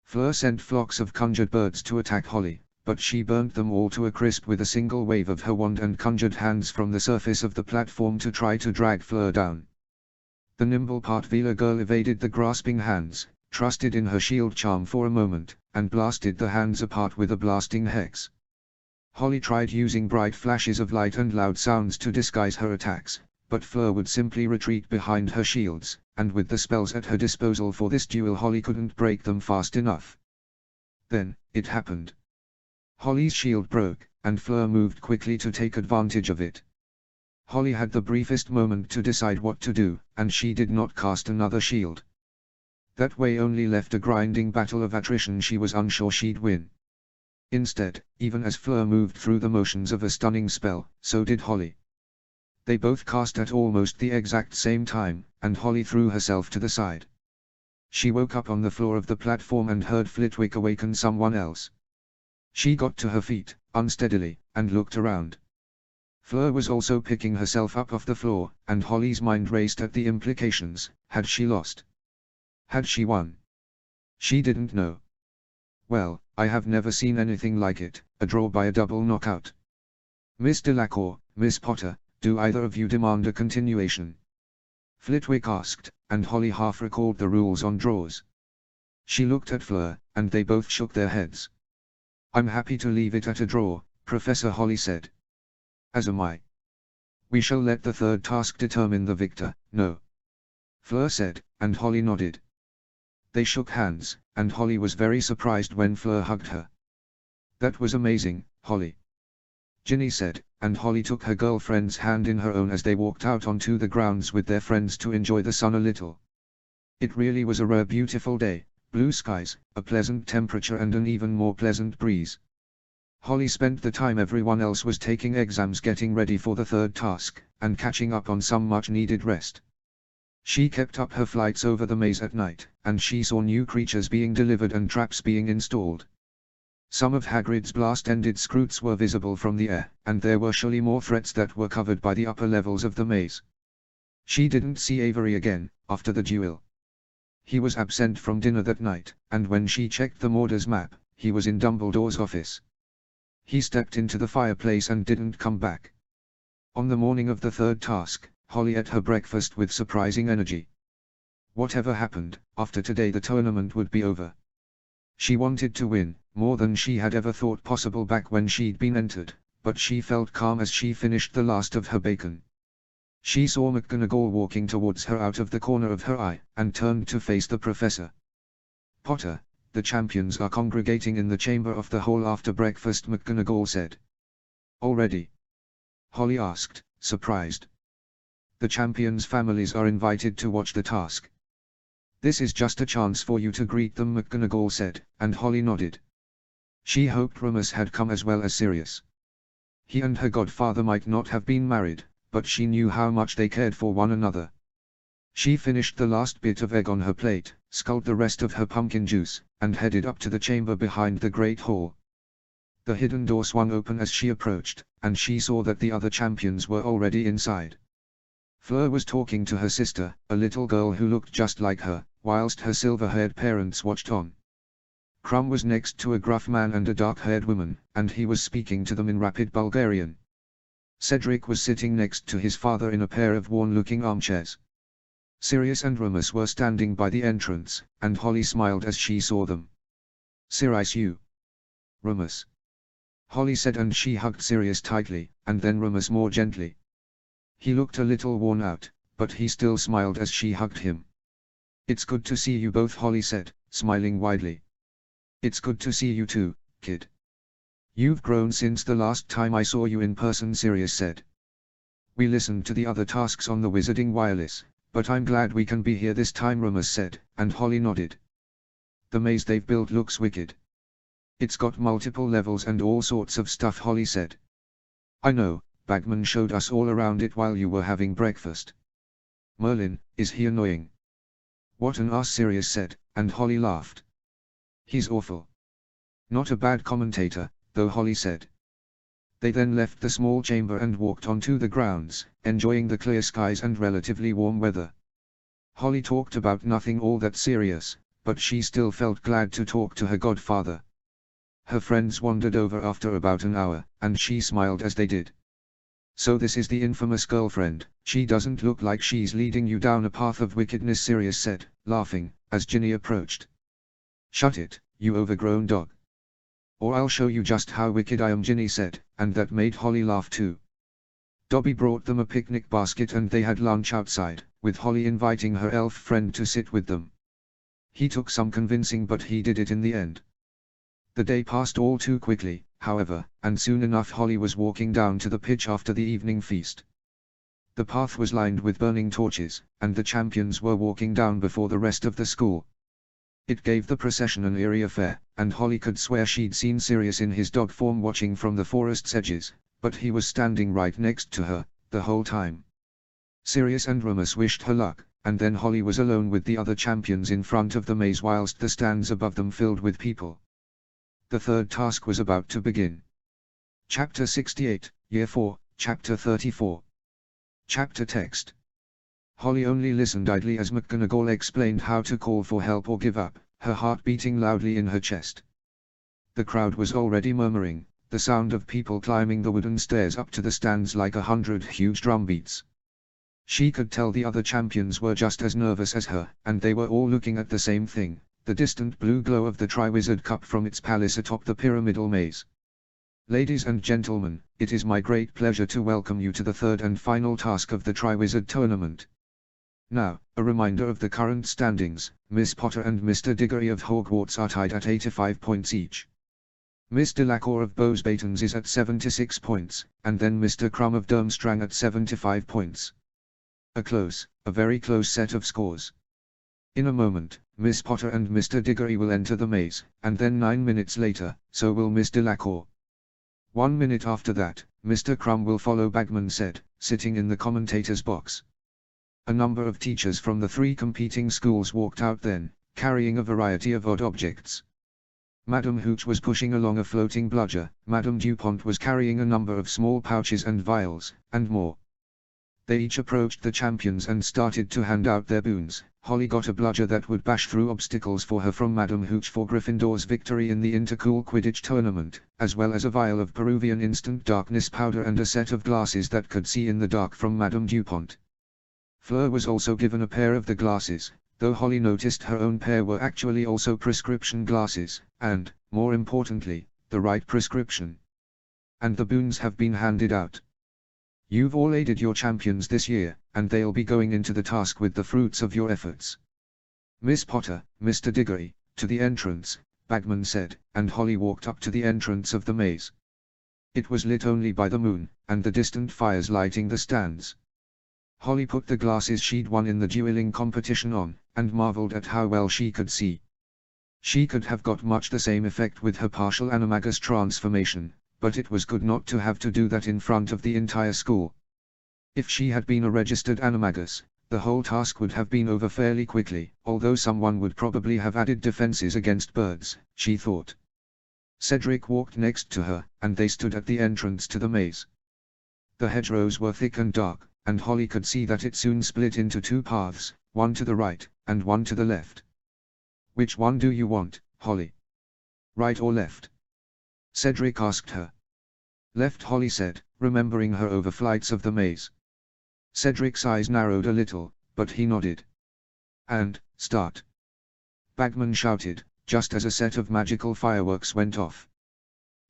Fleur sent flocks of conjured birds to attack Holly, but she burnt them all to a crisp with a single wave of her wand and conjured hands from the surface of the platform to try to drag Fleur down. The nimble Partvila girl evaded the grasping hands, trusted in her shield charm for a moment, and blasted the hands apart with a blasting hex. Holly tried using bright flashes of light and loud sounds to disguise her attacks, but Fleur would simply retreat behind her shields, and with the spells at her disposal for this duel Holly couldn't break them fast enough. Then, it happened. Holly's shield broke, and Fleur moved quickly to take advantage of it. Holly had the briefest moment to decide what to do, and she did not cast another shield. That way only left a grinding battle of attrition she was unsure she'd win. Instead, even as Fleur moved through the motions of a stunning spell, so did Holly. They both cast at almost the exact same time, and Holly threw herself to the side. She woke up on the floor of the platform and heard Flitwick awaken someone else. She got to her feet, unsteadily, and looked around. Fleur was also picking herself up off the floor, and Holly's mind raced at the implications. Had she lost? Had she won? She didn't know. "Well, I have never seen anything like it, a draw by a double knockout. Miss Delacour, Miss Potter, do either of you demand a continuation?" Flitwick asked, and Holly half recalled the rules on draws. She looked at Fleur, and they both shook their heads. "I'm happy to leave it at a draw," Professor Holly said. "As am I. We shall let the third task determine the victor, no?" Fleur said, and Holly nodded. They shook hands, and Holly was very surprised when Fleur hugged her. "That was amazing, Holly," Ginny said, and Holly took her girlfriend's hand in her own as they walked out onto the grounds with their friends to enjoy the sun a little. It really was a rare beautiful day, blue skies, a pleasant temperature and an even more pleasant breeze. Holly spent the time everyone else was taking exams getting ready for the third task, and catching up on some much-needed rest. She kept up her flights over the maze at night, and she saw new creatures being delivered and traps being installed. Some of Hagrid's blast-ended scroots were visible from the air, and there were surely more threats that were covered by the upper levels of the maze. She didn't see Avery again, after the duel. He was absent from dinner that night, and when she checked the Mordor's map, he was in Dumbledore's office. He stepped into the fireplace and didn't come back. On the morning of the third task, Holly ate her breakfast with surprising energy. Whatever happened, after today the tournament would be over. She wanted to win, more than she had ever thought possible back when she'd been entered, but she felt calm as she finished the last of her bacon. She saw McGonagall walking towards her out of the corner of her eye, and turned to face the professor. "Potter, the champions are congregating in the chamber of the hall after breakfast," McGonagall said. "Already?" Holly asked, surprised. "The champions' families are invited to watch the task." "This is just a chance for you to greet them," McGonagall said, and Holly nodded. She hoped Remus had come as well as Sirius. He and her godfather might not have been married, but she knew how much they cared for one another. She finished the last bit of egg on her plate, sculled the rest of her pumpkin juice, and headed up to the chamber behind the Great Hall. The hidden door swung open as she approached, and she saw that the other champions were already inside. Fleur was talking to her sister, a little girl who looked just like her, whilst her silver-haired parents watched on. Krum was next to a gruff man and a dark-haired woman, and he was speaking to them in rapid Bulgarian. Cedric was sitting next to his father in a pair of worn-looking armchairs. Sirius and Remus were standing by the entrance, and Holly smiled as she saw them. "Sirius, you." "Remus," Holly said, and she hugged Sirius tightly, and then Remus more gently. He looked a little worn out, but he still smiled as she hugged him. "It's good to see you both," Holly said, smiling widely. "It's good to see you too, kid. You've grown since the last time I saw you in person," Sirius said. "We listened to the other tasks on the Wizarding Wireless, but I'm glad we can be here this time," Remus said, and Holly nodded. "The maze they've built looks wicked. It's got multiple levels and all sorts of stuff," Holly said. "I know, Bagman showed us all around it while you were having breakfast." "Merlin, is he annoying?" "What an ass," Sirius said, and Holly laughed. "He's awful. Not a bad commentator, though," Holly said. They then left the small chamber and walked onto the grounds, enjoying the clear skies and relatively warm weather. Holly talked about nothing all that serious, but she still felt glad to talk to her godfather. Her friends wandered over after about an hour, and she smiled as they did. "So this is the infamous girlfriend. She doesn't look like she's leading you down a path of wickedness," Sirius said, laughing, as Ginny approached. "Shut it, you overgrown dog. Or I'll show you just how wicked I am," Ginny said, and that made Holly laugh too. Dobby brought them a picnic basket and they had lunch outside, with Holly inviting her elf friend to sit with them. He took some convincing, but he did it in the end. The day passed all too quickly, however, and soon enough Holly was walking down to the pitch after the evening feast. The path was lined with burning torches, and the champions were walking down before the rest of the school. It gave the procession an eerie affair, and Holly could swear she'd seen Sirius in his dog form watching from the forest's edges, but he was standing right next to her, the whole time. Sirius and Remus wished her luck, and then Holly was alone with the other champions in front of the maze whilst the stands above them filled with people. The third task was about to begin. Chapter 68, Year 4, Chapter 34. Chapter Text. Holly only listened idly as McGonagall explained how to call for help or give up, her heart beating loudly in her chest. The crowd was already murmuring, the sound of people climbing the wooden stairs up to the stands like 100 huge drumbeats. She could tell the other champions were just as nervous as her, and they were all looking at the same thing, the distant blue glow of the Triwizard Cup from its palace atop the pyramidal maze. "Ladies and gentlemen, it is my great pleasure to welcome you to the third and final task of the Triwizard Tournament. Now, a reminder of the current standings: Miss Potter and Mr. Diggory of Hogwarts are tied at 85 points each. Miss Delacour of Beauxbatons is at 76 points, and then Mr. Krum of Durmstrang at 75 points. A very close set of scores. In a moment, Miss Potter and Mr. Diggory will enter the maze, and then 9 minutes later, so will Miss Delacour. 1 minute after that, Mr. Krum will follow," Bagman said, sitting in the commentator's box. A number of teachers from the 3 competing schools walked out then, carrying a variety of odd objects. Madame Hooch was pushing along a floating bludger, Madame Dupont was carrying a number of small pouches and vials, and more. They each approached the champions and started to hand out their boons. Holly got a bludger that would bash through obstacles for her from Madame Hooch for Gryffindor's victory in the Intercool Quidditch tournament, as well as a vial of Peruvian instant darkness powder and a set of glasses that could see in the dark from Madame Dupont. Fleur was also given a pair of the glasses, though Holly noticed her own pair were actually also prescription glasses, and, more importantly, the right prescription. "And the boons have been handed out?" You've all aided your champions this year, and they'll be going into the task with the fruits of your efforts. Miss Potter, Mr. Diggory, to the entrance, Bagman said, and Holly walked up to the entrance of the maze. It was lit only by the moon, and the distant fires lighting the stands. Holly put the glasses she'd won in the dueling competition on, and marveled at how well she could see. She could have got much the same effect with her partial animagus transformation, but it was good not to have to do that in front of the entire school. If she had been a registered animagus, the whole task would have been over fairly quickly, although someone would probably have added defenses against birds, she thought. Cedric walked next to her, and they stood at the entrance to the maze. The hedgerows were thick and dark, and Holly could see that it soon split into two paths, one to the right, and one to the left. Which one do you want, Holly? Right or left? Cedric asked her. Left, Holly said, remembering her overflights of the maze. Cedric's eyes narrowed a little, but he nodded. And, start! Bagman shouted, just as a set of magical fireworks went off.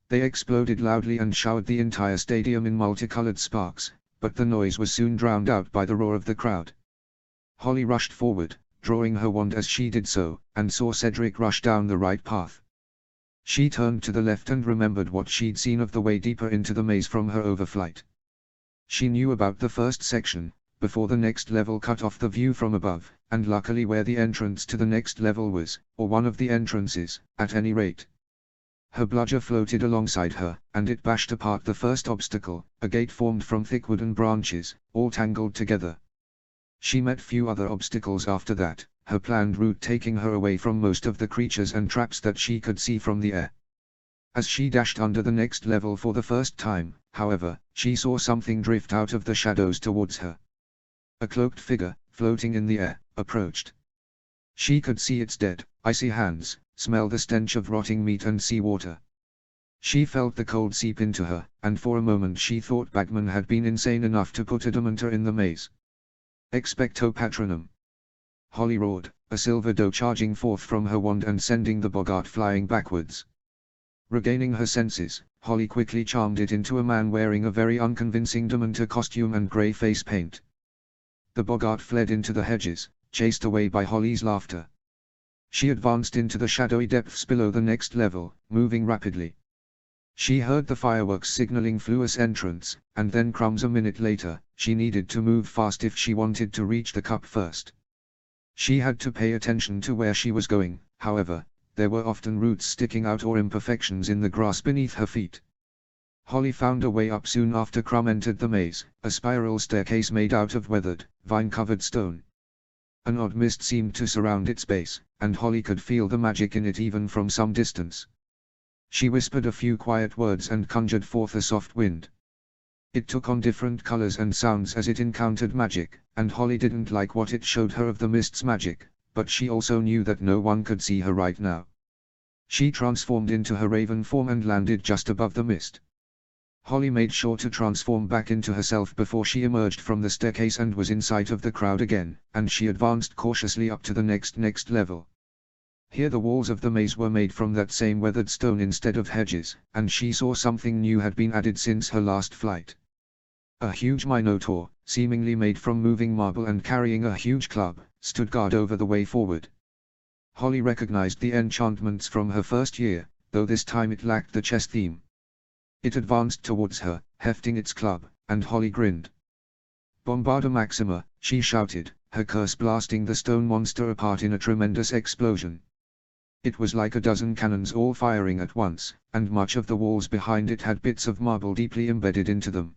They exploded loudly and showered the entire stadium in multicolored sparks, but the noise was soon drowned out by the roar of the crowd. Holly rushed forward, drawing her wand as she did so, and saw Cedric rush down the right path. She turned to the left and remembered what she'd seen of the way deeper into the maze from her overflight. She knew about the first section, before the next level cut off the view from above, and luckily where the entrance to the next level was, or one of the entrances, at any rate. Her bludger floated alongside her, and it bashed apart the first obstacle, a gate formed from thick wooden branches, all tangled together. She met few other obstacles after that, her planned route taking her away from most of the creatures and traps that she could see from the air. As she dashed under the next level for the first time, however, she saw something drift out of the shadows towards her. A cloaked figure, floating in the air, approached. She could see its dead, icy hands, smell the stench of rotting meat and seawater. She felt the cold seep into her, and for a moment she thought Bagman had been insane enough to put a Dementor in the maze. Expecto Patronum! Holly roared, a silver doe charging forth from her wand and sending the boggart flying backwards. Regaining her senses, Holly quickly charmed it into a man wearing a very unconvincing Dementor costume and grey face paint. The boggart fled into the hedges, chased away by Holly's laughter. She advanced into the shadowy depths below the next level, moving rapidly. She heard the fireworks signaling Fluus entrance, and then crumbs a minute later. She needed to move fast if she wanted to reach the cup first. She had to pay attention to where she was going, however, there were often roots sticking out or imperfections in the grass beneath her feet. Holly found a way up soon after Crumb entered the maze, a spiral staircase made out of weathered, vine-covered stone. An odd mist seemed to surround its base, and Holly could feel the magic in it even from some distance. She whispered a few quiet words and conjured forth a soft wind. It took on different colors and sounds as it encountered magic, and Holly didn't like what it showed her of the mist's magic, but she also knew that no one could see her right now. She transformed into her raven form and landed just above the mist. Holly made sure to transform back into herself before she emerged from the staircase and was in sight of the crowd again, and she advanced cautiously up to the next level. Here the walls of the maze were made from that same weathered stone instead of hedges, and she saw something new had been added since her last flight. A huge minotaur, seemingly made from moving marble and carrying a huge club, stood guard over the way forward. Holly recognized the enchantments from her first year, though this time it lacked the chess theme. It advanced towards her, hefting its club, and Holly grinned. Bombarda Maxima, she shouted, her curse blasting the stone monster apart in a tremendous explosion. It was like a dozen cannons all firing at once, and much of the walls behind it had bits of marble deeply embedded into them.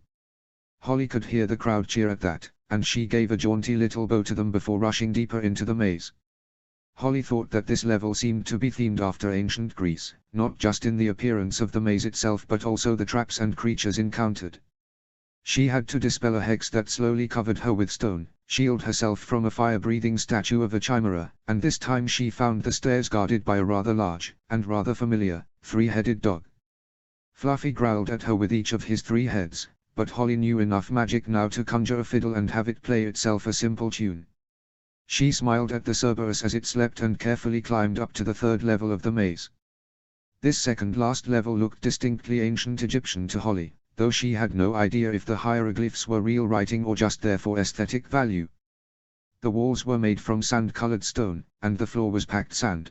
Holly could hear the crowd cheer at that, and she gave a jaunty little bow to them before rushing deeper into the maze. Holly thought that this level seemed to be themed after ancient Greece, not just in the appearance of the maze itself but also the traps and creatures encountered. She had to dispel a hex that slowly covered her with stone, shield herself from a fire-breathing statue of a chimera, and this time she found the stairs guarded by a rather large, and rather familiar, three-headed dog. Fluffy growled at her with each of his 3 heads, but Holly knew enough magic now to conjure a fiddle and have it play itself a simple tune. She smiled at the Cerberus as it slept and carefully climbed up to the 3rd level of the maze. This second-last level looked distinctly ancient Egyptian to Holly, though she had no idea if the hieroglyphs were real writing or just there for aesthetic value. The walls were made from sand-colored stone, and the floor was packed sand.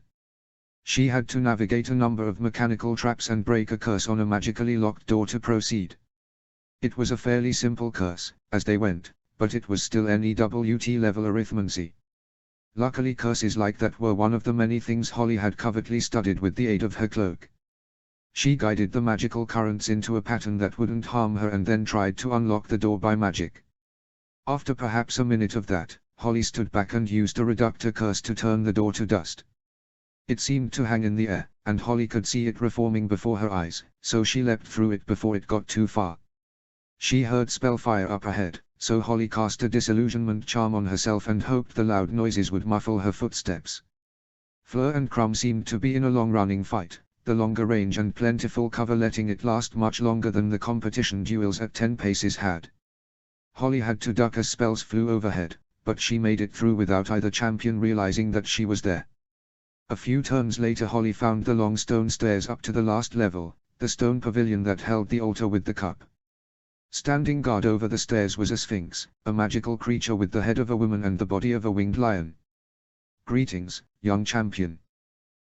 She had to navigate a number of mechanical traps and break a curse on a magically locked door to proceed. It was a fairly simple curse, as they went, but it was still NEWT-level arithmancy. Luckily curses like that were one of the many things Holly had covertly studied with the aid of her cloak. She guided the magical currents into a pattern that wouldn't harm her and then tried to unlock the door by magic. After perhaps a minute of that, Holly stood back and used a reductor curse to turn the door to dust. It seemed to hang in the air, and Holly could see it reforming before her eyes, so she leapt through it before it got too far. She heard spellfire up ahead, so Holly cast a disillusionment charm on herself and hoped the loud noises would muffle her footsteps. Fleur and Crumb seemed to be in a long-running fight, the longer range and plentiful cover letting it last much longer than the competition duels at 10 paces had. Holly had to duck as spells flew overhead, but she made it through without either champion realizing that she was there. A few turns later Holly found the long stone stairs up to the last level, the stone pavilion that held the altar with the cup. Standing guard over the stairs was a sphinx, a magical creature with the head of a woman and the body of a winged lion. "Greetings, young champion.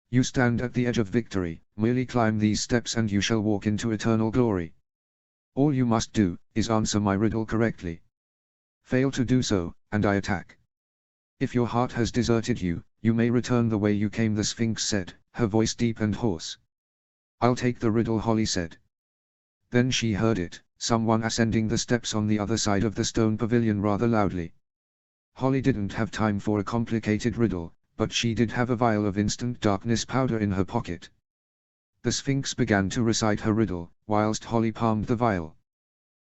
You stand at the edge of victory, merely climb these steps and you shall walk into eternal glory. All you must do, is answer my riddle correctly. Fail to do so, and I attack. If your heart has deserted you, you may return the way you came," the Sphinx said, her voice deep and hoarse. "I'll take the riddle," Holly said. Then she heard it, someone ascending the steps on the other side of the stone pavilion rather loudly. Holly didn't have time for a complicated riddle, but she did have a vial of instant darkness powder in her pocket. The Sphinx began to recite her riddle, whilst Holly palmed the vial.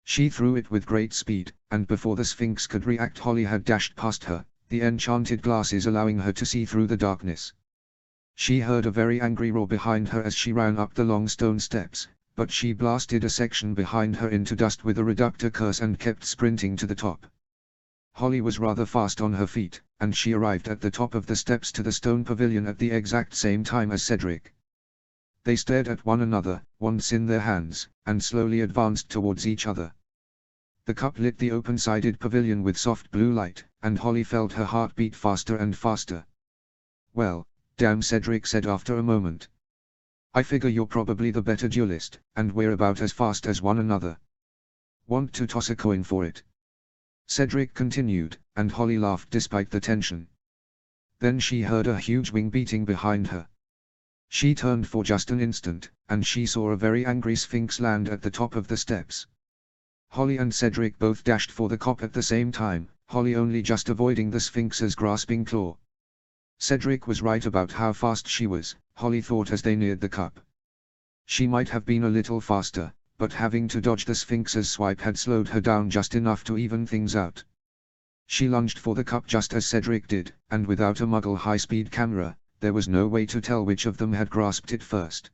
She threw it with great speed, and before the Sphinx could react Holly had dashed past her, the enchanted glasses allowing her to see through the darkness. She heard a very angry roar behind her as she ran up the long stone steps, but she blasted a section behind her into dust with a reductor curse and kept sprinting to the top. Holly was rather fast on her feet, and she arrived at the top of the steps to the stone pavilion at the exact same time as Cedric. They stared at one another, wands in their hands, and slowly advanced towards each other. The cup lit the open-sided pavilion with soft blue light, and Holly felt her heart beat faster and faster. "Well, damn," Cedric said after a moment. "I figure you're probably the better duelist, and we're about as fast as one another. Want to toss a coin for it?" Cedric continued, and Holly laughed despite the tension. Then she heard a huge wing beating behind her. She turned for just an instant, and she saw a very angry Sphinx land at the top of the steps. Holly and Cedric both dashed for the cup at the same time, Holly only just avoiding the Sphinx's grasping claw. Cedric was right about how fast she was, Holly thought as they neared the cup. She might have been a little faster, but having to dodge the Sphinx's swipe had slowed her down just enough to even things out. She lunged for the cup just as Cedric did, and without a Muggle high-speed camera, there was no way to tell which of them had grasped it first.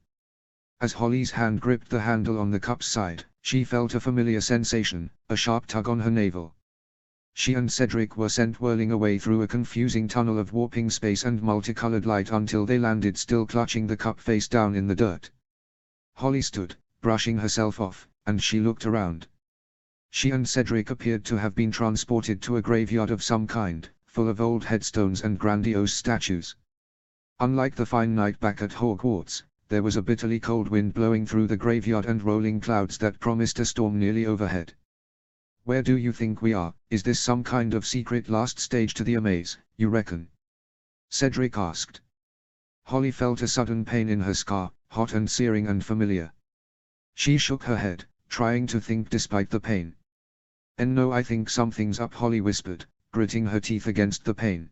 As Holly's hand gripped the handle on the cup's side, she felt a familiar sensation, a sharp tug on her navel. She and Cedric were sent whirling away through a confusing tunnel of warping space and multicolored light until they landed still clutching the cup face down in the dirt. Holly stood, brushing herself off, and she looked around. She and Cedric appeared to have been transported to a graveyard of some kind, full of old headstones and grandiose statues. Unlike the fine night back at Hogwarts, there was a bitterly cold wind blowing through the graveyard and rolling clouds that promised a storm nearly overhead. "Where do you think we are? Is this some kind of secret last stage to the amaze, you reckon?" Cedric asked. Holly felt a sudden pain in her scar, hot and searing and familiar. She shook her head, trying to think despite the pain. "No, I think something's up," Holly whispered, gritting her teeth against the pain.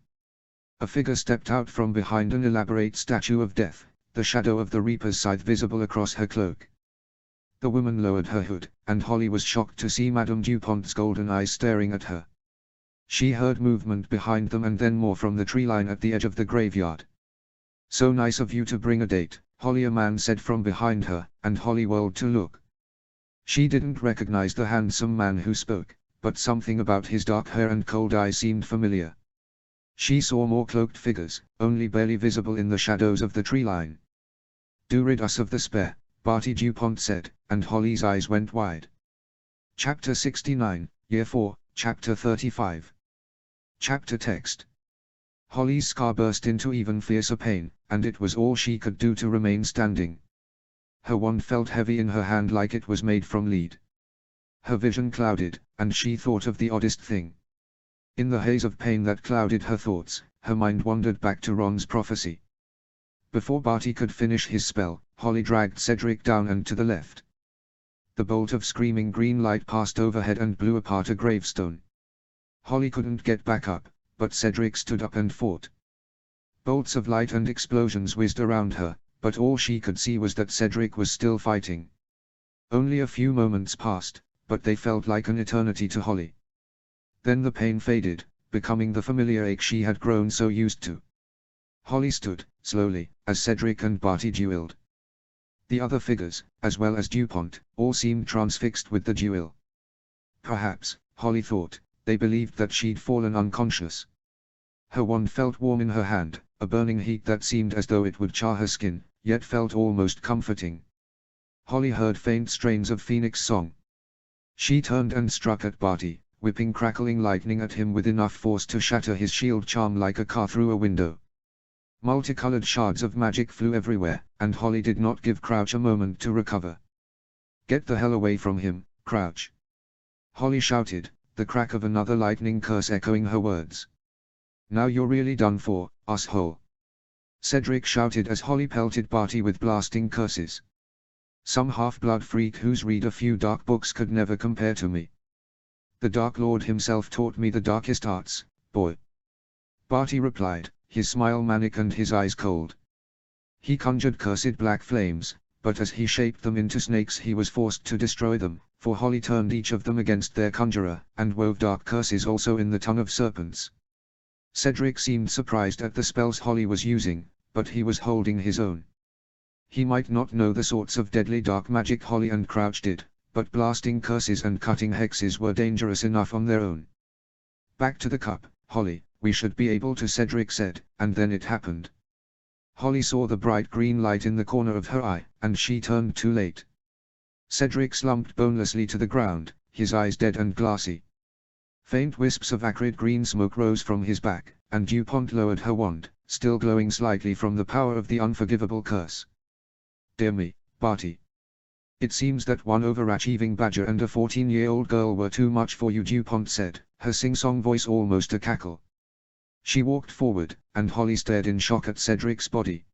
A figure stepped out from behind an elaborate statue of death, the shadow of the Reaper's scythe visible across her cloak. The woman lowered her hood, and Holly was shocked to see Madame Dupont's golden eyes staring at her. She heard movement behind them and then more from the tree line at the edge of the graveyard. "So nice of you to bring a date, Holly," a man said from behind her, and Holly whirled to look. She didn't recognize the handsome man who spoke, but something about his dark hair and cold eyes seemed familiar. She saw more cloaked figures, only barely visible in the shadows of the tree line. "Do rid us of the spare," Barty Dupont said, and Holly's eyes went wide. Chapter 69, Year 4, Chapter 35. Chapter Text. Holly's scar burst into even fiercer pain, and it was all she could do to remain standing. Her wand felt heavy in her hand like it was made from lead. Her vision clouded, and she thought of the oddest thing. In the haze of pain that clouded her thoughts, her mind wandered back to Ron's prophecy. Before Barty could finish his spell, Holly dragged Cedric down and to the left. The bolt of screaming green light passed overhead and blew apart a gravestone. Holly couldn't get back up, but Cedric stood up and fought. Bolts of light and explosions whizzed around her, but all she could see was that Cedric was still fighting. Only a few moments passed, but they felt like an eternity to Holly. Then the pain faded, becoming the familiar ache she had grown so used to. Holly stood, slowly, as Cedric and Barty duelled. The other figures, as well as DuPont, all seemed transfixed with the duel. Perhaps, Holly thought, they believed that she'd fallen unconscious. Her wand felt warm in her hand, a burning heat that seemed as though it would char her skin, yet felt almost comforting. Holly heard faint strains of Phoenix song. She turned and struck at Barty, whipping crackling lightning at him with enough force to shatter his shield charm like a car through a window. Multicolored shards of magic flew everywhere, and Holly did not give Crouch a moment to recover. "Get the hell away from him, Crouch!" Holly shouted, the crack of another lightning curse echoing her words. "Now you're really done for, asshole!" Cedric shouted as Holly pelted Barty with blasting curses. "Some half-blood freak who's read a few dark books could never compare to me. The Dark Lord himself taught me the darkest arts, boy." Barty replied, his smile manic and his eyes cold. He conjured cursed black flames, but as he shaped them into snakes he was forced to destroy them, for Holly turned each of them against their conjurer, and wove dark curses also in the tongue of serpents. Cedric seemed surprised at the spells Holly was using, but he was holding his own. He might not know the sorts of deadly dark magic Holly and Crouch did, but blasting curses and cutting hexes were dangerous enough on their own. "Back to the cup, Holly, we should be able to," Cedric said, and then it happened. Holly saw the bright green light in the corner of her eye, and she turned too late. Cedric slumped bonelessly to the ground, his eyes dead and glassy. Faint wisps of acrid green smoke rose from his back, and DuPont lowered her wand, still glowing slightly from the power of the unforgivable curse. "Dear me, Barty. It seems that one overachieving badger and a 14-year-old girl were too much for you," DuPont said, her sing-song voice almost a cackle. She walked forward, and Holly stared in shock at Cedric's body.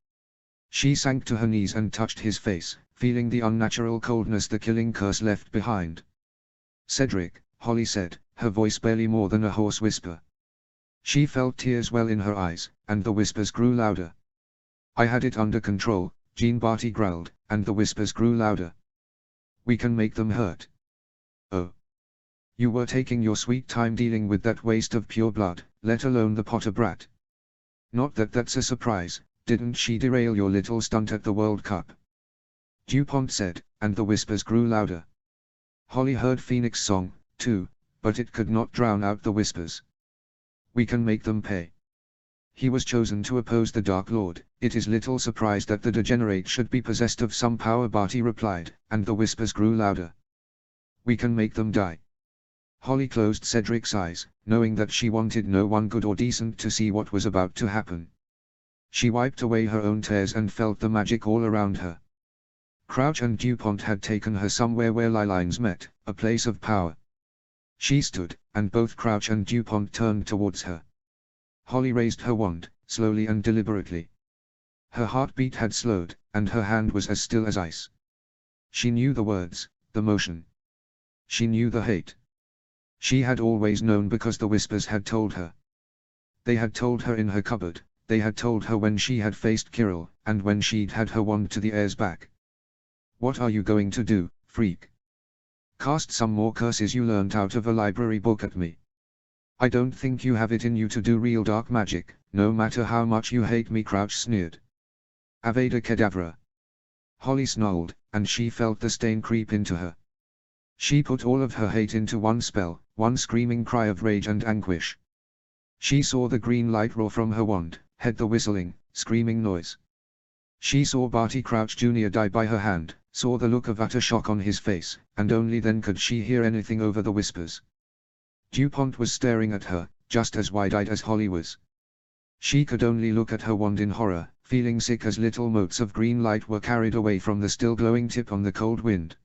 She sank to her knees and touched his face, feeling the unnatural coldness the killing curse left behind. "Cedric," Holly said, her voice barely more than a hoarse whisper. She felt tears well in her eyes, and the whispers grew louder. "I had it under control," Jean Barty growled, and the whispers grew louder. "We can make them hurt." "Oh. You were taking your sweet time dealing with that waste of pure blood, let alone the Potter brat. Not that that's a surprise, didn't she derail your little stunt at the World Cup?" DuPont said, and the whispers grew louder. Holly heard Phoenix song, too, but it could not drown out the whispers. "We can make them pay. He was chosen to oppose the Dark Lord. It is little surprise that the degenerate should be possessed of some power," Barty replied, and the whispers grew louder. "We can make them die." Holly closed Cedric's eyes, knowing that she wanted no one good or decent to see what was about to happen. She wiped away her own tears and felt the magic all around her. Crouch and DuPont had taken her somewhere where lie lines met, a place of power. She stood, and both Crouch and DuPont turned towards her. Holly raised her wand, slowly and deliberately. Her heartbeat had slowed, and her hand was as still as ice. She knew the words, the motion. She knew the hate. She had always known because the whispers had told her. They had told her in her cupboard, they had told her when she had faced Kirill, and when she'd had her wand to the heir's back. "What are you going to do, freak? Cast some more curses you learnt out of a library book at me? I don't think you have it in you to do real dark magic, no matter how much you hate me," Crouch sneered. "Avada Kedavra." Holly snarled, and she felt the stain creep into her. She put all of her hate into one spell, one screaming cry of rage and anguish. She saw the green light roar from her wand, heard the whistling, screaming noise. She saw Barty Crouch Jr. die by her hand, saw the look of utter shock on his face, and only then could she hear anything over the whispers. DuPont was staring at her, just as wide-eyed as Holly was. She could only look at her wand in horror, feeling sick as little motes of green light were carried away from the still glowing tip on the cold wind.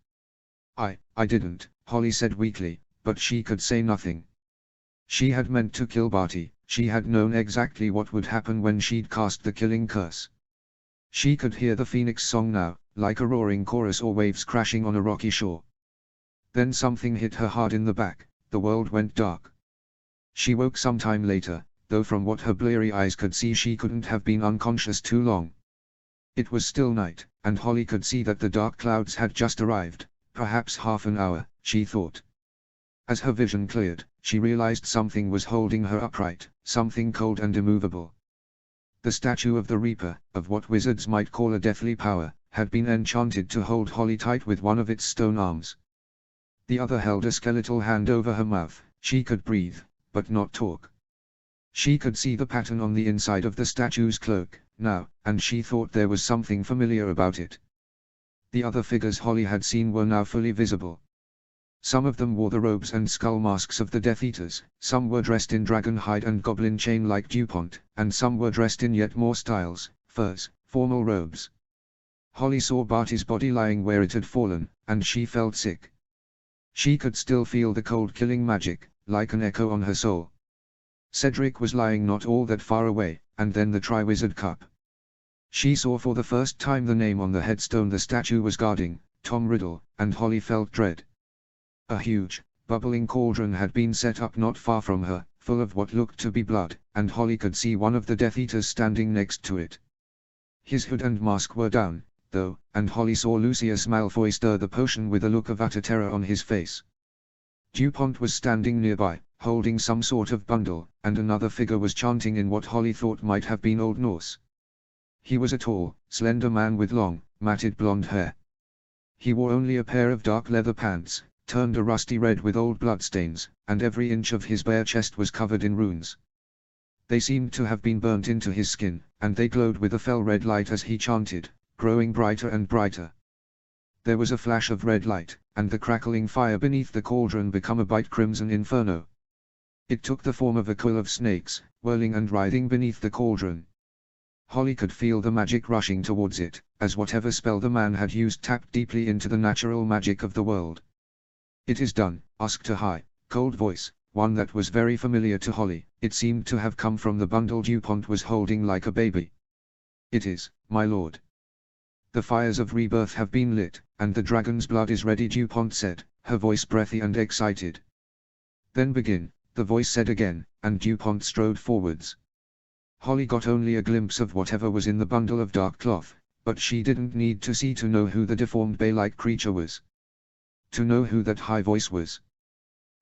I didn't, Holly said weakly, but she could say nothing. She had meant to kill Barty, she had known exactly what would happen when she'd cast the killing curse. She could hear the Phoenix song now, like a roaring chorus or waves crashing on a rocky shore. Then something hit her hard in the back, the world went dark. She woke some time later, though from what her bleary eyes could see she couldn't have been unconscious too long. It was still night, and Holly could see that the dark clouds had just arrived, perhaps half an hour, she thought. As her vision cleared, she realized something was holding her upright, something cold and immovable. The statue of the Reaper, of what wizards might call a deathly power, had been enchanted to hold Holly tight with one of its stone arms. The other held a skeletal hand over her mouth. She could breathe, but not talk. She could see the pattern on the inside of the statue's cloak, now, and she thought there was something familiar about it. The other figures Holly had seen were now fully visible. Some of them wore the robes and skull masks of the Death Eaters, some were dressed in dragon hide and goblin chain like DuPont, and some were dressed in yet more styles, furs, formal robes. Holly saw Barty's body lying where it had fallen, and she felt sick. She could still feel the cold killing magic, like an echo on her soul. Cedric was lying not all that far away, and then the Triwizard Cup. She saw for the first time the name on the headstone the statue was guarding, Tom Riddle, and Holly felt dread. A huge, bubbling cauldron had been set up not far from her, full of what looked to be blood, and Holly could see one of the Death Eaters standing next to it. His hood and mask were down, though, and Holly saw Lucius Malfoy stir the potion with a look of utter terror on his face. DuPont was standing nearby, holding some sort of bundle, and another figure was chanting in what Holly thought might have been Old Norse. He was a tall, slender man with long, matted blonde hair. He wore only a pair of dark leather pants, turned a rusty red with old bloodstains, and every inch of his bare chest was covered in runes. They seemed to have been burnt into his skin, and they glowed with a fell red light as he chanted, growing brighter and brighter. There was a flash of red light, and the crackling fire beneath the cauldron became a bright crimson inferno. It took the form of a coil of snakes, whirling and writhing beneath the cauldron. Holly could feel the magic rushing towards it, as whatever spell the man had used tapped deeply into the natural magic of the world. "It is done," asked a high, cold voice, one that was very familiar to Holly. It seemed to have come from the bundle DuPont was holding like a baby. "It is, my lord. The fires of rebirth have been lit, and the dragon's blood is ready," DuPont said, her voice breathy and excited. "Then begin," the voice said again, and DuPont strode forwards. Holly got only a glimpse of whatever was in the bundle of dark cloth, but she didn't need to see to know who the deformed bay-like creature was. To know who that high voice was.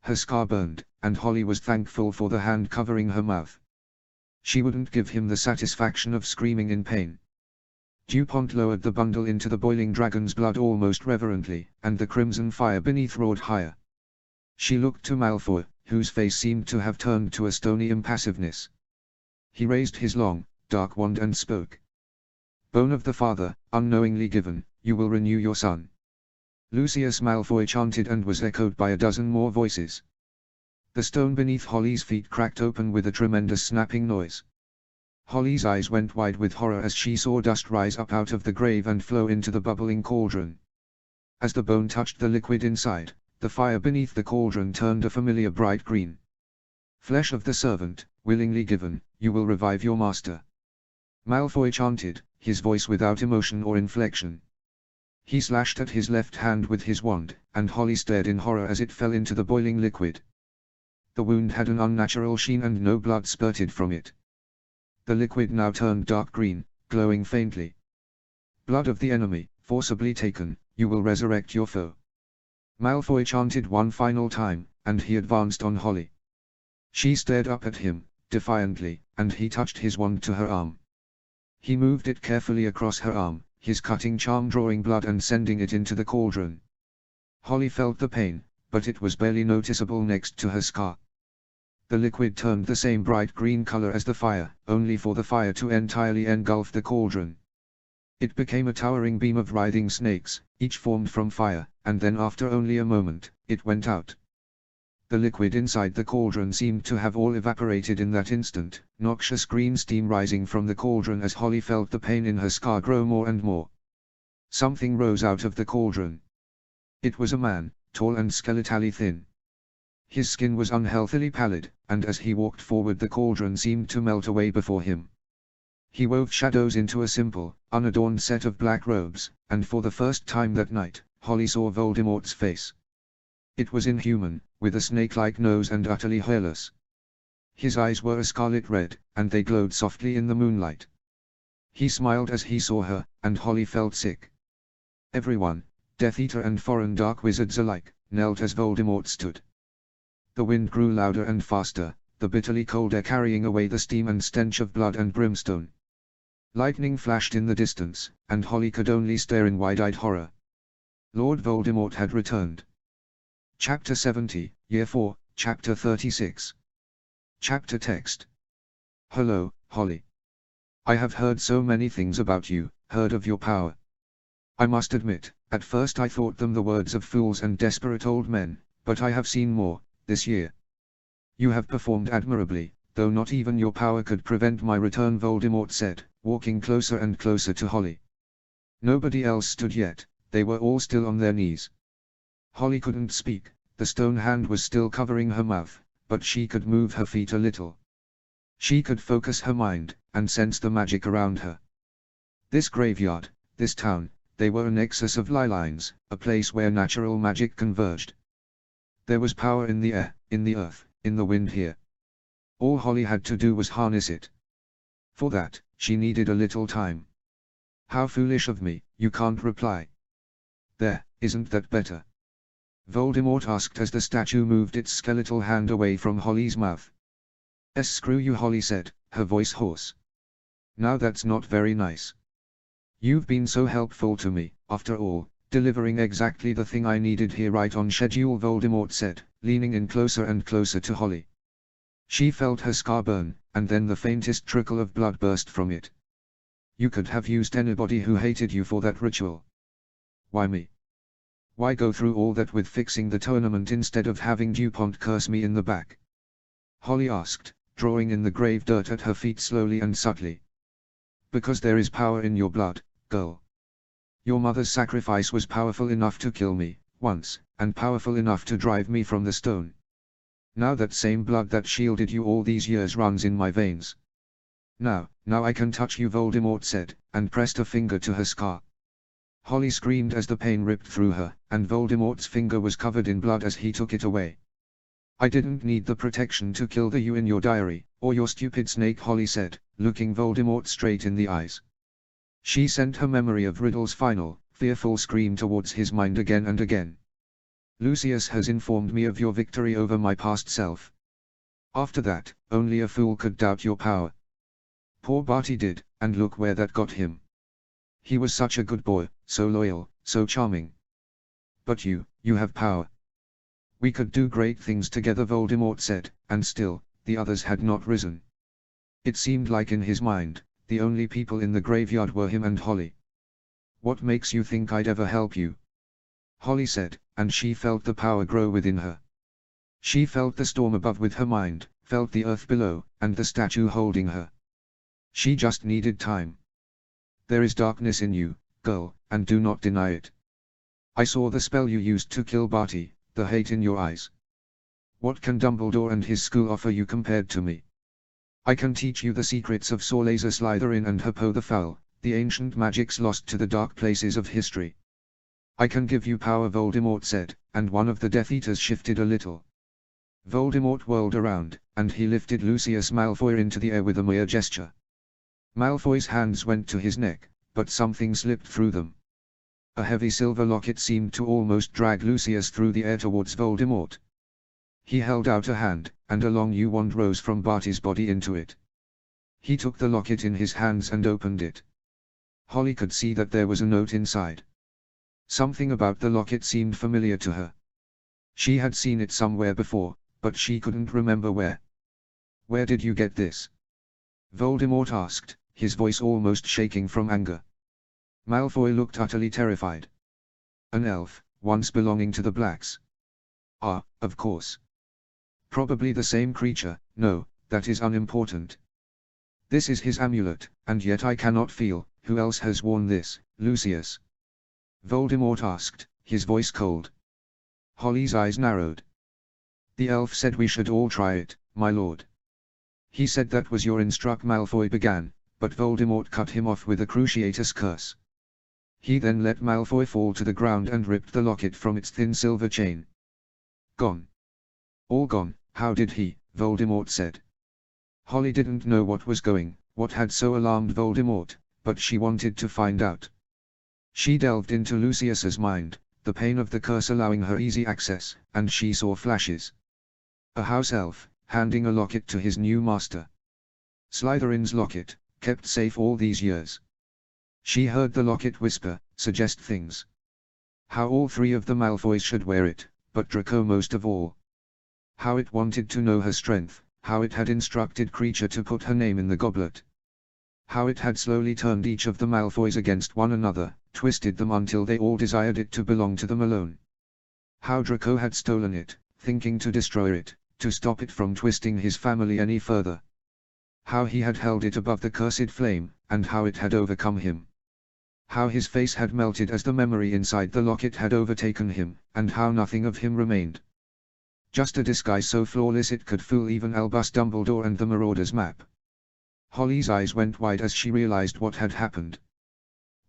Her scar burned, and Holly was thankful for the hand covering her mouth. She wouldn't give him the satisfaction of screaming in pain. DuPont lowered the bundle into the boiling dragon's blood almost reverently, and the crimson fire beneath roared higher. She looked to Malfoy, whose face seemed to have turned to a stony impassiveness. He raised his long, dark wand and spoke. "Bone of the father, unknowingly given, you will renew your son." Lucius Malfoy chanted and was echoed by a dozen more voices. The stone beneath Holly's feet cracked open with a tremendous snapping noise. Holly's eyes went wide with horror as she saw dust rise up out of the grave and flow into the bubbling cauldron. As the bone touched the liquid inside, the fire beneath the cauldron turned a familiar bright green. "Flesh of the servant, willingly given, you will revive your master." Malfoy chanted, his voice without emotion or inflection. He slashed at his left hand with his wand, and Holly stared in horror as it fell into the boiling liquid. The wound had an unnatural sheen and no blood spurted from it. The liquid now turned dark green, glowing faintly. "Blood of the enemy, forcibly taken, you will resurrect your foe." Malfoy chanted one final time, and he advanced on Holly. She stared up at him, defiantly, and he touched his wand to her arm. He moved it carefully across her arm, his cutting charm drawing blood and sending it into the cauldron. Holly felt the pain, but it was barely noticeable next to her scar. The liquid turned the same bright green color as the fire, only for the fire to entirely engulf the cauldron. It became a towering beam of writhing snakes, each formed from fire, and then after only a moment, it went out. The liquid inside the cauldron seemed to have all evaporated in that instant, noxious green steam rising from the cauldron as Holly felt the pain in her scar grow more and more. Something rose out of the cauldron. It was a man, tall and skeletally thin. His skin was unhealthily pallid, and as he walked forward the cauldron seemed to melt away before him. He wove shadows into a simple, unadorned set of black robes, and for the first time that night, Holly saw Voldemort's face. It was inhuman, with a snake-like nose and utterly hairless. His eyes were a scarlet red, and they glowed softly in the moonlight. He smiled as he saw her, and Holly felt sick. Everyone, Death Eater and foreign dark wizards alike, knelt as Voldemort stood. The wind grew louder and faster, the bitterly cold air carrying away the steam and stench of blood and brimstone. Lightning flashed in the distance, and Holly could only stare in wide-eyed horror. Lord Voldemort had returned. Chapter 70, Year 4, Chapter 36. Chapter text. Hello, Holly. I have heard so many things about you, heard of your power. I must admit, at first I thought them the words of fools and desperate old men, but I have seen more, this year. You have performed admirably, though not even your power could prevent my return, Voldemort said, walking closer and closer to Holly. Nobody else stood yet, they were all still on their knees. Holly couldn't speak, the stone hand was still covering her mouth, but she could move her feet a little. She could focus her mind, and sense the magic around her. This graveyard, this town, they were a nexus of ley lines, a place where natural magic converged. There was power in the air, in the earth, in the wind here. All Holly had to do was harness it. For that, she needed a little time. How foolish of me, you can't reply. There, isn't that better? Voldemort asked as the statue moved its skeletal hand away from Holly's mouth. Screw you, Holly said, her voice hoarse. Now that's not very nice. You've been so helpful to me, after all, delivering exactly the thing I needed here right on schedule, Voldemort said, leaning in closer and closer to Holly. She felt her scar burn, and then the faintest trickle of blood burst from it. You could have used anybody who hated you for that ritual. Why me? Why go through all that with fixing the tournament instead of having DuPont curse me in the back? Holly asked, drawing in the grave dirt at her feet slowly and subtly. Because there is power in your blood, girl. Your mother's sacrifice was powerful enough to kill me, once, and powerful enough to drive me from the stone. Now that same blood that shielded you all these years runs in my veins. Now I can touch you, Voldemort said, and pressed a finger to her scar. Holly screamed as the pain ripped through her, and Voldemort's finger was covered in blood as he took it away. I didn't need the protection to kill the you in your diary, or your stupid snake, Holly said, looking Voldemort straight in the eyes. She sent her memory of Riddle's final, fearful scream towards his mind again and again. Lucius has informed me of your victory over my past self. After that, only a fool could doubt your power. Poor Barty did, and look where that got him. He was such a good boy, so loyal, so charming. But you have power. We could do great things together, Voldemort said, and still, the others had not risen. It seemed like in his mind, the only people in the graveyard were him and Holly. What makes you think I'd ever help you? Holly said, and she felt the power grow within her. She felt the storm above with her mind, felt the earth below, and the statue holding her. She just needed time. There is darkness in you, girl, and do not deny it. I saw the spell you used to kill Barty, the hate in your eyes. What can Dumbledore and his school offer you compared to me? I can teach you the secrets of Sorlaser Slytherin and Herpo the Foul, the ancient magics lost to the dark places of history. I can give you power, Voldemort said, and one of the Death Eaters shifted a little. Voldemort whirled around, and he lifted Lucius Malfoy into the air with a mere gesture. Malfoy's hands went to his neck, but something slipped through them. A heavy silver locket seemed to almost drag Lucius through the air towards Voldemort. He held out a hand, and a long yew wand rose from Barty's body into it. He took the locket in his hands and opened it. Holly could see that there was a note inside. Something about the locket seemed familiar to her. She had seen it somewhere before, but she couldn't remember where. Where did you get this? Voldemort asked, his voice almost shaking from anger. Malfoy looked utterly terrified. An elf, once belonging to the Blacks. Ah, of course. Probably the same creature. No, that is unimportant. This is his amulet, and yet I cannot feel. Who else has worn this, Lucius? Voldemort asked, his voice cold. Holly's eyes narrowed. The elf said we should all try it, my lord. He said that was your instruct. Malfoy began, but Voldemort cut him off with a Cruciatus curse. He then let Malfoy fall to the ground and ripped the locket from its thin silver chain. Gone. All gone. How did he? Voldemort said. Holly didn't know what had so alarmed Voldemort, but she wanted to find out. She delved into Lucius's mind, the pain of the curse allowing her easy access, and she saw flashes. A house elf, handing a locket to his new master. Slytherin's locket, kept safe all these years. She heard the locket whisper, suggest things. How all three of the Malfoys should wear it, but Draco most of all. How it wanted to know her strength, how it had instructed Creature to put her name in the goblet. How it had slowly turned each of the Malfoys against one another, twisted them until they all desired it to belong to them alone. How Draco had stolen it, thinking to destroy it, to stop it from twisting his family any further. How he had held it above the cursed flame, and how it had overcome him. How his face had melted as the memory inside the locket had overtaken him, and how nothing of him remained. Just a disguise so flawless it could fool even Albus Dumbledore and the Marauder's map. Holly's eyes went wide as she realized what had happened.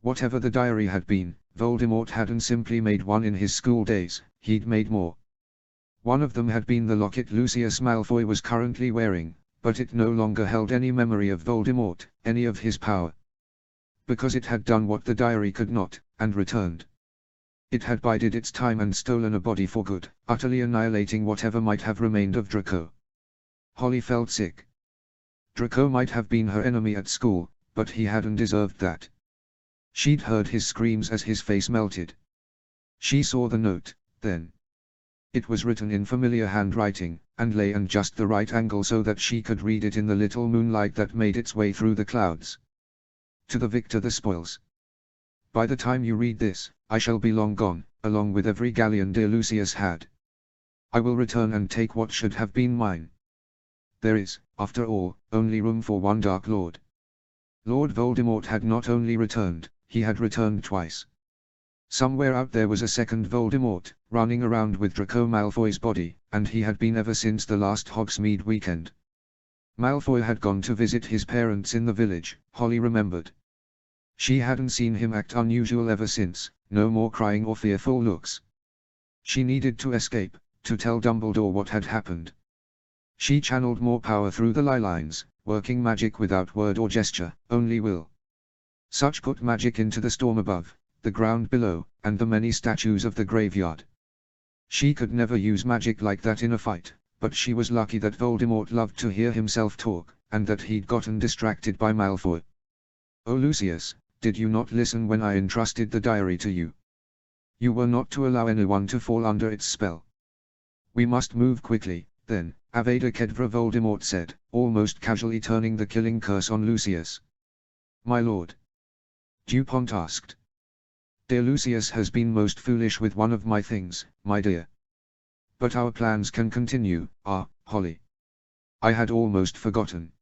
Whatever the diary had been, Voldemort hadn't simply made one in his school days, he'd made more. One of them had been the locket Lucius Malfoy was currently wearing, but it no longer held any memory of Voldemort, any of his power. Because it had done what the diary could not, and returned. It had bided its time and stolen a body for good, utterly annihilating whatever might have remained of Draco. Holly felt sick. Draco might have been her enemy at school, but he hadn't deserved that. She'd heard his screams as his face melted. She saw the note, then. It was written in familiar handwriting, and lay in just the right angle so that she could read it in the little moonlight that made its way through the clouds. To the victor the spoils. By the time you read this, I shall be long gone, along with every galleon dear Lucius had. I will return and take what should have been mine. There is, after all, only room for one Dark Lord. Lord Voldemort had not only returned, he had returned twice. Somewhere out there was a second Voldemort, running around with Draco Malfoy's body, and he had been ever since the last Hogsmeade weekend. Malfoy had gone to visit his parents in the village, Holly remembered. She hadn't seen him act unusual ever since, no more crying or fearful looks. She needed to escape, to tell Dumbledore what had happened. She channeled more power through the lines, working magic without word or gesture, only will. Such put magic into the storm above, the ground below, and the many statues of the graveyard. She could never use magic like that in a fight, but she was lucky that Voldemort loved to hear himself talk, and that he'd gotten distracted by Malfoy. Oh Lucius, did you not listen when I entrusted the diary to you? You were not to allow anyone to fall under its spell. We must move quickly, then, Avada Kedavra, Voldemort said, almost casually turning the killing curse on Lucius. My lord? Dupont asked. Dear Lucius has been most foolish with one of my things, my dear. But our plans can continue, Holly. I had almost forgotten.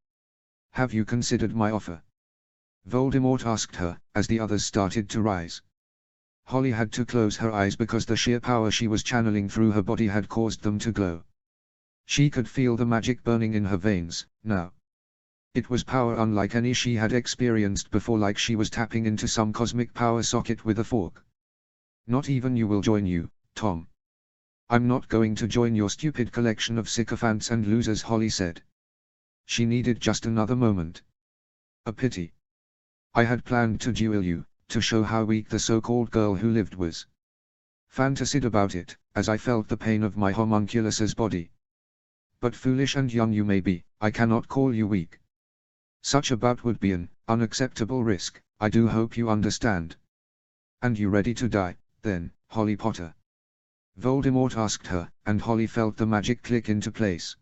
Have you considered my offer? Voldemort asked her, as the others started to rise. Holly had to close her eyes because the sheer power she was channeling through her body had caused them to glow. She could feel the magic burning in her veins, now. It was power unlike any she had experienced before, like she was tapping into some cosmic power socket with a fork. Not even you will join you, Tom. I'm not going to join your stupid collection of sycophants and losers, Holly said. She needed just another moment. A pity. I had planned to duel you, to show how weak the so-called girl who lived was. Fantasied about it, as I felt the pain of my homunculus's body. But foolish and young you may be, I cannot call you weak. Such a bout would be an unacceptable risk, I do hope you understand. And you ready to die, then, Holly Potter? Voldemort asked her, and Holly felt the magic click into place.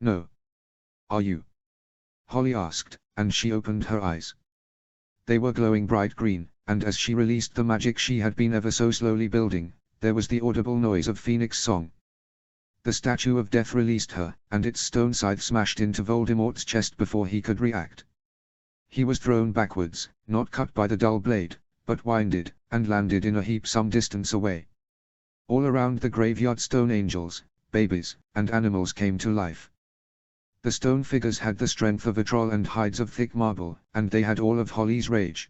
No. Are you? Holly asked, and she opened her eyes. They were glowing bright green, and as she released the magic she had been ever so slowly building, there was the audible noise of Phoenix song. The statue of death released her, and its stone scythe smashed into Voldemort's chest before he could react. He was thrown backwards, not cut by the dull blade, but winded, and landed in a heap some distance away. All around the graveyard stone angels, babies, and animals came to life. The stone figures had the strength of a troll and hides of thick marble, and they had all of Holly's rage.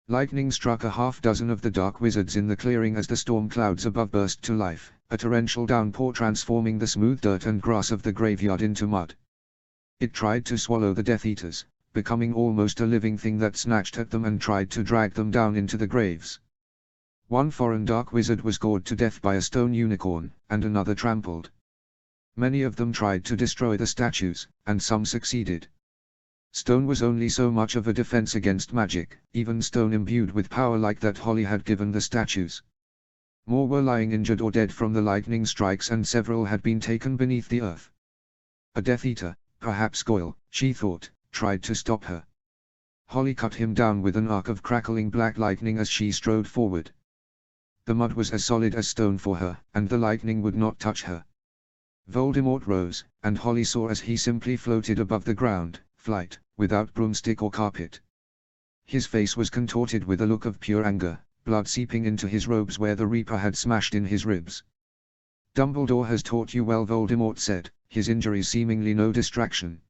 Lightning struck a half-dozen of the dark wizards in the clearing as the storm clouds above burst to life, a torrential downpour transforming the smooth dirt and grass of the graveyard into mud. It tried to swallow the Death Eaters, becoming almost a living thing that snatched at them and tried to drag them down into the graves. One foreign dark wizard was gored to death by a stone unicorn, and another trampled. Many of them tried to destroy the statues, and some succeeded. Stone was only so much of a defense against magic, even stone imbued with power like that Holly had given the statues. More were lying injured or dead from the lightning strikes, and several had been taken beneath the earth. A Death Eater, perhaps Goyle, she thought, tried to stop her. Holly cut him down with an arc of crackling black lightning as she strode forward. The mud was as solid as stone for her, and the lightning would not touch her. Voldemort rose, and Holly saw as he simply floated above the ground, flight, without broomstick or carpet. His face was contorted with a look of pure anger, blood seeping into his robes where the Reaper had smashed in his ribs. "Dumbledore has taught you well," Voldemort said, his injuries seemingly no distraction.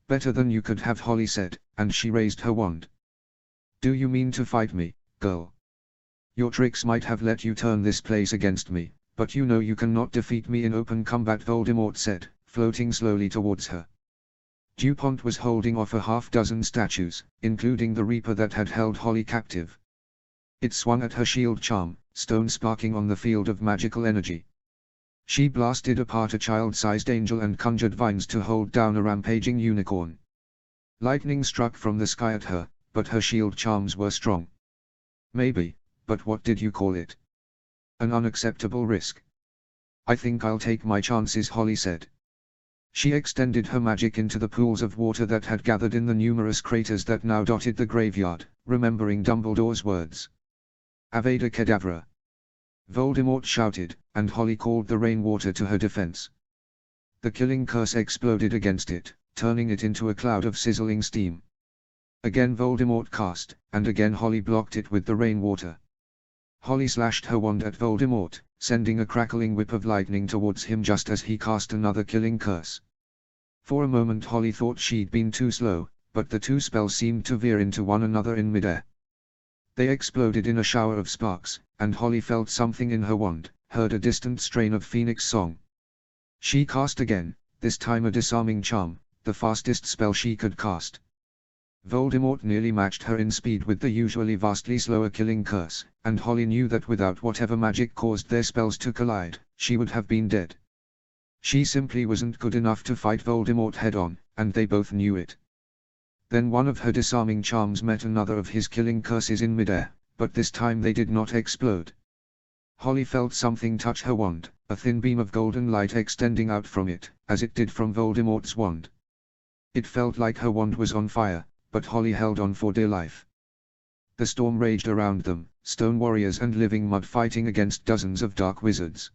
"Better than you could have," Holly said, and she raised her wand. "Do you mean to fight me, girl? Your tricks might have let you turn this place against me, but you know you cannot defeat me in open combat," Voldemort said, floating slowly towards her. DuPont was holding off a half-dozen statues, including the Reaper that had held Holly captive. It swung at her shield charm, stone sparking on the field of magical energy. She blasted apart a child-sized angel and conjured vines to hold down a rampaging unicorn. Lightning struck from the sky at her, but her shield charms were strong. "Maybe, but what did you call it? An unacceptable risk." "I think I'll take my chances," Holly said. She extended her magic into the pools of water that had gathered in the numerous craters that now dotted the graveyard, remembering Dumbledore's words. "Avada Kedavra!" Voldemort shouted, and Holly called the rainwater to her defense. The killing curse exploded against it, turning it into a cloud of sizzling steam. Again Voldemort cast, and again Holly blocked it with the rainwater. Holly slashed her wand at Voldemort, sending a crackling whip of lightning towards him just as he cast another killing curse. For a moment Holly thought she'd been too slow, but the two spells seemed to veer into one another in midair. They exploded in a shower of sparks, and Holly felt something in her wand, heard a distant strain of Phoenix song. She cast again, this time a disarming charm, the fastest spell she could cast. Voldemort nearly matched her in speed with the usually vastly slower killing curse, and Holly knew that without whatever magic caused their spells to collide, she would have been dead. She simply wasn't good enough to fight Voldemort head-on, and they both knew it. Then one of her disarming charms met another of his killing curses in midair, but this time they did not explode. Holly felt something touch her wand, a thin beam of golden light extending out from it, as it did from Voldemort's wand. It felt like her wand was on fire, but Holly held on for dear life. The storm raged around them, stone warriors and living mud fighting against dozens of dark wizards.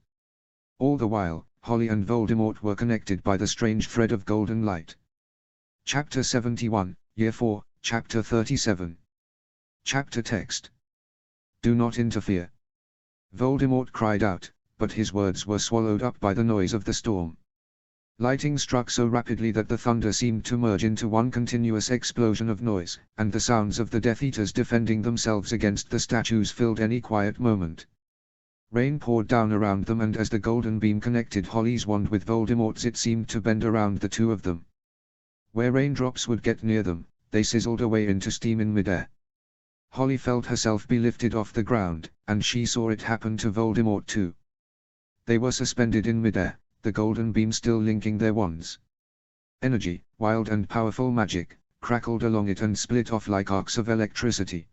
All the while, Holly and Voldemort were connected by the strange thread of golden light. Chapter 71, Year 4, Chapter 37. Chapter text. "Do not interfere." Voldemort cried out, but his words were swallowed up by the noise of the storm. Lightning struck so rapidly that the thunder seemed to merge into one continuous explosion of noise, and the sounds of the Death Eaters defending themselves against the statues filled any quiet moment. Rain poured down around them, and as the golden beam connected Holly's wand with Voldemort's it seemed to bend around the two of them. Where raindrops would get near them, they sizzled away into steam in midair. Holly felt herself be lifted off the ground, and she saw it happen to Voldemort too. They were suspended in midair, the golden beam still linking their wands. Energy, wild and powerful magic, crackled along it and split off like arcs of electricity.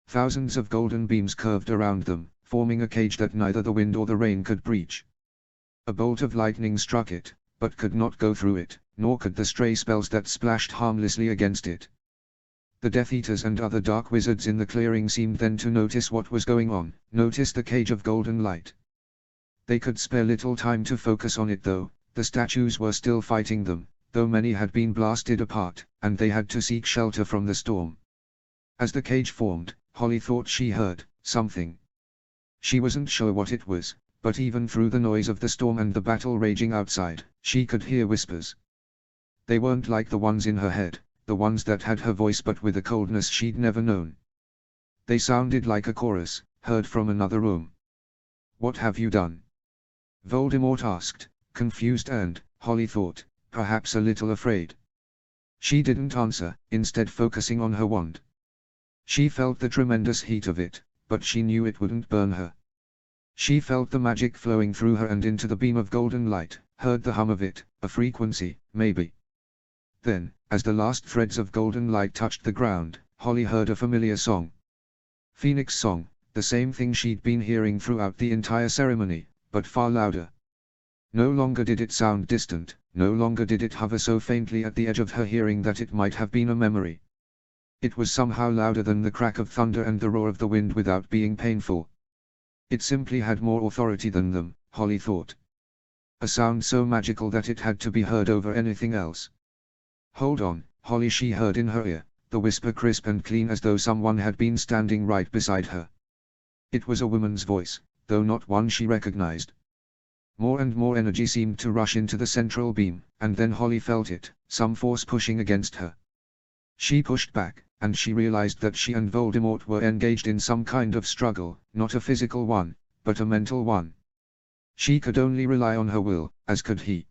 Thousands of golden beams curved around them, forming a cage that neither the wind or the rain could breach. A bolt of lightning struck it, but could not go through it, nor could the stray spells that splashed harmlessly against it. The Death Eaters and other dark wizards in the clearing seemed then to notice what was going on, notice the cage of golden light. They could spare little time to focus on it though, the statues were still fighting them, though many had been blasted apart, and they had to seek shelter from the storm. As the cage formed, Holly thought she heard something. She wasn't sure what it was, but even through the noise of the storm and the battle raging outside, she could hear whispers. They weren't like the ones in her head, the ones that had her voice but with a coldness she'd never known. They sounded like a chorus, heard from another room. "What have you done?" Voldemort asked, confused and, Holly thought, perhaps a little afraid. She didn't answer, instead focusing on her wand. She felt the tremendous heat of it, but she knew it wouldn't burn her. She felt the magic flowing through her and into the beam of golden light, heard the hum of it, a frequency, maybe. Then, as the last threads of golden light touched the ground, Holly heard a familiar song. Phoenix song, the same thing she'd been hearing throughout the entire ceremony, but far louder. No longer did it sound distant, no longer did it hover so faintly at the edge of her hearing that it might have been a memory. It was somehow louder than the crack of thunder and the roar of the wind without being painful. It simply had more authority than them, Holly thought. A sound so magical that it had to be heard over anything else. "Hold on, Holly," she heard in her ear, the whisper crisp and clean as though someone had been standing right beside her. It was a woman's voice, though not one she recognized. More and more energy seemed to rush into the central beam, and then Holly felt it, some force pushing against her. She pushed back, and she realized that she and Voldemort were engaged in some kind of struggle, not a physical one, but a mental one. She could only rely on her will, as could he.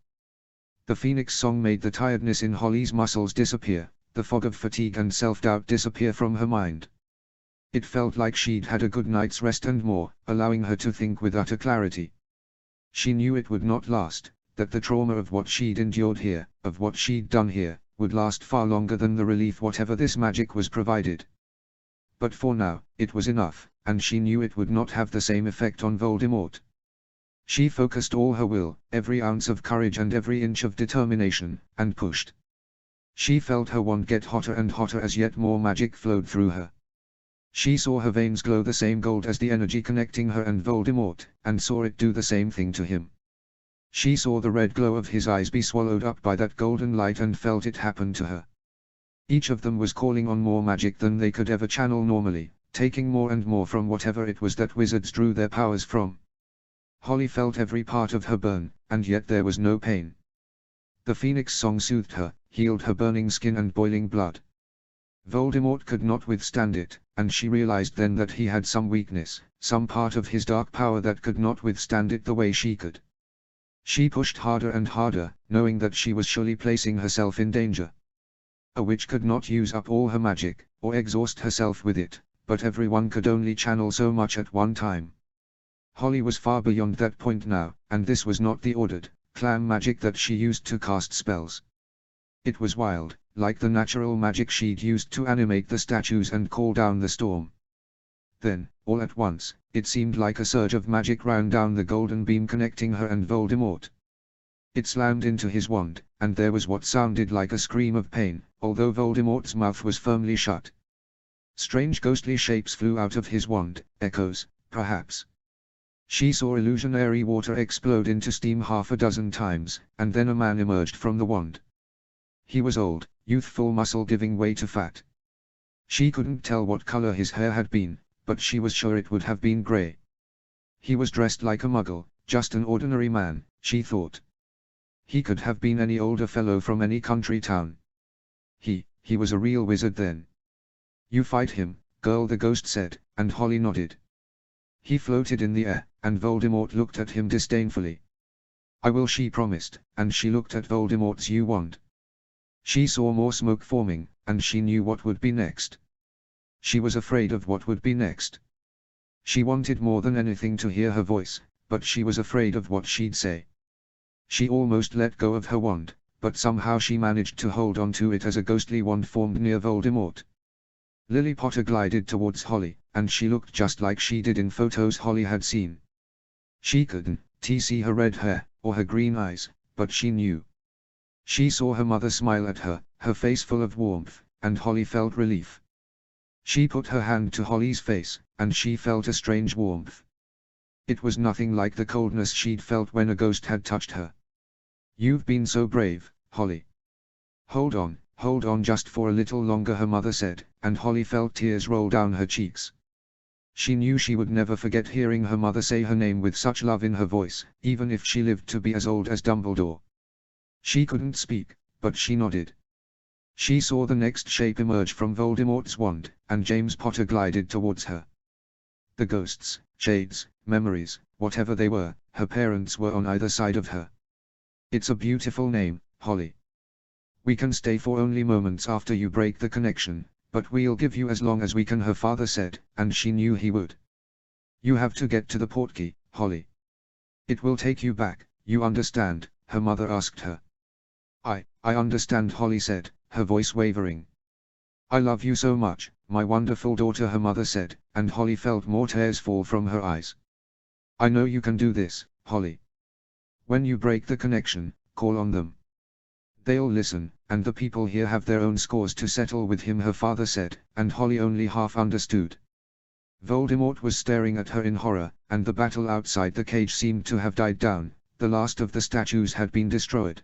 The Phoenix song made the tiredness in Holly's muscles disappear, the fog of fatigue and self-doubt disappear from her mind. It felt like she'd had a good night's rest and more, allowing her to think with utter clarity. She knew it would not last, that the trauma of what she'd endured here, of what she'd done here, would last far longer than the relief whatever this magic was provided. But for now, it was enough, and she knew it would not have the same effect on Voldemort. She focused all her will, every ounce of courage and every inch of determination, and pushed. She felt her wand get hotter and hotter as yet more magic flowed through her. She saw her veins glow the same gold as the energy connecting her and Voldemort, and saw it do the same thing to him. She saw the red glow of his eyes be swallowed up by that golden light and felt it happen to her. Each of them was calling on more magic than they could ever channel normally, taking more and more from whatever it was that wizards drew their powers from. Holly felt every part of her burn, and yet there was no pain. The Phoenix song soothed her, healed her burning skin and boiling blood. Voldemort could not withstand it, and she realized then that he had some weakness, some part of his dark power that could not withstand it the way she could. She pushed harder and harder, knowing that she was surely placing herself in danger. A witch could not use up all her magic, or exhaust herself with it, but everyone could only channel so much at one time. Holly was far beyond that point now, and this was not the ordered, clan magic that she used to cast spells. It was wild, like the natural magic she'd used to animate the statues and call down the storm. Then, all at once, it seemed like a surge of magic ran down the golden beam connecting her and Voldemort. It slammed into his wand, and there was what sounded like a scream of pain, although Voldemort's mouth was firmly shut. Strange ghostly shapes flew out of his wand, echoes, perhaps. She saw illusionary water explode into steam half a dozen times, and then a man emerged from the wand. He was old, youthful muscle giving way to fat. She couldn't tell what color his hair had been, but she was sure it would have been gray. He was dressed like a muggle, just an ordinary man, she thought. He could have been any older fellow from any country town. He was a real wizard then. "You fight him, girl," the ghost said, and Holly nodded. He floated in the air, and Voldemort looked at him disdainfully. "I will," she promised, and she looked at Voldemort's U-wand. She saw more smoke forming, and she knew what would be next. She was afraid of what would be next. She wanted more than anything to hear her voice, but she was afraid of what she'd say. She almost let go of her wand, but somehow she managed to hold on to it as a ghostly wand formed near Voldemort. Lily Potter glided towards Holly, and she looked just like she did in photos Holly had seen. She couldn't see her red hair, or her green eyes, but she knew. She saw her mother smile at her, her face full of warmth, and Holly felt relief, She put her hand to Holly's face, and she felt a strange warmth. It was nothing like the coldness she'd felt when a ghost had touched her. "You've been so brave, Holly." Hold on just for a little longer," her mother said, and Holly felt tears roll down her cheeks. She knew she would never forget hearing her mother say her name with such love in her voice, even if she lived to be as old as Dumbledore. She couldn't speak, but she nodded. She saw the next shape emerge from Voldemort's wand, and James Potter glided towards her. The ghosts, shades, memories, whatever they were, her parents were on either side of her. "It's a beautiful name, Holly. We can stay for only moments after you break the connection, but we'll give you as long as we can," her father said, and she knew he would. "You have to get to the portkey, Holly. It will take you back, you understand?" her mother asked her. I understand," Holly said, her voice wavering. "I love you so much, my wonderful daughter," her mother said, and Holly felt more tears fall from her eyes. "I know you can do this, Holly. When you break the connection, call on them. They'll listen, and the people here have their own scores to settle with him," her father said, and Holly only half understood. Voldemort was staring at her in horror, and the battle outside the cage seemed to have died down. The last of the statues had been destroyed.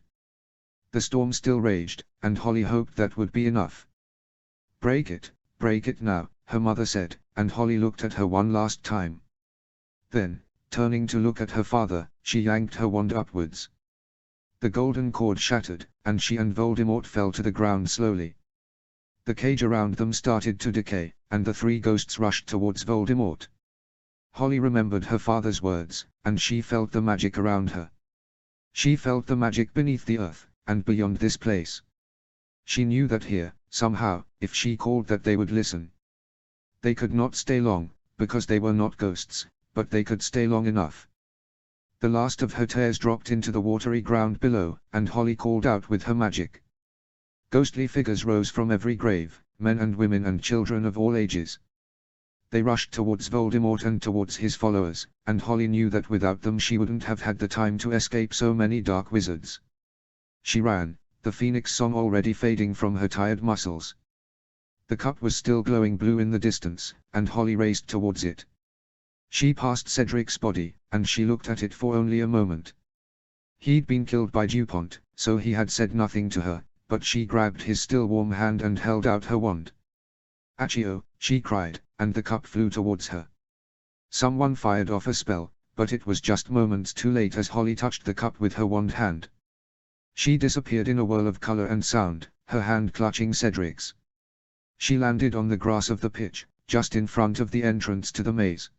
The storm still raged, and Holly hoped that would be enough. break it now," her mother said, and Holly looked at her one last time. Then, turning to look at her father, she yanked her wand upwards. The golden cord shattered, and she and Voldemort fell to the ground slowly. The cage around them started to decay, and the three ghosts rushed towards Voldemort. Holly remembered her father's words, and she felt the magic around her. She felt the magic beneath the earth, and beyond this place. She knew that here, somehow, if she called that they would listen. They could not stay long, because they were not ghosts, but they could stay long enough. The last of her tears dropped into the watery ground below, and Holly called out with her magic. Ghostly figures rose from every grave, men and women and children of all ages. They rushed towards Voldemort and towards his followers, and Holly knew that without them she wouldn't have had the time to escape so many dark wizards. She ran, the Phoenix song already fading from her tired muscles. The cup was still glowing blue in the distance, and Holly raced towards it. She passed Cedric's body, and she looked at it for only a moment. He'd been killed by Dupont, so he had said nothing to her, but she grabbed his still warm hand and held out her wand. "Accio," she cried, and the cup flew towards her. Someone fired off a spell, but it was just moments too late as Holly touched the cup with her wand hand. She disappeared in a whirl of color and sound, her hand clutching Cedric's. She landed on the grass of the pitch, just in front of the entrance to the maze.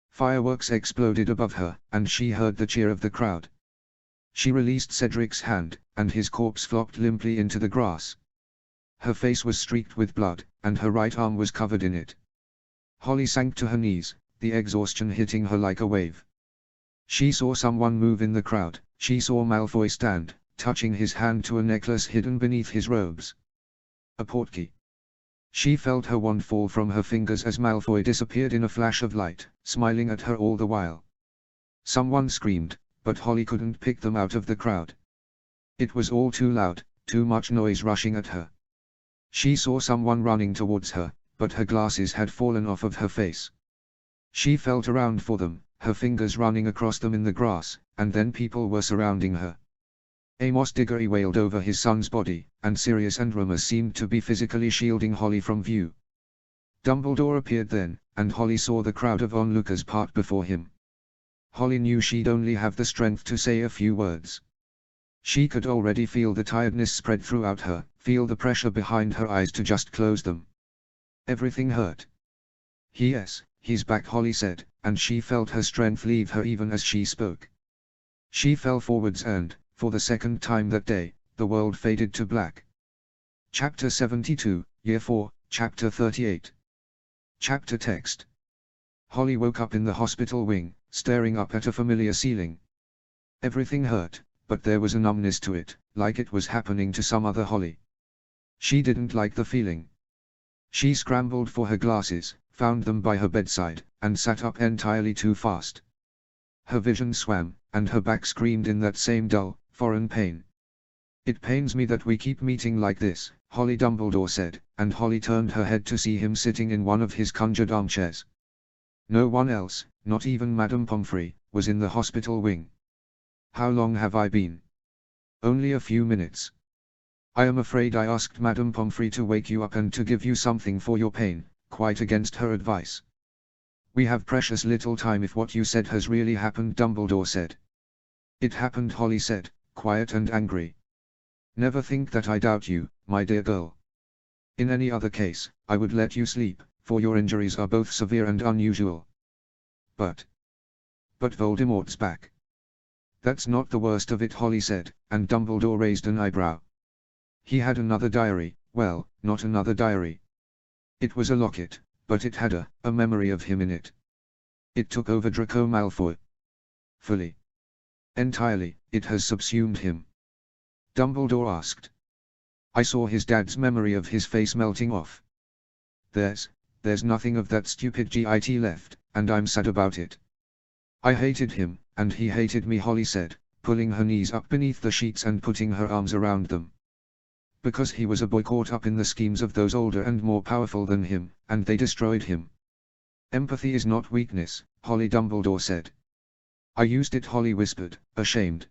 Fireworks exploded above her, and she heard the cheer of the crowd. She released Cedric's hand, and his corpse flopped limply into the grass. Her face was streaked with blood, and her right arm was covered in it. Holly sank to her knees, the exhaustion hitting her like a wave. She saw someone move in the crowd. She saw Malfoy stand, touching his hand to a necklace hidden beneath his robes. A portkey. She felt her wand fall from her fingers as Malfoy disappeared in a flash of light, smiling at her all the while. Someone screamed, but Holly couldn't pick them out of the crowd. It was all too loud, too much noise rushing at her. She saw someone running towards her, but her glasses had fallen off of her face. She felt around for them, her fingers running across them in the grass, and then people were surrounding her. Amos Diggory wailed over his son's body, and Sirius and Remus seemed to be physically shielding Holly from view. Dumbledore appeared then, and Holly saw the crowd of onlookers part before him. Holly knew she'd only have the strength to say a few words. She could already feel the tiredness spread throughout her, feel the pressure behind her eyes to just close them. Everything hurt. "Yes, he's back," Holly said, and she felt her strength leave her even as she spoke. She fell forwards and, for the second time that day, the world faded to black. Chapter 72, Year 4, Chapter 38. Chapter text. Holly woke up in the hospital wing, staring up at a familiar ceiling. Everything hurt, but there was a numbness to it, like it was happening to some other Holly. She didn't like the feeling. She scrambled for her glasses, found them by her bedside, and sat up entirely too fast. Her vision swam, and her back screamed in that same dull, foreign pain. It pains me that we keep meeting like this, Holly Dumbledore said, and Holly turned her head to see him sitting in one of his conjured armchairs. No one else, not even Madame Pomfrey, was in the hospital wing. How long have I been? Only a few minutes. I am afraid I asked Madame Pomfrey to wake you up and to give you something for your pain, quite against her advice. We have precious little time if what you said has really happened, Dumbledore said. It happened, Holly said, quiet and angry. Never think that I doubt you, my dear girl. In any other case, I would let you sleep, for your injuries are both severe and unusual. But Voldemort's back. That's not the worst of it, Holly said, and Dumbledore raised an eyebrow. He had another diary, well, not another diary. It was a locket, but it had a memory of him in it. It took over Draco Malfoy. Fully. Entirely, it has subsumed him. Dumbledore asked. I saw his dad's memory of his face melting off. There's nothing of that stupid GIT left, and I'm sad about it. I hated him, and he hated me, Holly said, pulling her knees up beneath the sheets and putting her arms around them. Because he was a boy caught up in the schemes of those older and more powerful than him, and they destroyed him. Empathy is not weakness, Holly, Dumbledore said. I used it, Holly whispered, ashamed.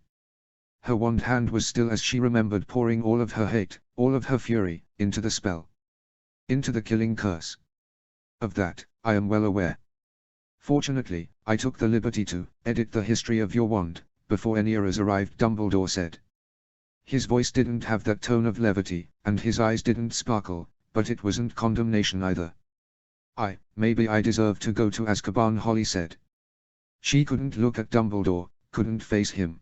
Her wand hand was still as she remembered pouring all of her hate, all of her fury, into the spell. Into the killing curse. Of that, I am well aware. Fortunately, I took the liberty to edit the history of your wand, before any errors arrived, Dumbledore said. His voice didn't have that tone of levity, and his eyes didn't sparkle, but it wasn't condemnation either. Maybe I deserve to go to Azkaban, Holly said. She couldn't look at Dumbledore, couldn't face him.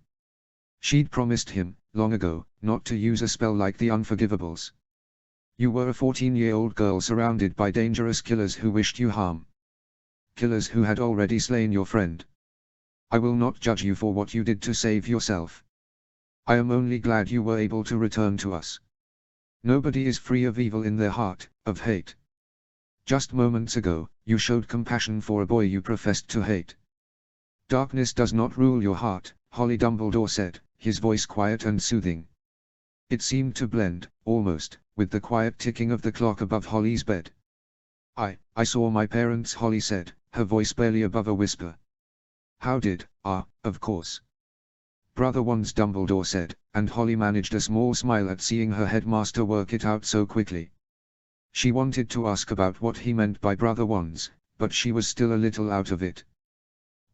She'd promised him, long ago, not to use a spell like the Unforgivables. You were a 14-year-old girl surrounded by dangerous killers who wished you harm. Killers who had already slain your friend. I will not judge you for what you did to save yourself. I am only glad you were able to return to us. Nobody is free of evil in their heart, of hate. Just moments ago, you showed compassion for a boy you professed to hate. Darkness does not rule your heart, Holly, Dumbledore said, his voice quiet and soothing. It seemed to blend, almost, with the quiet ticking of the clock above Holly's bed. I saw my parents, Holly said, her voice barely above a whisper. How did? Of course. Brother Wands, Dumbledore said, and Holly managed a small smile at seeing her headmaster work it out so quickly. She wanted to ask about what he meant by Brother Wands, but she was still a little out of it.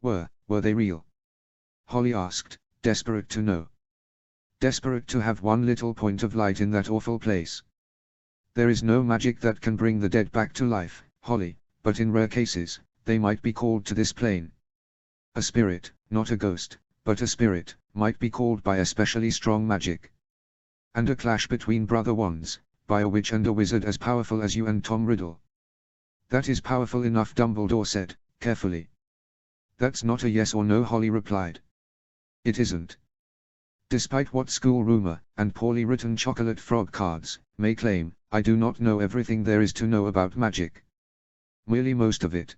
Were they real? Holly asked, desperate to know. Desperate to have one little point of light in that awful place. There is no magic that can bring the dead back to life, Holly, but in rare cases, they might be called to this plane. A spirit, not a ghost, but a spirit, might be called by especially strong magic. And a clash between Brother Wands, by a witch and a wizard as powerful as you and Tom Riddle. That is powerful enough, Dumbledore said, carefully. That's not a yes or no, Holly replied. It isn't. Despite what school rumor, and poorly written chocolate frog cards, may claim, I do not know everything there is to know about magic. Merely most of it.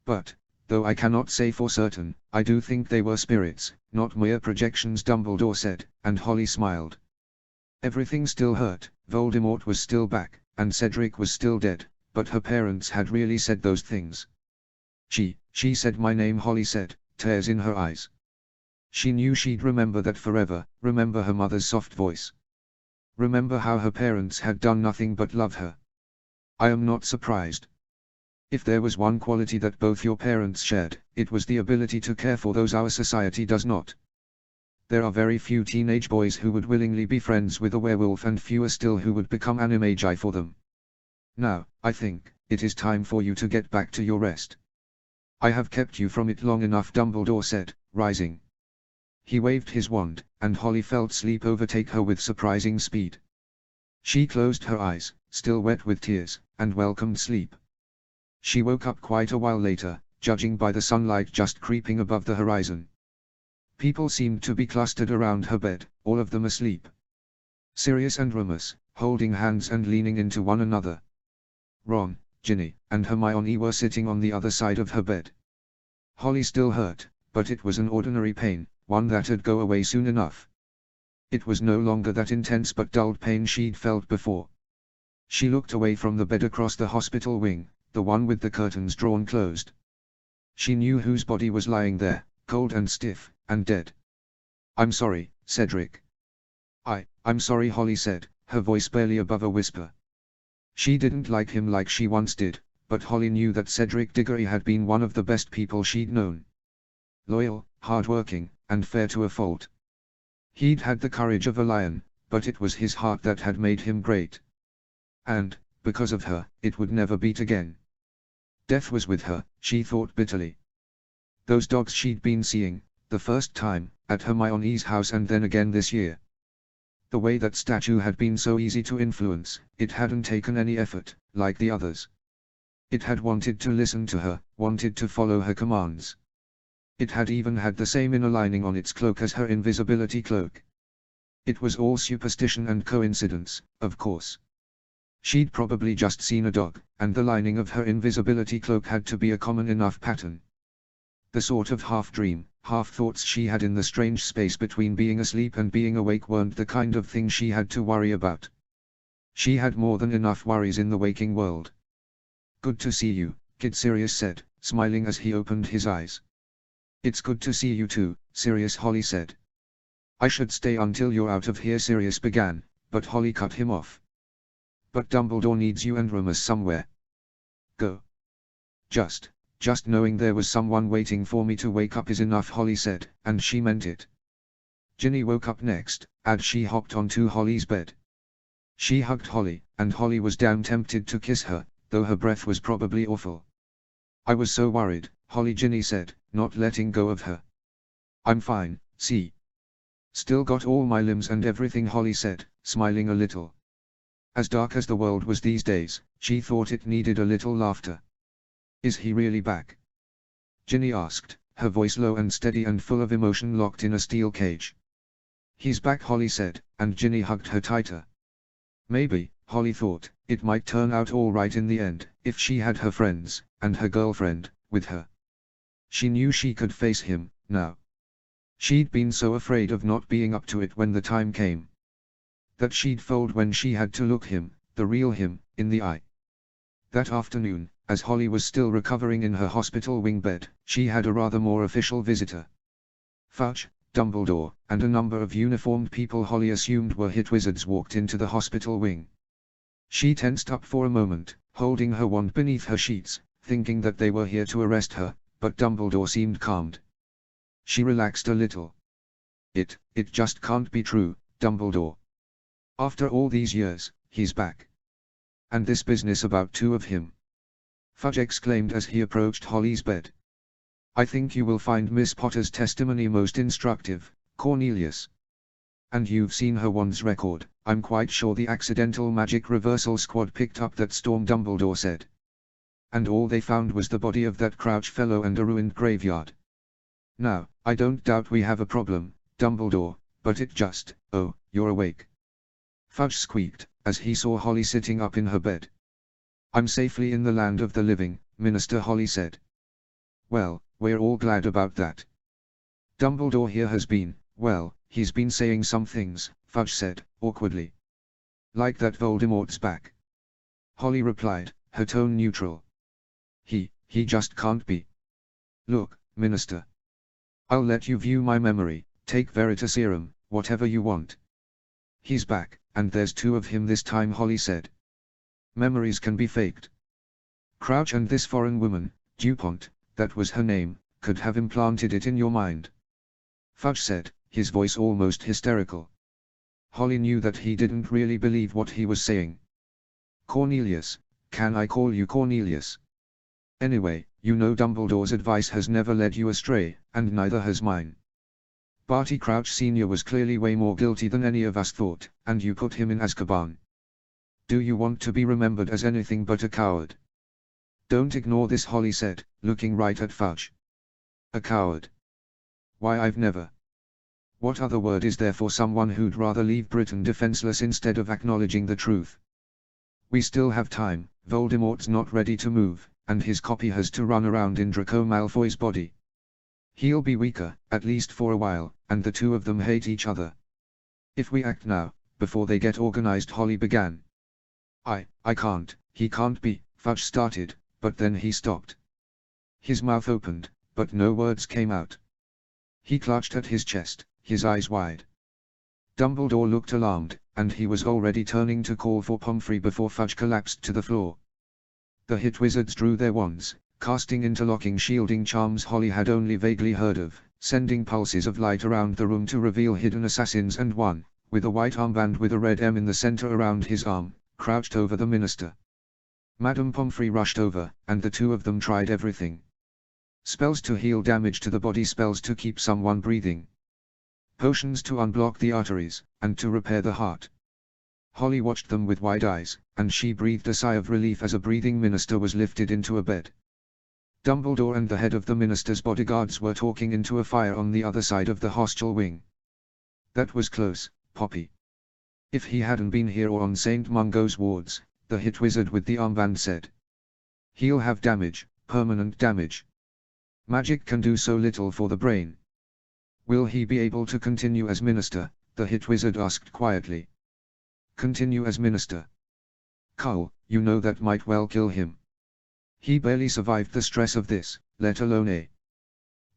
But, though I cannot say for certain, I do think they were spirits, not mere projections, Dumbledore said, and Holly smiled. Everything still hurt, Voldemort was still back, and Cedric was still dead, but her parents had really said those things. She said my name, Holly said, tears in her eyes. She knew she'd remember that forever, remember her mother's soft voice. Remember how her parents had done nothing but love her. I am not surprised. If there was one quality that both your parents shared, it was the ability to care for those our society does not. There are very few teenage boys who would willingly be friends with a werewolf, and fewer still who would become animagi for them. Now, I think, it is time for you to get back to your rest. I have kept you from it long enough, Dumbledore said, rising. He waved his wand, and Holly felt sleep overtake her with surprising speed. She closed her eyes, still wet with tears, and welcomed sleep. She woke up quite a while later, judging by the sunlight just creeping above the horizon. People seemed to be clustered around her bed, all of them asleep. Sirius and Remus, holding hands and leaning into one another. Ron, Ginny, and Hermione were sitting on the other side of her bed. Holly still hurt, but it was an ordinary pain, one that'd go away soon enough. It was no longer that intense but dulled pain she'd felt before. She looked away from the bed across the hospital wing, the one with the curtains drawn closed. She knew whose body was lying there, cold and stiff, and dead. "I'm sorry, Cedric." I'm sorry, Holly said, her voice barely above a whisper. She didn't like him like she once did, but Holly knew that Cedric Diggory had been one of the best people she'd known. Loyal, hard-working, and fair to a fault. He'd had the courage of a lion, but it was his heart that had made him great. And, because of her, it would never beat again. Death was with her, she thought bitterly. Those dogs she'd been seeing, the first time, at Hermione's house and then again this year. The way that statue had been so easy to influence, it hadn't taken any effort, like the others. It had wanted to listen to her, wanted to follow her commands. It had even had the same inner lining on its cloak as her invisibility cloak. It was all superstition and coincidence, of course. She'd probably just seen a dog, and the lining of her invisibility cloak had to be a common enough pattern. The sort of half-dream, half-thoughts she had in the strange space between being asleep and being awake weren't the kind of thing she had to worry about. She had more than enough worries in the waking world. "Good to see you," Kid Sirius said, smiling as he opened his eyes. "It's good to see you too, Sirius," Holly said. "I should stay until you're out of here," Sirius began, but Holly cut him off. "But Dumbledore needs you and Remus somewhere." "Go. Just knowing there was someone waiting for me to wake up is enough," Holly said, and she meant it. Ginny woke up next, as she hopped onto Holly's bed. She hugged Holly, and Holly was damn tempted to kiss her, though her breath was probably awful. "I was so worried," Ginny said, not letting go of her. "I'm fine, see. Still got all my limbs and everything," Holly said, smiling a little. As dark as the world was these days, she thought it needed a little laughter. "Is he really back?" Ginny asked, her voice low and steady and full of emotion locked in a steel cage. "He's back," Holly said, and Ginny hugged her tighter. Maybe, Holly thought, it might turn out all right in the end, if she had her friends, and her girlfriend, with her. She knew she could face him, now. She'd been so afraid of not being up to it when the time came. That she'd fold when she had to look him, the real him, in the eye. That afternoon, as Holly was still recovering in her hospital wing bed, she had a rather more official visitor. Fudge, Dumbledore, and a number of uniformed people Holly assumed were hit wizards walked into the hospital wing. She tensed up for a moment, holding her wand beneath her sheets, thinking that they were here to arrest her, but Dumbledore seemed calmed. She relaxed a little. It just can't be true, Dumbledore. After all these years, he's back. And this business about two of him. Fudge exclaimed as he approached Holly's bed. "I think you will find Miss Potter's testimony most instructive, Cornelius. And you've seen her wand's record. I'm quite sure the accidental magic reversal squad picked up that storm," Dumbledore said. "And all they found was the body of that Crouch fellow and a ruined graveyard. Now, I don't doubt we have a problem, Dumbledore, but it just, oh, you're awake." Fudge squeaked, as he saw Holly sitting up in her bed. "I'm safely in the land of the living, Minister," Holly said. "Well, we're all glad about that. Dumbledore here has been, well, he's been saying some things," Fudge said, awkwardly. "Like that Voldemort's back." Holly replied, her tone neutral. He just can't be. Look, Minister. I'll let you view my memory, take Veritaserum, whatever you want. He's back, and there's two of him this time," Holly said. "Memories can be faked. Crouch and this foreign woman, DuPont, that was her name, could have implanted it in your mind." Fudge said, his voice almost hysterical. Holly knew that he didn't really believe what he was saying. "Cornelius, can I call you Cornelius? Anyway, you know Dumbledore's advice has never led you astray, and neither has mine. Barty Crouch Sr. was clearly way more guilty than any of us thought, and you put him in Azkaban. Do you want to be remembered as anything but a coward?" "Don't ignore this," Holly said, looking right at Fudge. "A coward? Why, I've never. What other word is there for someone who'd rather leave Britain defenseless instead of acknowledging the truth? We still have time, Voldemort's not ready to move, and his copy has to run around in Draco Malfoy's body. He'll be weaker, at least for a while, and the two of them hate each other. If we act now, before they get organized, Holly began. I can't, he can't be, Fudge started, but then he stopped. His mouth opened, but no words came out. He clutched at his chest, his eyes wide. Dumbledore looked alarmed, and he was already turning to call for Pomfrey before Fudge collapsed to the floor. The hit wizards drew their wands, casting interlocking shielding charms Holly had only vaguely heard of, sending pulses of light around the room to reveal hidden assassins, and one, with a white armband with a red M in the center around his arm, crouched over the minister. Madame Pomfrey rushed over, and the two of them tried everything. Spells to heal damage to the body, spells to keep someone breathing, potions to unblock the arteries, and to repair the heart. Holly watched them with wide eyes, and she breathed a sigh of relief as a breathing minister was lifted into a bed. Dumbledore and the head of the minister's bodyguards were talking into a fire on the other side of the hostel wing. That was close, Poppy. If he hadn't been here or on St. Mungo's wards, the hit wizard with the armband said. He'll have damage, permanent damage. Magic can do so little for the brain. Will he be able to continue as minister? The hit wizard asked quietly. Continue as minister? Carl, you know that might well kill him. He barely survived the stress of this, let alone a.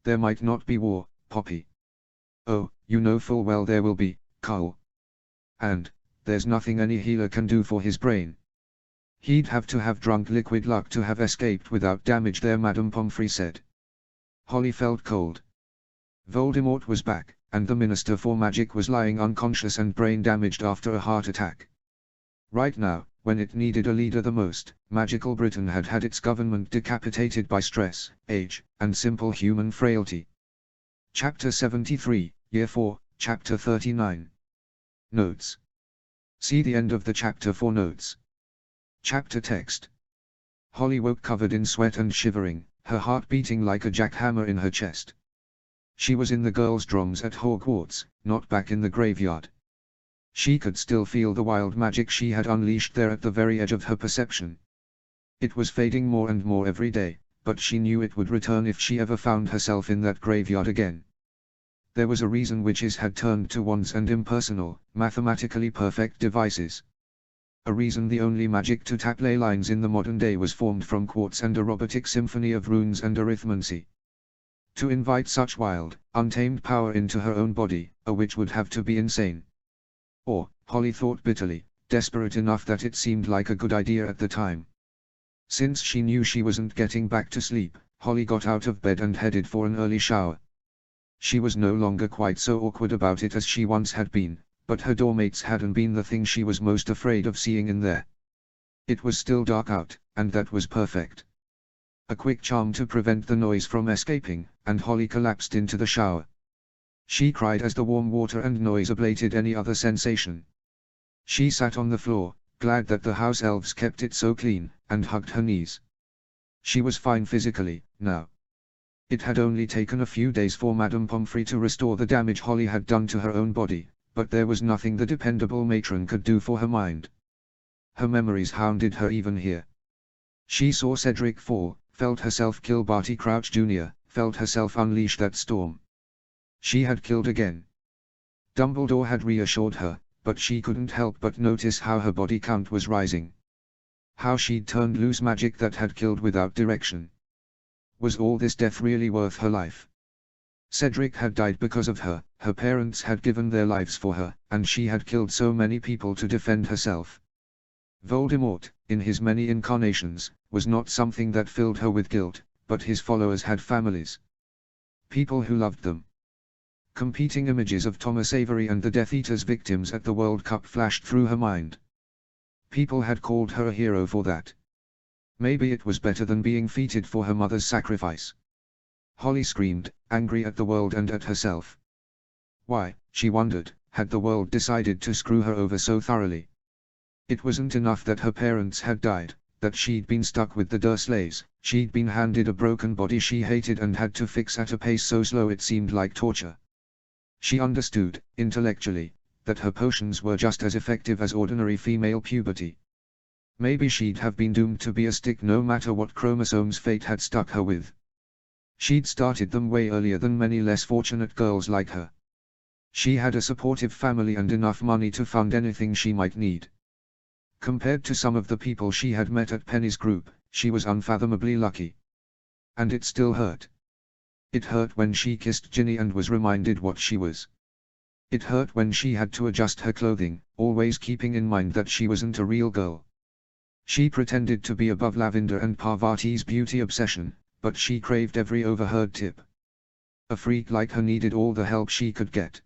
There might not be war, Poppy. Oh, you know full well there will be, Carl. And, there's nothing any healer can do for his brain. He'd have to have drunk liquid luck to have escaped without damage there, Madame Pomfrey said. Holly felt cold. Voldemort was back, and the Minister for Magic was lying unconscious and brain-damaged after a heart attack. Right now, when it needed a leader the most, magical Britain had had its government decapitated by stress, age, and simple human frailty. Chapter 73, Year 4, Chapter 39. Notes. See the end of the chapter for notes. Chapter text. Holly woke covered in sweat and shivering, her heart beating like a jackhammer in her chest. She was in the girls' dorms at Hogwarts, not back in the graveyard. She could still feel the wild magic she had unleashed there at the very edge of her perception. It was fading more and more every day, but she knew it would return if she ever found herself in that graveyard again. There was a reason witches had turned to wands and impersonal, mathematically perfect devices. A reason the only magic to tap ley lines in the modern day was formed from quartz and a robotic symphony of runes and arithmancy. To invite such wild, untamed power into her own body, a witch would have to be insane. Or, Holly thought bitterly, desperate enough that it seemed like a good idea at the time. Since she knew she wasn't getting back to sleep, Holly got out of bed and headed for an early shower. She was no longer quite so awkward about it as she once had been, but her dormmates hadn't been the thing she was most afraid of seeing in there. It was still dark out, and that was perfect. A quick charm to prevent the noise from escaping, and Holly collapsed into the shower. She cried as the warm water and noise ablated any other sensation. She sat on the floor, glad that the house elves kept it so clean, and hugged her knees. She was fine physically, now. It had only taken a few days for Madame Pomfrey to restore the damage Holly had done to her own body, but there was nothing the dependable matron could do for her mind. Her memories hounded her even here. She saw Cedric fall, felt herself kill Barty Crouch Jr., felt herself unleash that storm. She had killed again. Dumbledore had reassured her, but she couldn't help but notice how her body count was rising. How she'd turned loose magic that had killed without direction. Was all this death really worth her life? Cedric had died because of her, her parents had given their lives for her, and she had killed so many people to defend herself. Voldemort, in his many incarnations, was not something that filled her with guilt, but his followers had families. People who loved them. Competing images of Thomas Avery and the Death Eater's victims at the World Cup flashed through her mind. People had called her a hero for that. Maybe it was better than being feted for her mother's sacrifice. Holly screamed, angry at the world and at herself. Why, she wondered, had the world decided to screw her over so thoroughly? It wasn't enough that her parents had died, that she'd been stuck with the Dursleys, she'd been handed a broken body she hated and had to fix at a pace so slow it seemed like torture. She understood, intellectually, that her potions were just as effective as ordinary female puberty. Maybe she'd have been doomed to be a stick no matter what chromosomes fate had stuck her with. She'd started them way earlier than many less fortunate girls like her. She had a supportive family and enough money to fund anything she might need. Compared to some of the people she had met at Penny's group, she was unfathomably lucky. And it still hurt. It hurt when she kissed Ginny and was reminded what she was. It hurt when she had to adjust her clothing, always keeping in mind that she wasn't a real girl. She pretended to be above Lavender and Parvati's beauty obsession, but she craved every overheard tip. A freak like her needed all the help she could get.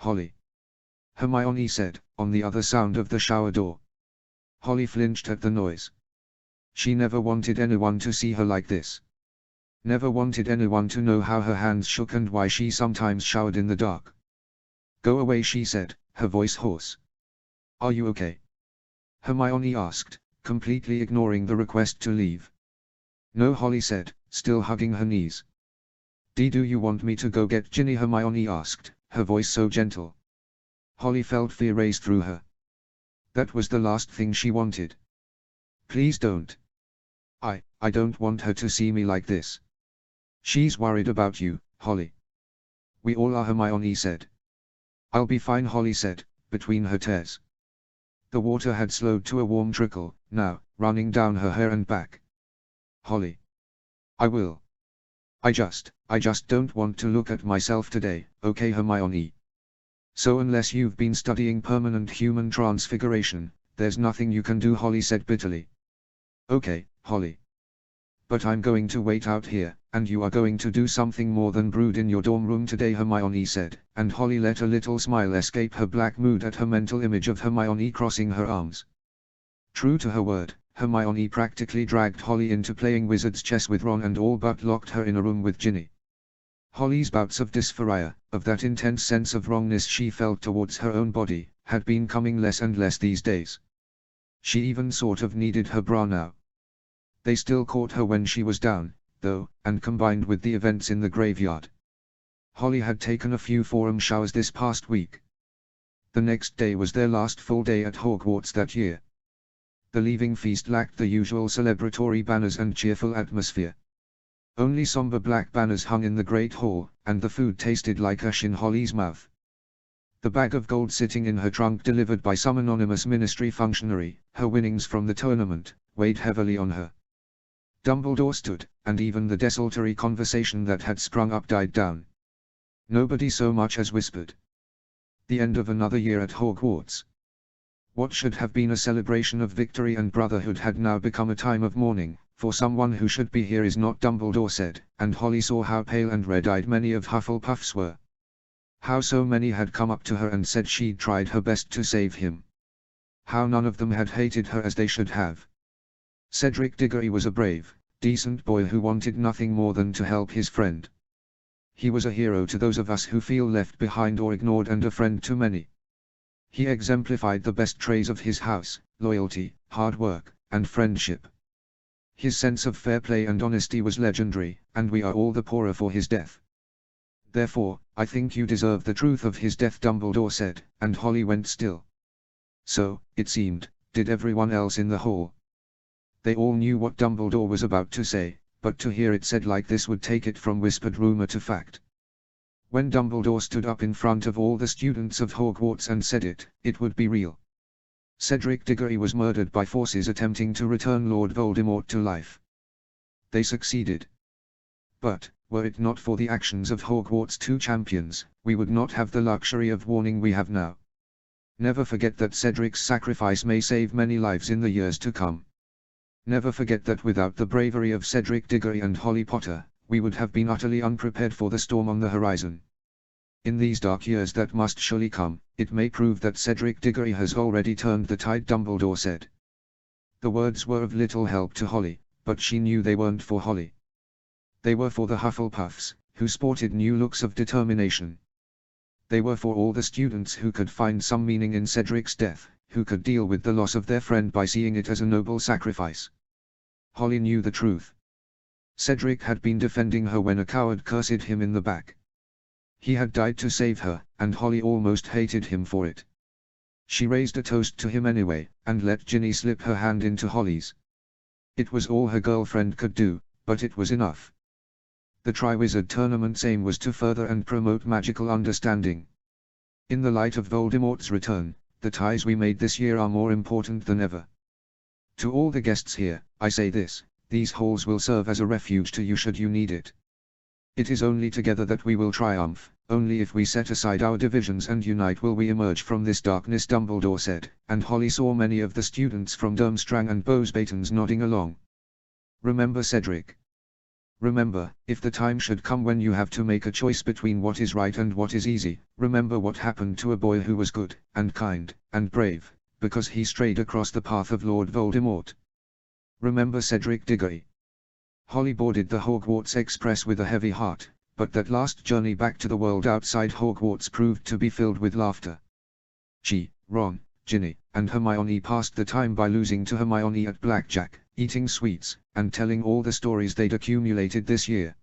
Holly. Hermione said, on the other sound of the shower door. Holly flinched at the noise. She never wanted anyone to see her like this. Never wanted anyone to know how her hands shook and why she sometimes showered in the dark. Go away, she said, her voice hoarse. Are you okay? Hermione asked, completely ignoring the request to leave. No, Holly said, still hugging her knees. Do you want me to go get Ginny? Hermione asked, her voice so gentle. Holly felt fear race through her. That was the last thing she wanted. Please don't. I don't want her to see me like this. She's worried about you, Holly. We all are, Hermione said. I'll be fine, Holly said, between her tears. The water had slowed to a warm trickle, now, running down her hair and back. Holly. I will. I just don't want to look at myself today, okay, Hermione? So unless you've been studying permanent human transfiguration, there's nothing you can do, Holly said bitterly. Okay, Holly. But I'm going to wait out here, and you are going to do something more than brood in your dorm room today, Hermione said, and Holly let a little smile escape her black mood at her mental image of Hermione crossing her arms. True to her word, Hermione practically dragged Holly into playing wizard's chess with Ron and all but locked her in a room with Ginny. Holly's bouts of dysphoria, of that intense sense of wrongness she felt towards her own body, had been coming less and less these days. She even sort of needed her bra now. They still caught her when she was down, though, and combined with the events in the graveyard. Holly had taken a few forum showers this past week. The next day was their last full day at Hogwarts that year. The leaving feast lacked the usual celebratory banners and cheerful atmosphere. Only somber black banners hung in the Great Hall, and the food tasted like ash in Holly's mouth. The bag of gold sitting in her trunk delivered by some anonymous ministry functionary, her winnings from the tournament, weighed heavily on her. Dumbledore stood, and even the desultory conversation that had sprung up died down. Nobody so much as whispered. The end of another year at Hogwarts. What should have been a celebration of victory and brotherhood had now become a time of mourning, for someone who should be here is not, Dumbledore said, and Holly saw how pale and red-eyed many of Hufflepuff's were. How so many had come up to her and said she'd tried her best to save him. How none of them had hated her as they should have. Cedric Diggory was a brave, decent boy who wanted nothing more than to help his friend. He was a hero to those of us who feel left behind or ignored, and a friend to many. He exemplified the best traits of his house: loyalty, hard work, and friendship. His sense of fair play and honesty was legendary, and we are all the poorer for his death. Therefore, I think you deserve the truth of his death, Dumbledore said, and Holly went still. So, it seemed, did everyone else in the hall. They all knew what Dumbledore was about to say, but to hear it said like this would take it from whispered rumor to fact. When Dumbledore stood up in front of all the students of Hogwarts and said it, it would be real. Cedric Diggory was murdered by forces attempting to return Lord Voldemort to life. They succeeded. But, were it not for the actions of Hogwarts' two champions, we would not have the luxury of warning we have now. Never forget that Cedric's sacrifice may save many lives in the years to come. Never forget that without the bravery of Cedric Diggory and Holly Potter, we would have been utterly unprepared for the storm on the horizon. In these dark years that must surely come, it may prove that Cedric Diggory has already turned the tide, Dumbledore said. The words were of little help to Holly, but she knew they weren't for Holly. They were for the Hufflepuffs, who sported new looks of determination. They were for all the students who could find some meaning in Cedric's death, who could deal with the loss of their friend by seeing it as a noble sacrifice. Holly knew the truth. Cedric had been defending her when a coward cursed him in the back. He had died to save her, and Holly almost hated him for it. She raised a toast to him anyway, and let Ginny slip her hand into Holly's. It was all her girlfriend could do, but it was enough. The Triwizard Tournament's aim was to further and promote magical understanding. In the light of Voldemort's return, the ties we made this year are more important than ever. To all the guests here, I say this: these halls will serve as a refuge to you should you need it. It is only together that we will triumph, only if we set aside our divisions and unite will we emerge from this darkness, Dumbledore said, and Holly saw many of the students from Durmstrang and Beauxbatons nodding along. Remember, Cedric. Remember, if the time should come when you have to make a choice between what is right and what is easy, remember what happened to a boy who was good, and kind, and brave, because he strayed across the path of Lord Voldemort. Remember Cedric Diggory. Holly boarded the Hogwarts Express with a heavy heart, but that last journey back to the world outside Hogwarts proved to be filled with laughter. She, Ron, Ginny, and Hermione passed the time by losing to Hermione at blackjack, eating sweets, and telling all the stories they'd accumulated this year.